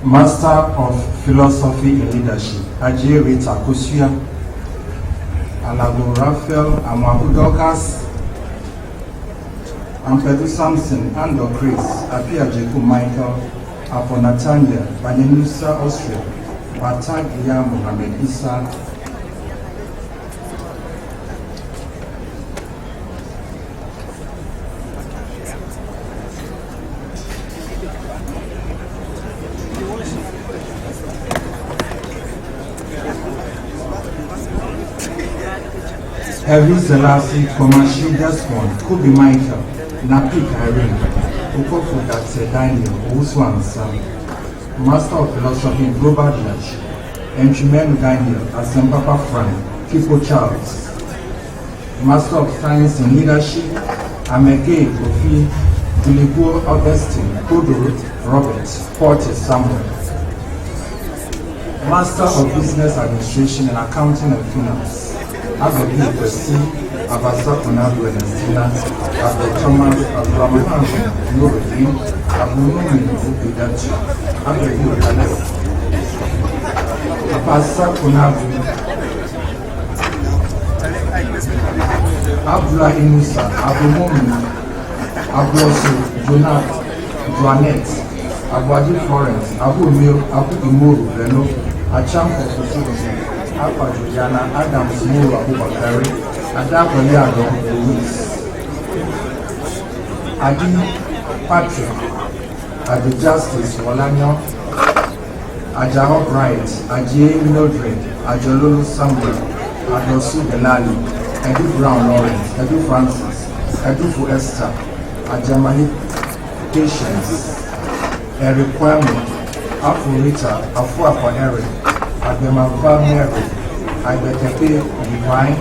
Master of Philosophy and Leadership, Ajay Rita Kosuya, Alago Raphael Amahu Dorcas, Ampedu Samson, Ando Chris, Apia Jeku Michael, Apo Natanya, Banyanusa Austria, Bataglia Mohamed Isa, Heavy Selassie, Komashi Desmond, Kubi Michael, Napik Irene, Ukofu Datse Daniel, Uswan Sam, Master of Philosophy, Global Leadership, Enchimenu Daniel, Asempapa Frank, Kipo Charles, Master of Science in Leadership, Amege Kofi, Diligo Augustine, Kodo Robert, Portis Samuel, Master of Business Administration and Accounting and Finance, Abedi Percy, Abasa Konadu and Estina, Abed Thomas, Abraham, Nuruddin, Abunumi Ubidachi, Abedi Kalef, Abasa Konadu, Abdullah Inusa, Abumumi, Abrosu, Joanette, Abwadi Florence, Abu Mil, Abu Imuru, Reno, Achampo Kususi, Alpha Juliana, Adams Muru Abubakari, Adabo Yado, Luis, Adi Patrick, Adi Justice Olanyo, Ajaho Bright, Ajay Mildred, Ajololo Samuel, Adosu Delali, Edu Brown Lawrence, Edu Francis, Edufu Esther, Ajamani Patience, Eric Kwame, Afurita, Afua for Eric, Agbemava Mary, Agbetepe Divine,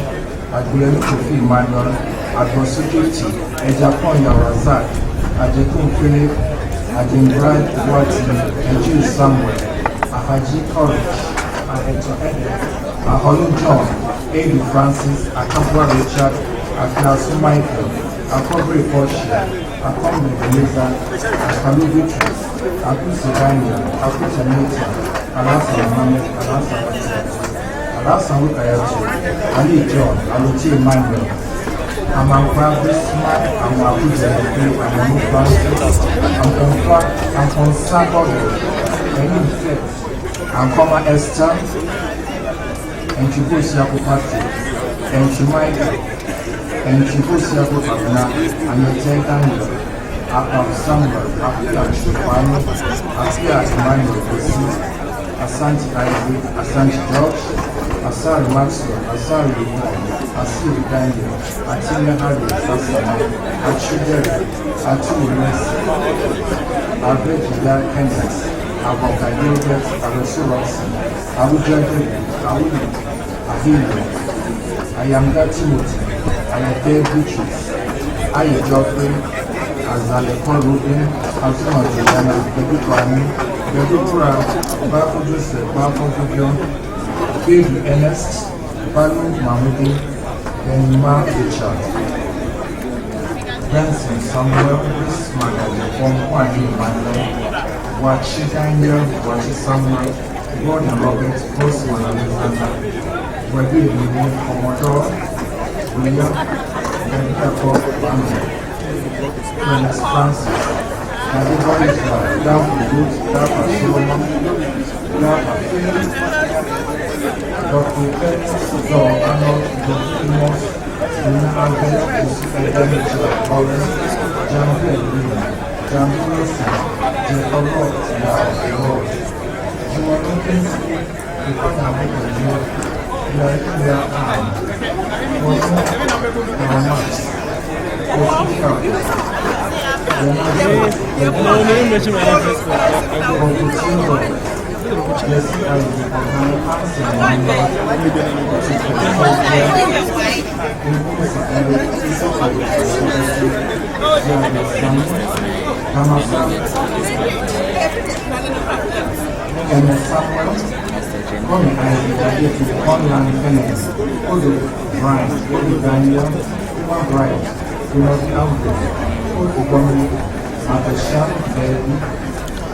Agbemi Kofi Emmanuel, Agbosujuti, Ejapon Yarazak, Ajekun Philip, Ajimbrad Wati, Eju Samuel, Ahaji Courage, Aheto Edith, Aholu John, Edu Francis, Akabwa Richard, Akiasu Michael, Akobre Portia, Akombe Beleza, Akalu Beatrice, Akusi Daniel, Akusi Nita, Alasa Mohammed, Alasa Wati, Alasa Wukayatu, Ali John, Aluti Emmanuel, Amankwa Bisma, Amakuja, Amamu Francis, Amankwa, Afonsa Godwin, Enim Faith, Ankoma Esther, and Chibusi Akupati, and Chimaika, and Chibusi Akupabna, and the Daniel, Akam Samuel, Akia Shufano, Akia Emmanuel Bosi, Asante Isaac, Asante George, Asari Maxwell, Asari Limon, Asiri Daniel, Atina Harris, Asana, Achidere, Atu Messi, Abedida Kenneth, Aboka Gilbert, Abesu Robson, Abuja David, Awuli, Ahilo, Ayamga Timothy, Ayate Beatrice, Aye Geoffrey, Azalekon Ruben, Asuma Juliana, Bedu Kwame, Bedu Kura, Bafo Joseph, Bafo Fukion, Baby Ernest, Balu Mahmoudi, Benima Richard, Benson Samuel, Chris Magadi, Kwame Emmanuel, Wachi Daniel, Wachi Samuel, Gordon Robert, Postman Alexander, Webby William, Commodore, William, Benjaco, Bambi, Prince Francis, Nadibo Israel, Dafa Good, Dafa Solomon, Dafa Philip, Dr. Pettis, John Arnold, Dr. Amos, Lina Albert, Edemitra, Lawrence, Jean-Pierre Lina, John Wilson, Jacob Roth, Lord, Juan Kinsley, the Panama Junior, Larry Anne, Max,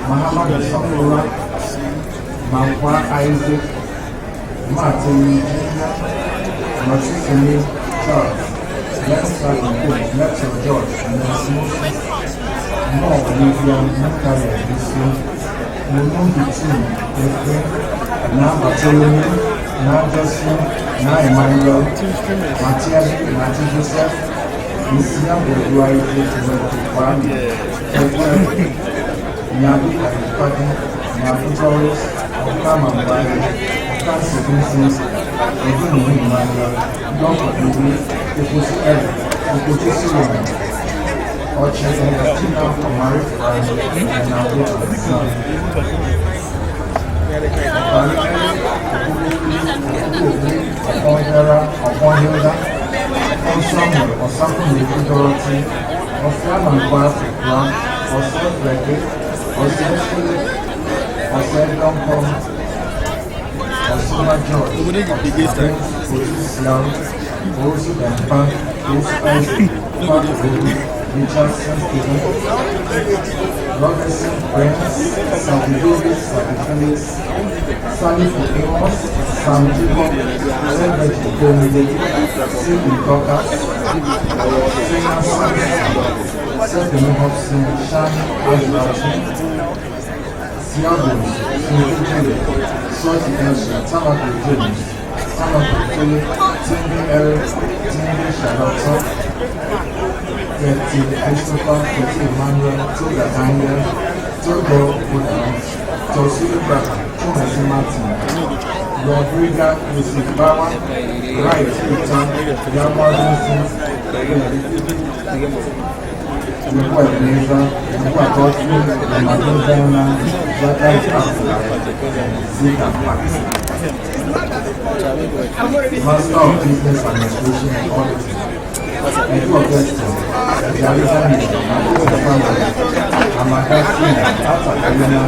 Muhammad Samura, Mankwa Isaac, Martin Jr., Matsukuni Charles, Lester Cook, Metro George, Nancy Moses, Mo Olivia Mukari Bisu, Mumundi Tim, Efren, Na Bartholomew, Na Justin, Na Emmanuel, Matthias, Matthew Joseph, Misia Boduai, Kwame, Nabi Alipadi, Nabi Torres, Okama Mbari, Okansi Vincent, Edwin Emmanuel, Dr. Bibi, Okusi Eric, Okusi Solomon, Oche Tina Omari Ferrari, and Nabi Alexander. Okari Eric, Okubi, Okonhera, Okonhilda, Onsamuel, Osakunle Dorothy, Ofiama Nkwafi Brown, Ose Frederick, Ose Philip, Ose Donkom, Osuma George, Ose Young, Ose Dempa, Ose Isaac, Ose Richardson Stephen, Robertson Prince, Sabi Davis, Sabi Felix, Sally Amos, Sam Jacob, Cedric Domide, Sidney Cocker, Trina Samuel, Stephanie Hobson, Shani Azrachi, Siabus, Sinjiri, Soji Elsha, Tamako James, Tamako Philip, Timby Eric, Timby Charlotte, Betty Christopher, Betty Emmanuel, Toga Daniel, Togo Buddha, Tosu Ibrahim, Chumasi Martin, Rodriga, Yusuf Bawa, Wright Peter, Yamar Vincent, Nukwa Ebenezer, Nukwa Godfrey, Amadou Diana, Zachary Abdullah, Zika Pakistan. Master of Business Administration and Auditing. Edu Augusto, Jalisa Amakasina, Atakayana,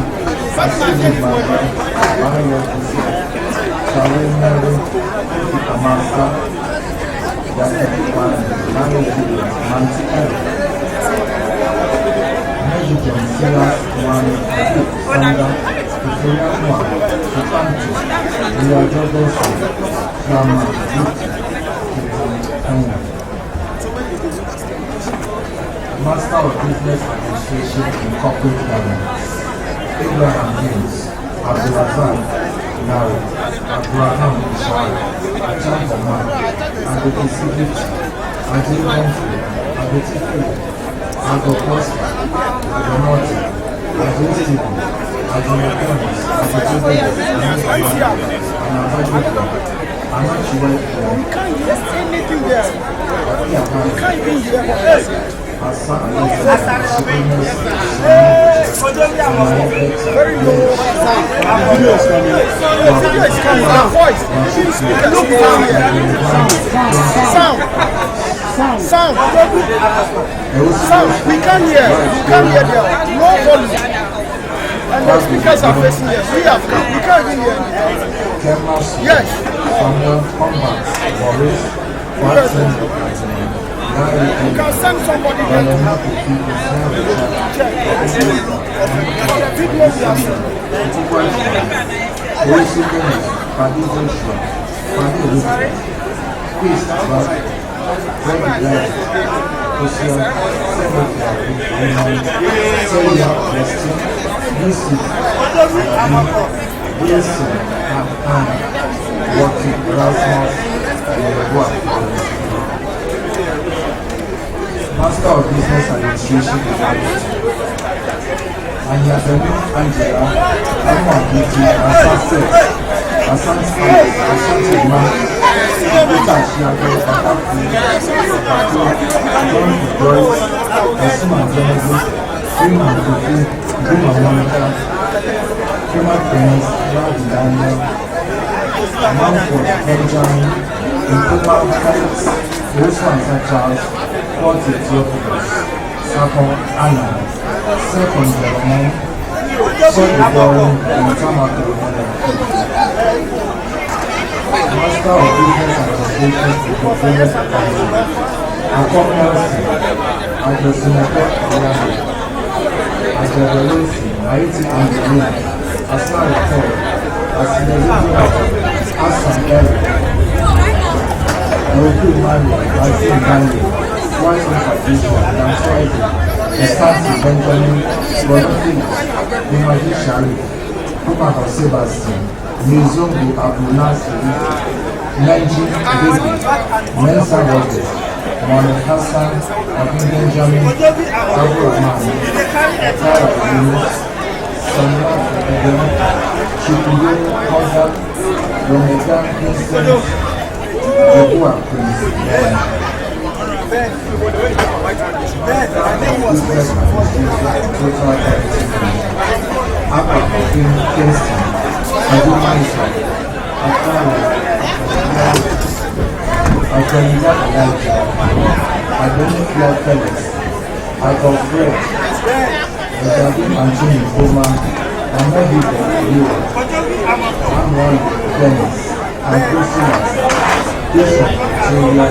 Asibu Mara, Mario Kusi, Salimere, Amasa, Yakipan, Mario Kusi, Mantika, Mexican Silas, Mani, Sanda, Victoria Noa, Kapanti, Ria Jogosi, Rama, Kanya. Master of Business Administration and Corporate Governance. Abraham James, Abdulrazak, Larry, Abraham Ishar, Achan Oman, Adoti Sivich, Ajay Humphrey, Adoti Phil, Ago Costa, Agonoti, Ajay Stephen, Ajay Adonis, Adoti Davis, Anabajika, Anachiwe, Sound. We can't hear. There. No volume. And the speakers are facing us. We can't even hear. Yes. You can send somebody there to help you. Check. For the video we have seen. Master of Business Administration and Auditing. Anyabelu Angela, Amwabiti, Asante Ma, Peter Shiago, Akaku, John Joyce, Asuma Genesis, Freeman Kofi, Grima Monica, Freeman Dennis, Ravi Daniel, Manford Benjamin, Nkuma Felix, Wilson Charles, Forty Theophilus, Sakon Anna, Second Jerome, Sorry Boring, and Tamako. Master of Business Administration and Performance Accounting, Akon Nelson, Ajosinako Oyama, Ajabelusi, Haiti Angelina, Asari Paul, Asinelizio, Asan Eric, Roku Mali, Asin Gandhi, White Patricia, Dan Friday, Estati Benjamin, Rodolphus, Imadi Sharif, Kumako Sebastian, Mizungu Abunasi, Nenji David, Mensa Robert, Mohamed Hassan, Abin Benjamin, Abu Rahman, Atara Yunus, Samra Eden, Chipuye Kozak, Romega Vincent, Yehua Prince, Apa King Kingston, Adu Maisa, Atara, Akanida Elijah, Adoni Claire Felix, Icon Fred, Edadim Anthony Boma, Amadi Leo, Amron Dennis, and Christinas, Bishop Julia,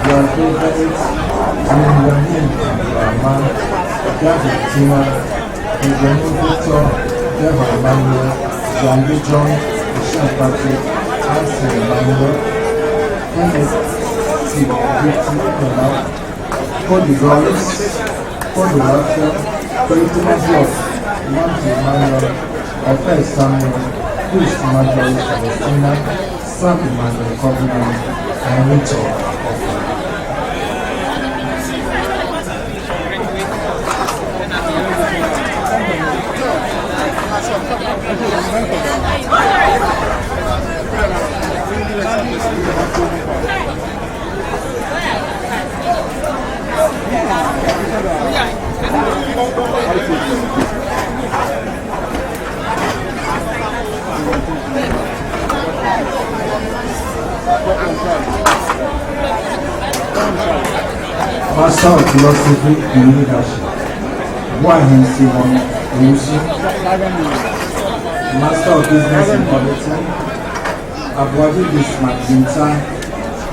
your favorite, William Rahman, David Tina, Eugene Victor, Devon Emmanuel, Jandy John, Michelle Patrick, Anson Emmanuel, Kenneth T. Victor Emmanuel, Cody Rollins, Cody Raphael, Christina Block, Monty Emmanuel, Ophel Samuel, Chris Emmanuel Celestina, Sam Emmanuel Covenant, and Rachel Ophel. Master of Philosophy and Leadership, Buahensi Owusu. Master of Business and Auditing, Abuadi Bismarck Binta,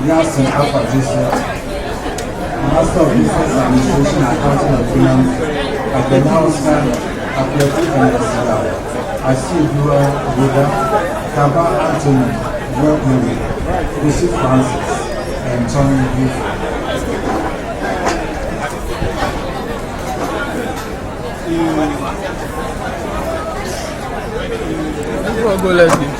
Yasin Alpha Joseph. Master of Business Administration, Accounting and Finance, Abenauska, Athletic and Esila, Asibua Buda, Kaba Anthony, World Movie, Lucy Francis, and Tony Gifford. Go let's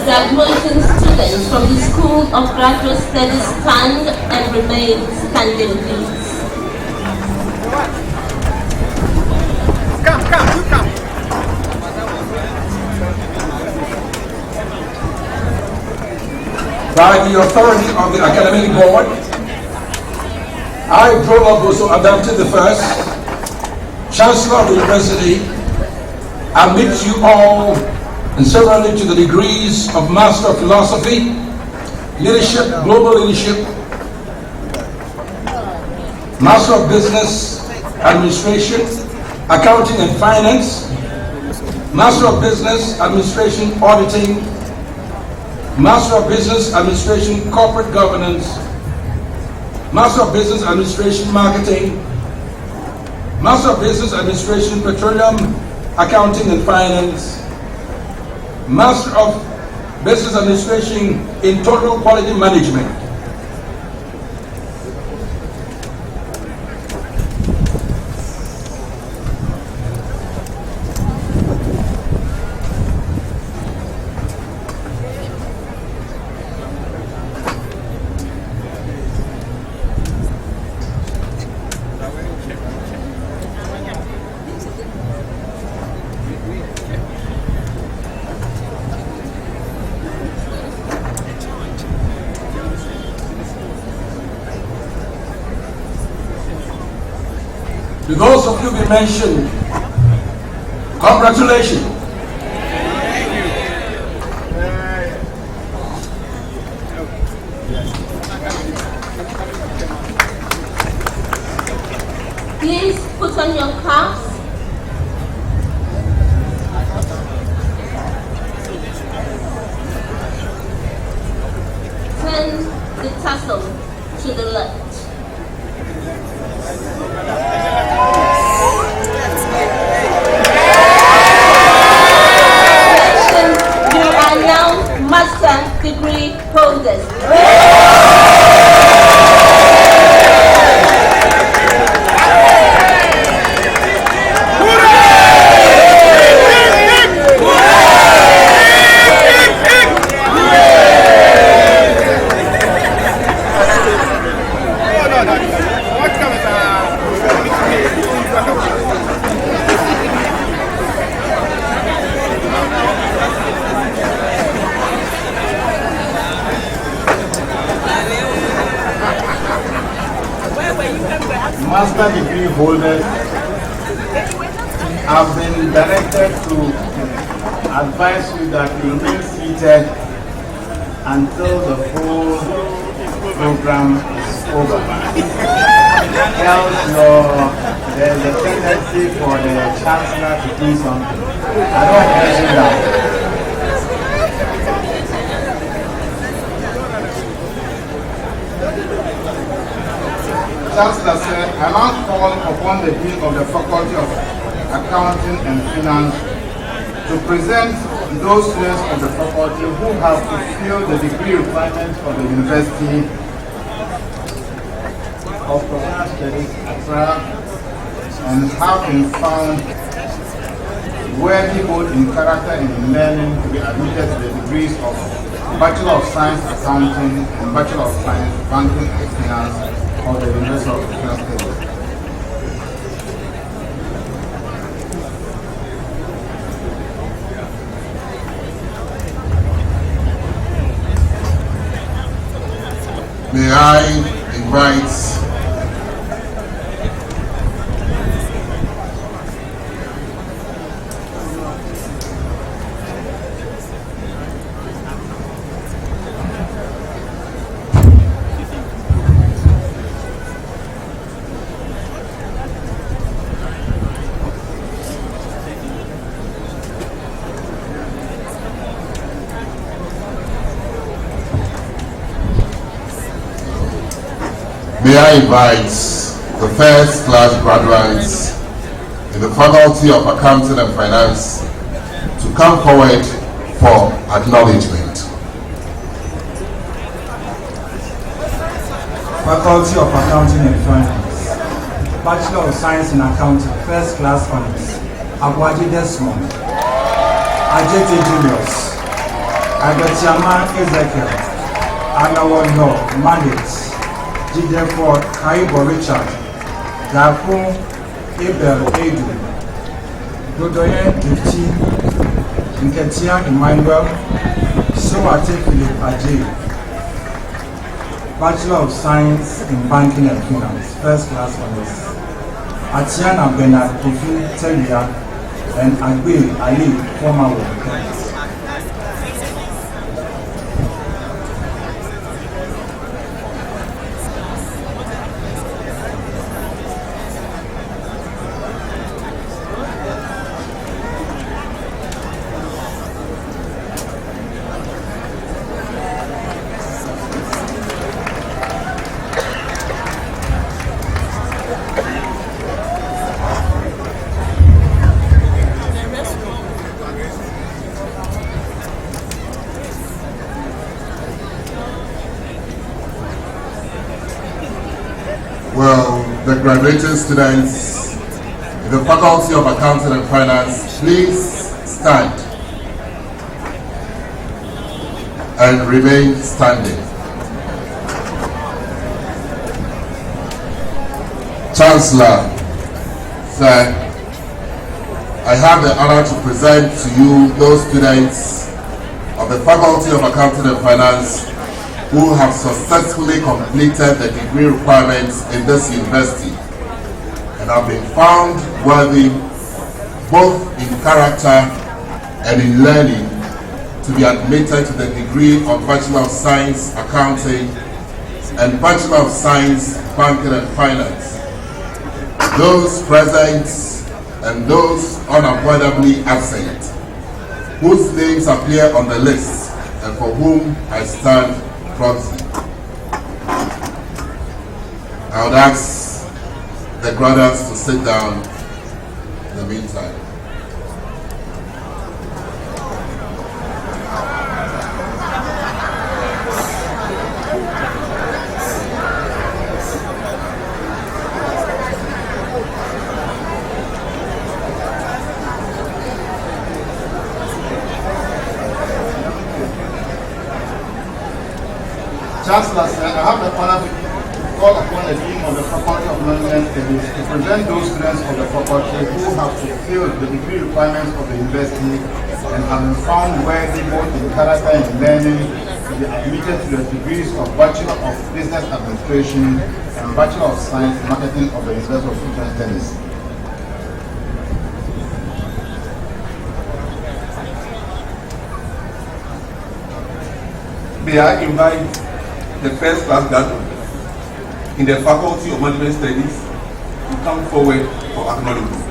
graduating students from the School of Graduate Studies stand and remain standing, please. Come. By the authority of the academic board, I, Provost Adamton I, Chancellor of the University, admit you all and severally to the degrees of Master of Philosophy, Leadership, Global Leadership, Master of Business Administration, Accounting and Finance, Master of Business Administration Auditing, Master of Business Administration Corporate Governance, Master of Business Administration Marketing, Master of Business Administration Petroleum Accounting and Finance, Master of Business Administration in Total Quality Management. To those of you we mentioned, congratulations. Please put on your caps. Turn the tassel to the left. You are now master degree holders. Master degree holders have been directed to advise you that you remain seated until the whole program is over. Else there's a tendency for the chancellor to do something. I don't mention that. Chancellor said, I now call upon the Dean of the Faculty of Accounting and Finance to present those students of the faculty who have fulfilled the degree requirements for the University of Professional Studies, Accra, and have been found worthy both in character and in learning to be admitted to the degrees of Bachelor of Science Accounting and Bachelor of Science Banking and Finance of the University of Professional Studies. May I invite the first class graduates in the Faculty of Accounting and Finance to come forward for acknowledgement. Faculty of Accounting and Finance, Bachelor of Science in Accounting, First Class Honors, Abuaji Desmond, Ajete Julius, Agatiama Ezekiel, Anawan Law, Mandate, Jideford Kaibo Richard, Dapo Abel Edu, Dodoyen Dufti, Nketia Emmanuel, Sowate Philip Ajay, Bachelor of Science in Banking and Finance, First Class Honors, Atiana Bernard Kofi Teria, and Agbe Ali, former worker. the graduating students in the Faculty of Accounting and Finance please stand and remain standing. Chancellor, sir, I have the honor to present to you those students of the Faculty of Accounting and Finance who have successfully completed the degree requirements in this university and have been found worthy both in character and in learning to be admitted to the degree of Bachelor of Science Accounting and Bachelor of Science Banking and Finance. Those present and those unavoidably absent, whose names appear on the list and for whom I stand proxy. I would ask the graduates to sit down in the meantime. Chancellor, sir, I have the honor to call upon the Dean of the Faculty of Management Studies to present those students of the faculty who have fulfilled the degree requirements of the university and have been found worthy both in character and learning to be admitted to the degrees of Bachelor of Business Administration and Bachelor of Science Marketing of the University of Future Studies. May I invite the first class graduate in the Faculty of Management Studies to come forward for acknowledgement.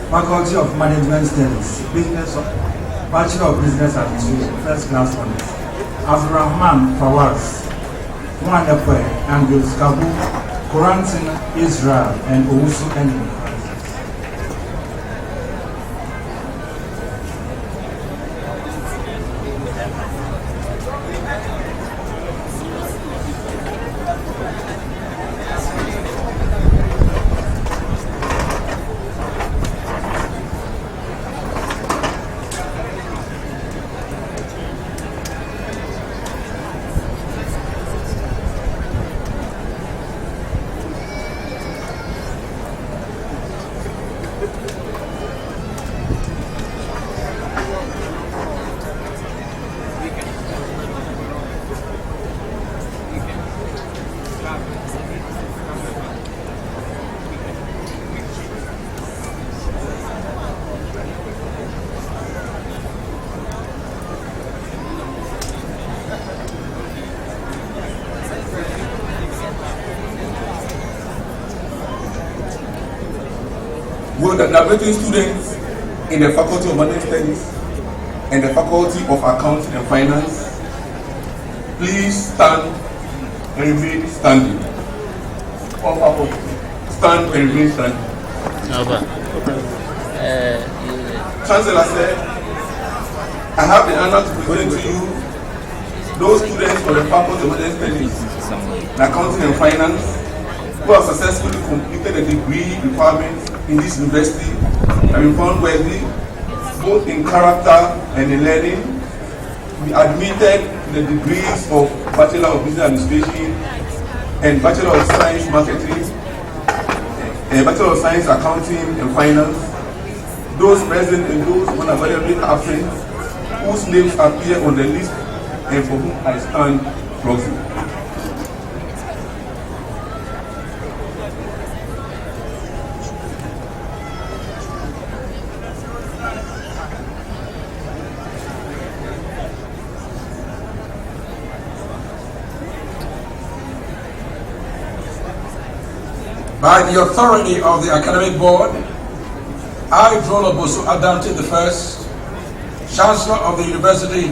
Faculty of Management Studies, Bachelor of Business Administration, first class honors. Abdurrahman Fawaz, Mwandepe, Angus Kabu, Corantin Israel, and Owusu Enim. Will the graduating students in the Faculty of Management Studies and the Faculty of Accounting and Finance please stand and remain standing? All faculty, stand and remain standing. Chancellor said, I have the honor to present to you those students from the Faculty of Management Studies and Accounting and Finance who have successfully completed the degree requirements in this university and been found worthy both in character and in learning to be admitted to the degrees of Bachelor of Business Administration and Bachelor of Science Marketing and Bachelor of Science Accounting and Finance. Those present and those unavoidably absent whose names appear on the list and for whom I stand proxy. By the authority of the Academic Board, I, Drolo Bosu Adamte I, Chancellor of the University,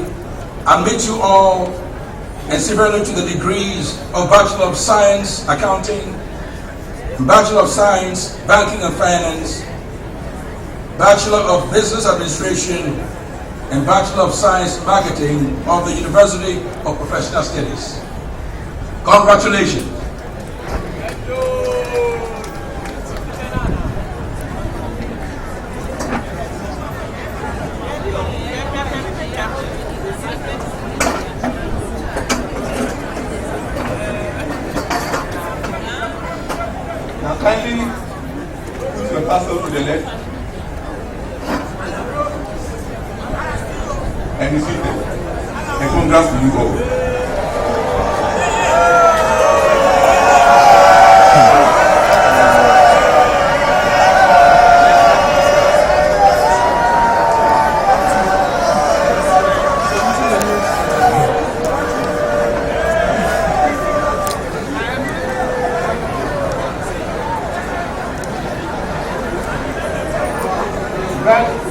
admit you all and severally to the degrees of Bachelor of Science Accounting, Bachelor of Science Banking and Finance, Bachelor of Business Administration, and Bachelor of Science Marketing of the University of Professional Studies. Congratulations. Now kindly put your parcel to the left and receive it. And congrats to you all.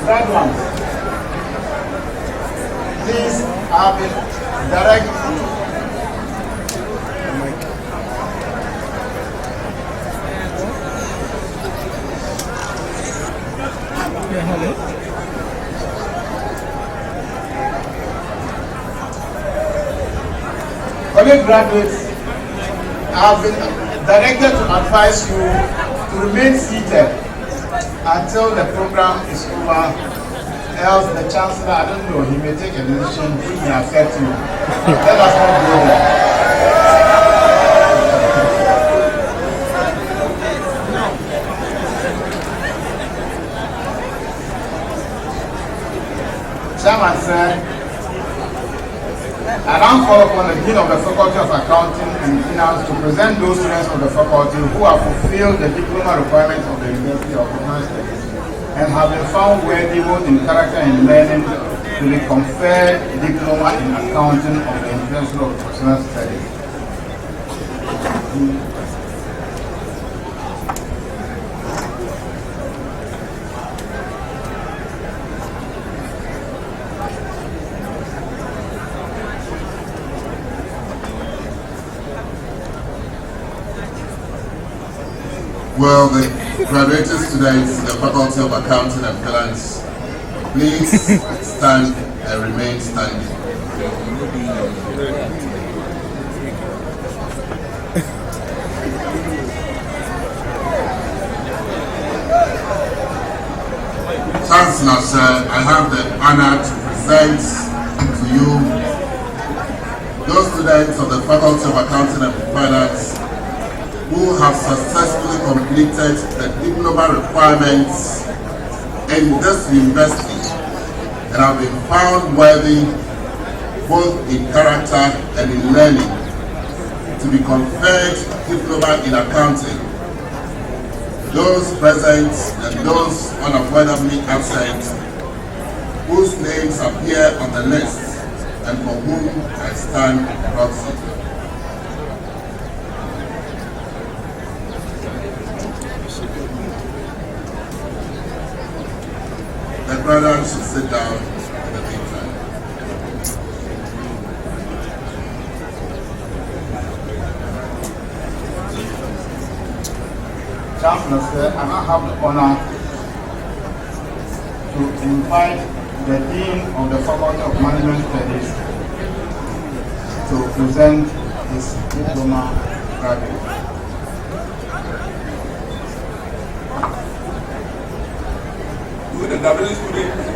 Red ones. These have been direct. College graduates have been directed to advise you to remain seated until the program is over, else the chancellor, I don't know, he may take a decision which may affect you. Let us not go there. Chairman said, I now call upon the Dean of the Faculty of Accounting and Finance to present those students of the faculty who have fulfilled the diploma requirements of the University of Human Studies and have been found worthy both in character and learning to be conferred diploma in accounting of the University of Professional Studies. Well, the graduated students in the Faculty of Accounting and Finance, please stand and remain standing. Chancellor, sir, I have the honor to present to you those students of the Faculty of Accounting and Finance who have successfully completed the diploma requirements in this university and have been found worthy both in character and in learning to be conferred diploma in accounting. Those present and those unavoidably absent whose names appear on the list and for whom I stand proxy. The brother should sit down in the meantime. Chancellor, sir, I now have the honor to invite the Dean of the Faculty of Management Studies to present his diploma graduate. The graduate students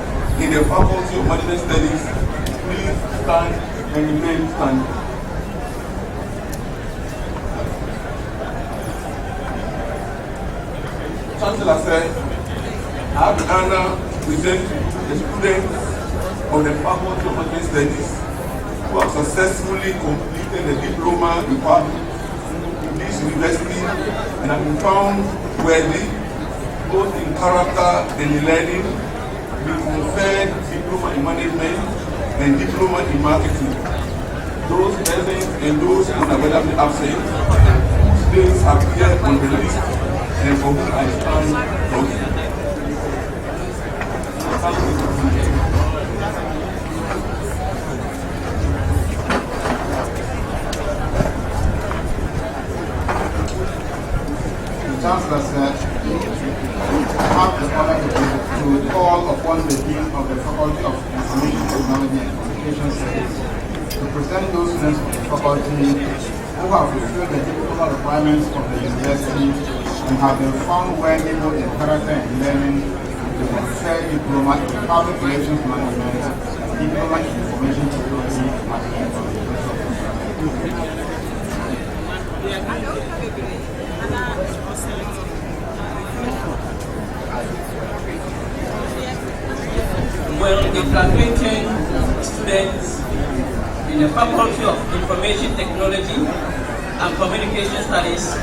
in the Faculty of Management Studies, please stand and remain standing. Chancellor said, I have the honor to present the students of the Faculty of Management Studies who have successfully completed the diploma requirement in this university and have been found worthy both in character and in learning, we conferred diploma in management and diploma in marketing. Those present and those unavoidably absent, whose names appear on the list and for whom I stand proxy. The Chancellor said, I have the honor to call upon the Dean of the Faculty of Information Technology and Communication Studies to present those students of the faculty who have fulfilled the diploma requirements of the university and have been found well able in character and learning to confer diploma in public relations management, diploma in information technology management from the University of Well, the graduating students in the Faculty of Information Technology and Communication Studies,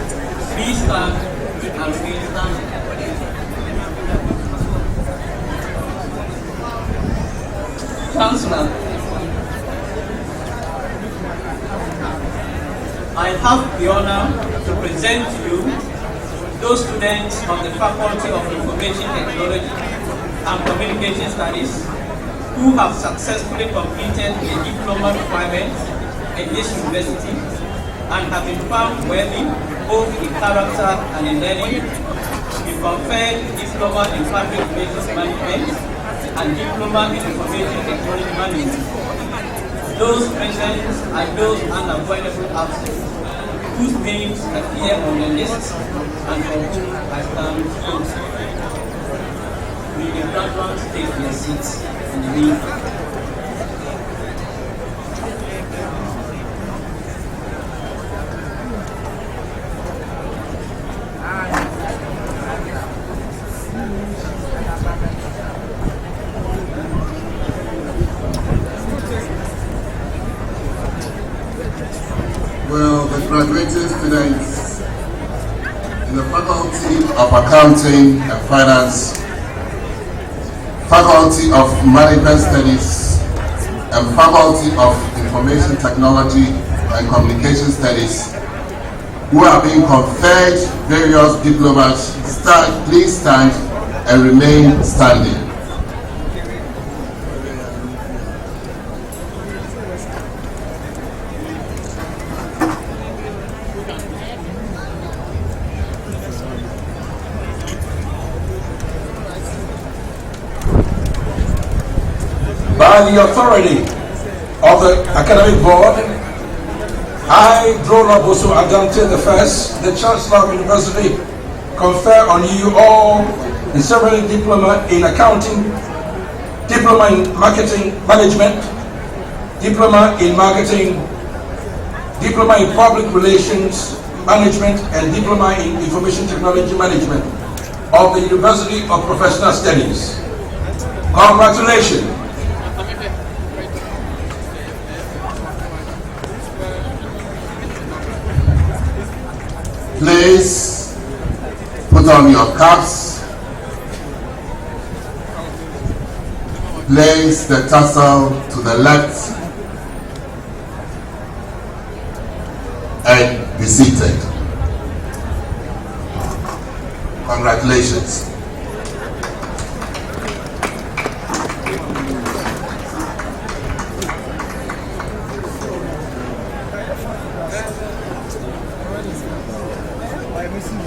please stand and remain standing. Chancellor, I have the honor to present to you those students of the Faculty of Information Technology and Communication Studies who have successfully completed the diploma requirements in this university and have been found worthy both in character and in learning to be conferred diploma in public relations management and diploma in information technology management. Those present and those unavoidable absent whose names appear on the list and for whom I stand close. Will the graduates take their seats in the meantime? Well, the graduating students in the Faculty of Accounting and Finance, Faculty of Management Studies, and Faculty of Information Technology and Communication Studies who are being conferred various diplomas, please stand and remain standing. By the authority of the Academic Board, I, Drola Boso Adante I, the Chancellor of University, confer on you all the ceremony diploma in accounting, diploma in marketing management, diploma in marketing, diploma in public relations management, and diploma in information technology management of the University of Professional Studies. Congratulations. Please put on your caps. Place the tassel to the left and be seated. Congratulations.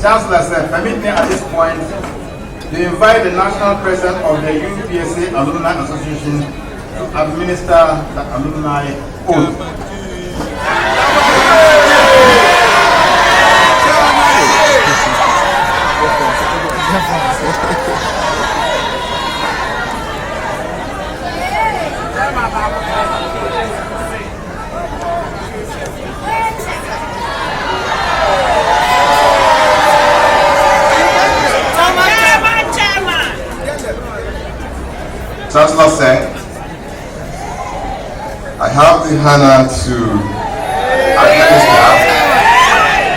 Chancellor, sir, permit me at this point to invite the National President of the UPSA Alumni Association to administer the alumni oath. Chancellor said, I have the honor to administer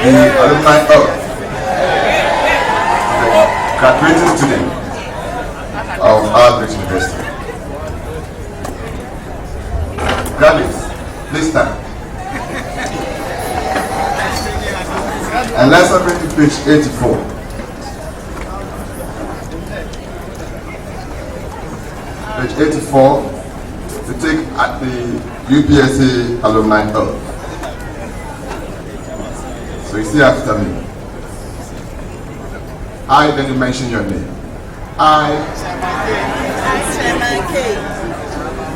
the alumni oath to the graduating student of our great university. Graduates, please stand. And let's open to page 84. Page 84, to take at the UPSA alumni oath. So you see after me. I, then you mention your name. I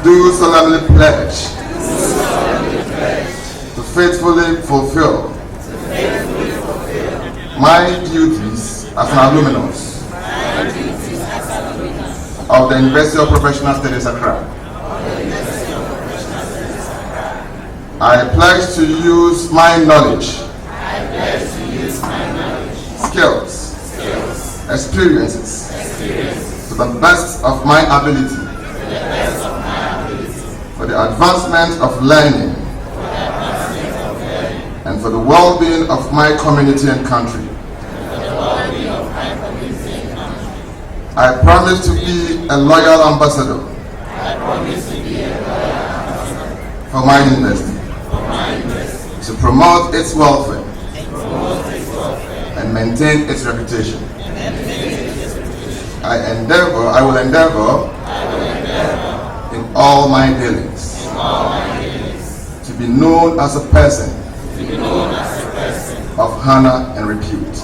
do solemnly pledge to to faithfully fulfill my duties as an alumnus of the University of Professional Studies Accra. I pledge to use my knowledge, skills, experiences to the best of my ability for the advancement of learning and for the well-being of my community and country. I promise to be a loyal ambassador for my university, to promote its welfare and maintain its reputation. I will endeavor in all my dealings to be known as a person of honor and repute,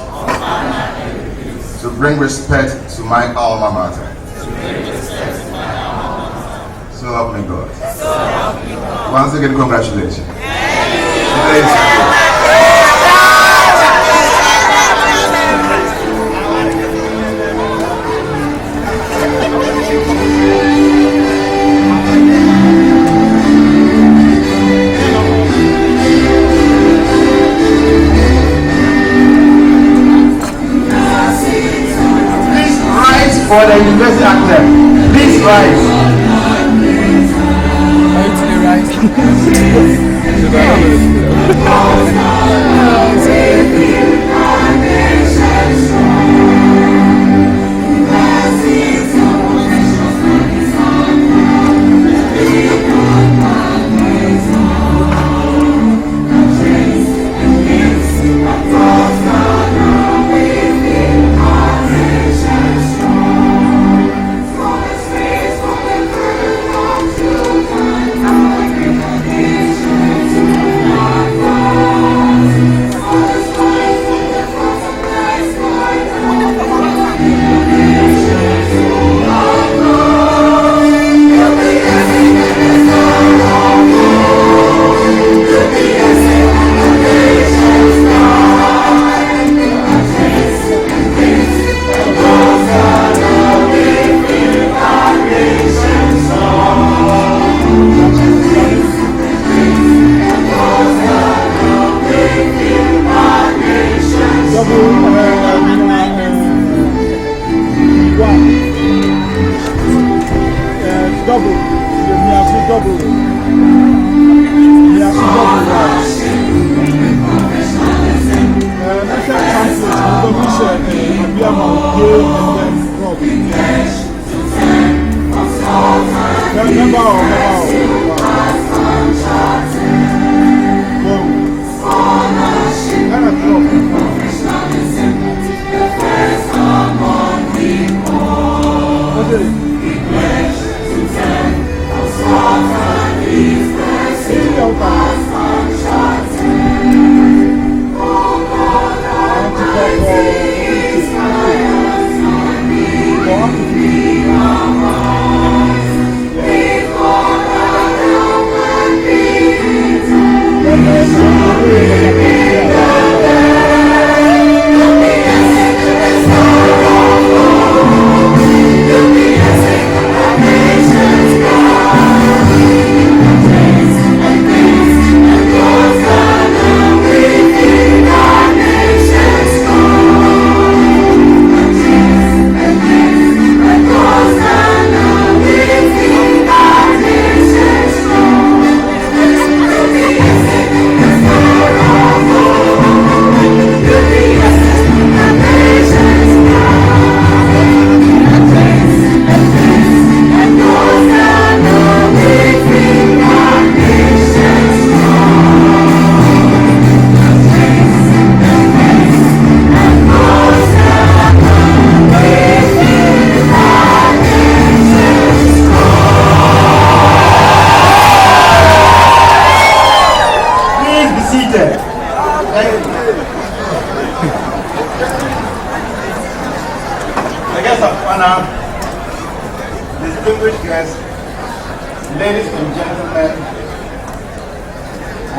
to bring respect to my alma mater. So help me God. Once again, congratulations. For the university anthem, please rise.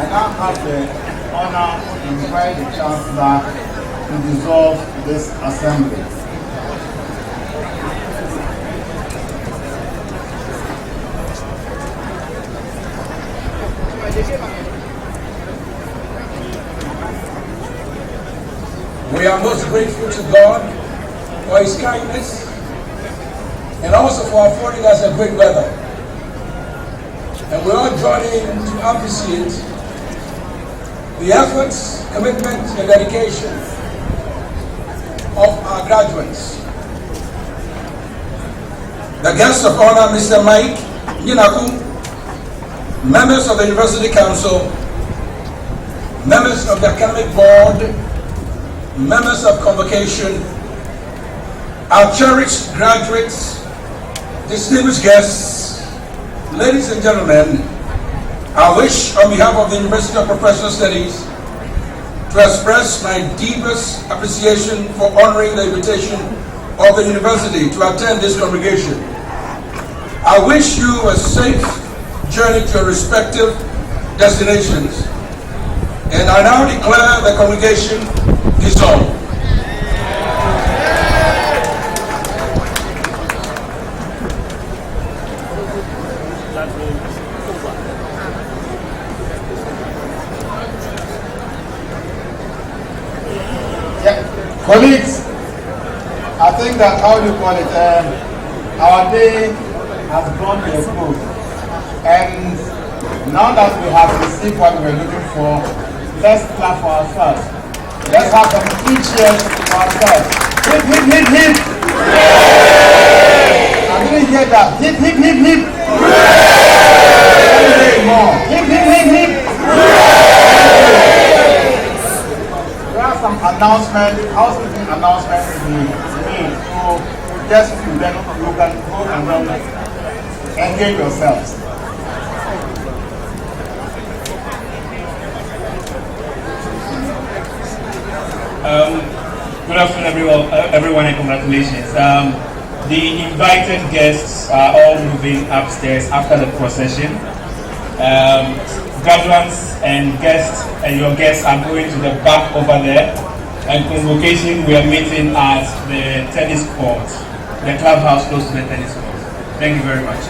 now have the honor to invite the Chancellor to dissolve this assembly. We are most grateful to God for His kindness and also for affording us a great weather. And we all join in to appreciate the efforts, commitment, and dedication of our graduates. The guests of honor, Mr. Mike Nyinaku, members of the University Council, members of the Academic Board, members of Convocation, our cherished graduates, distinguished guests, ladies and gentlemen, I wish on behalf of the University of Professional Studies to express my deepest appreciation for honoring the invitation of the university to attend this congregation. I wish you a safe journey to your respective destinations, and I now declare the congregation dissolved. Colleagues, I think that, how do you call it, our day has gone to a close. And now that we have received what we were looking for, let's clap for ourselves. Let's have some 3 cheers for ourselves. Hip, hip, hip, hip. I didn't hear that. Hip, hip, hip, hip. Let me hear it more. Hip, hip, hip, hip. There are some announcements, housekeeping announcements to be made. So just then you can go and engage yourselves. Good afternoon, everyone, and congratulations. The invited guests are all moving upstairs after the procession. Graduates and guests and your guests are going to the back over there. And convocation, we are meeting at the tennis court, the clubhouse close to the tennis court. Thank you very much.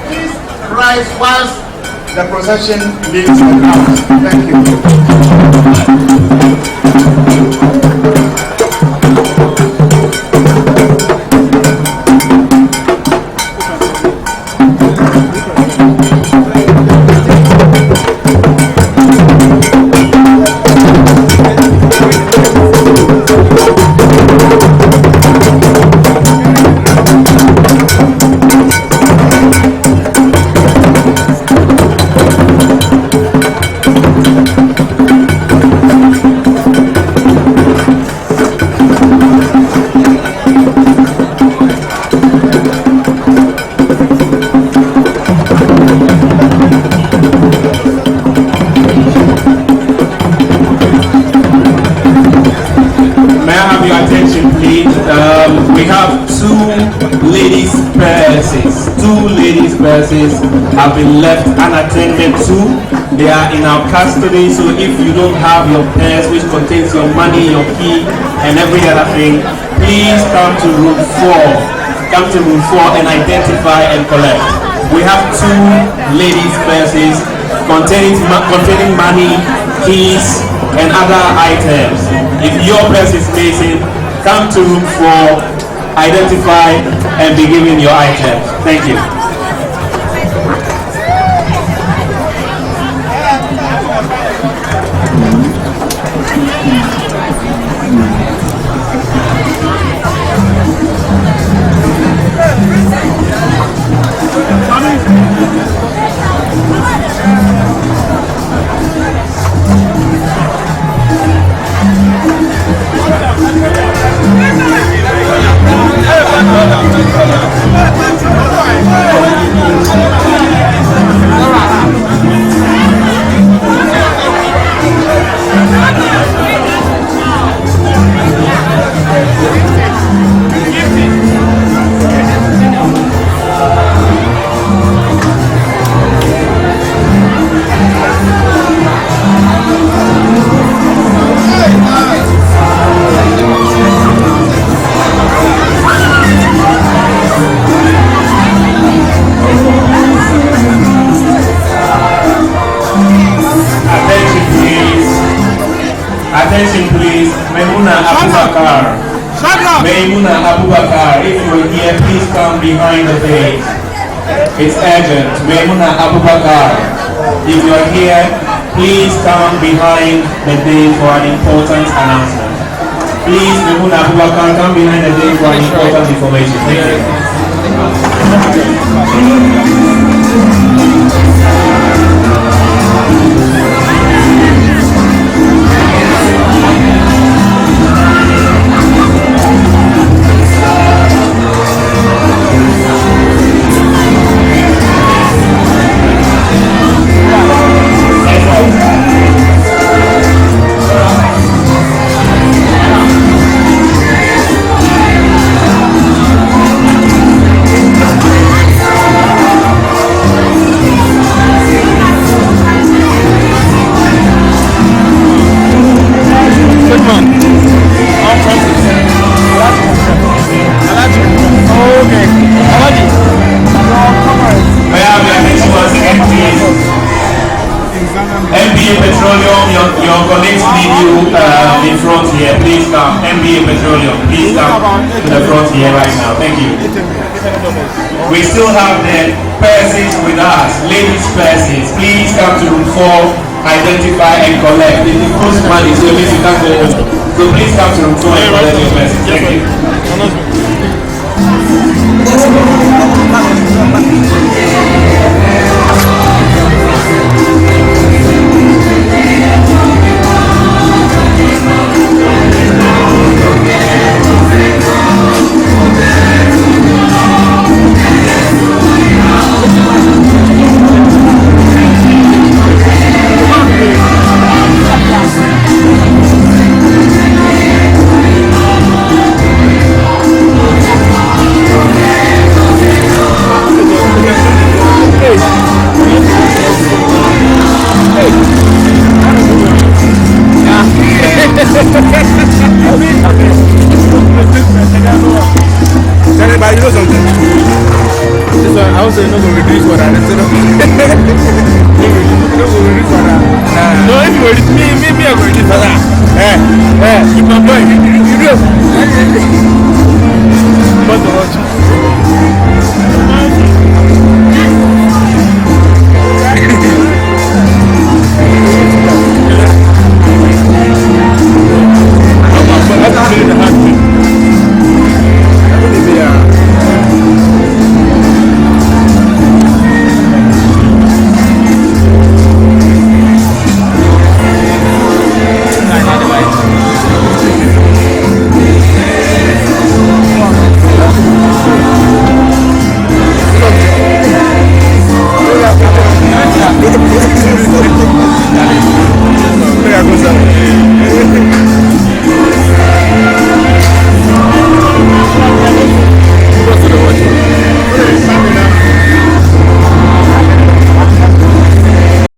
Please rise whilst the procession leaves the house. Thank have been left unattended to. They are in our custody, so if you don't have your purse which contains your money, your key, and every other thing, please come to room 4. Come to room 4 and identify and collect. We have 2 ladies' purses containing money, keys, and other items. If your purse is missing, come to room 4, identify, and be given your items. Thank you. Abubakar. Maimuna Abubakar, if you are here, please come behind the dais. It's urgent. Maimuna Abubakar, if you are here, please come behind the dais for an important announcement. Please, Maimuna Abubakar, come behind the dais for an important information. Thank you. MBA Petroleum, your colleagues need you in front here. Please come. MBA Petroleum, please come to the front here right now. Thank you. We still have the purses with us, ladies' purses. Please come to room 4, identify and collect. It costs money, so you can't go home. So please come to room 4 and collect your purses. Thank you. But you know something? This one, I also know we reduce what I said. No, if you reduce me, I will reduce for that. Keep my boy. You do. What the watch?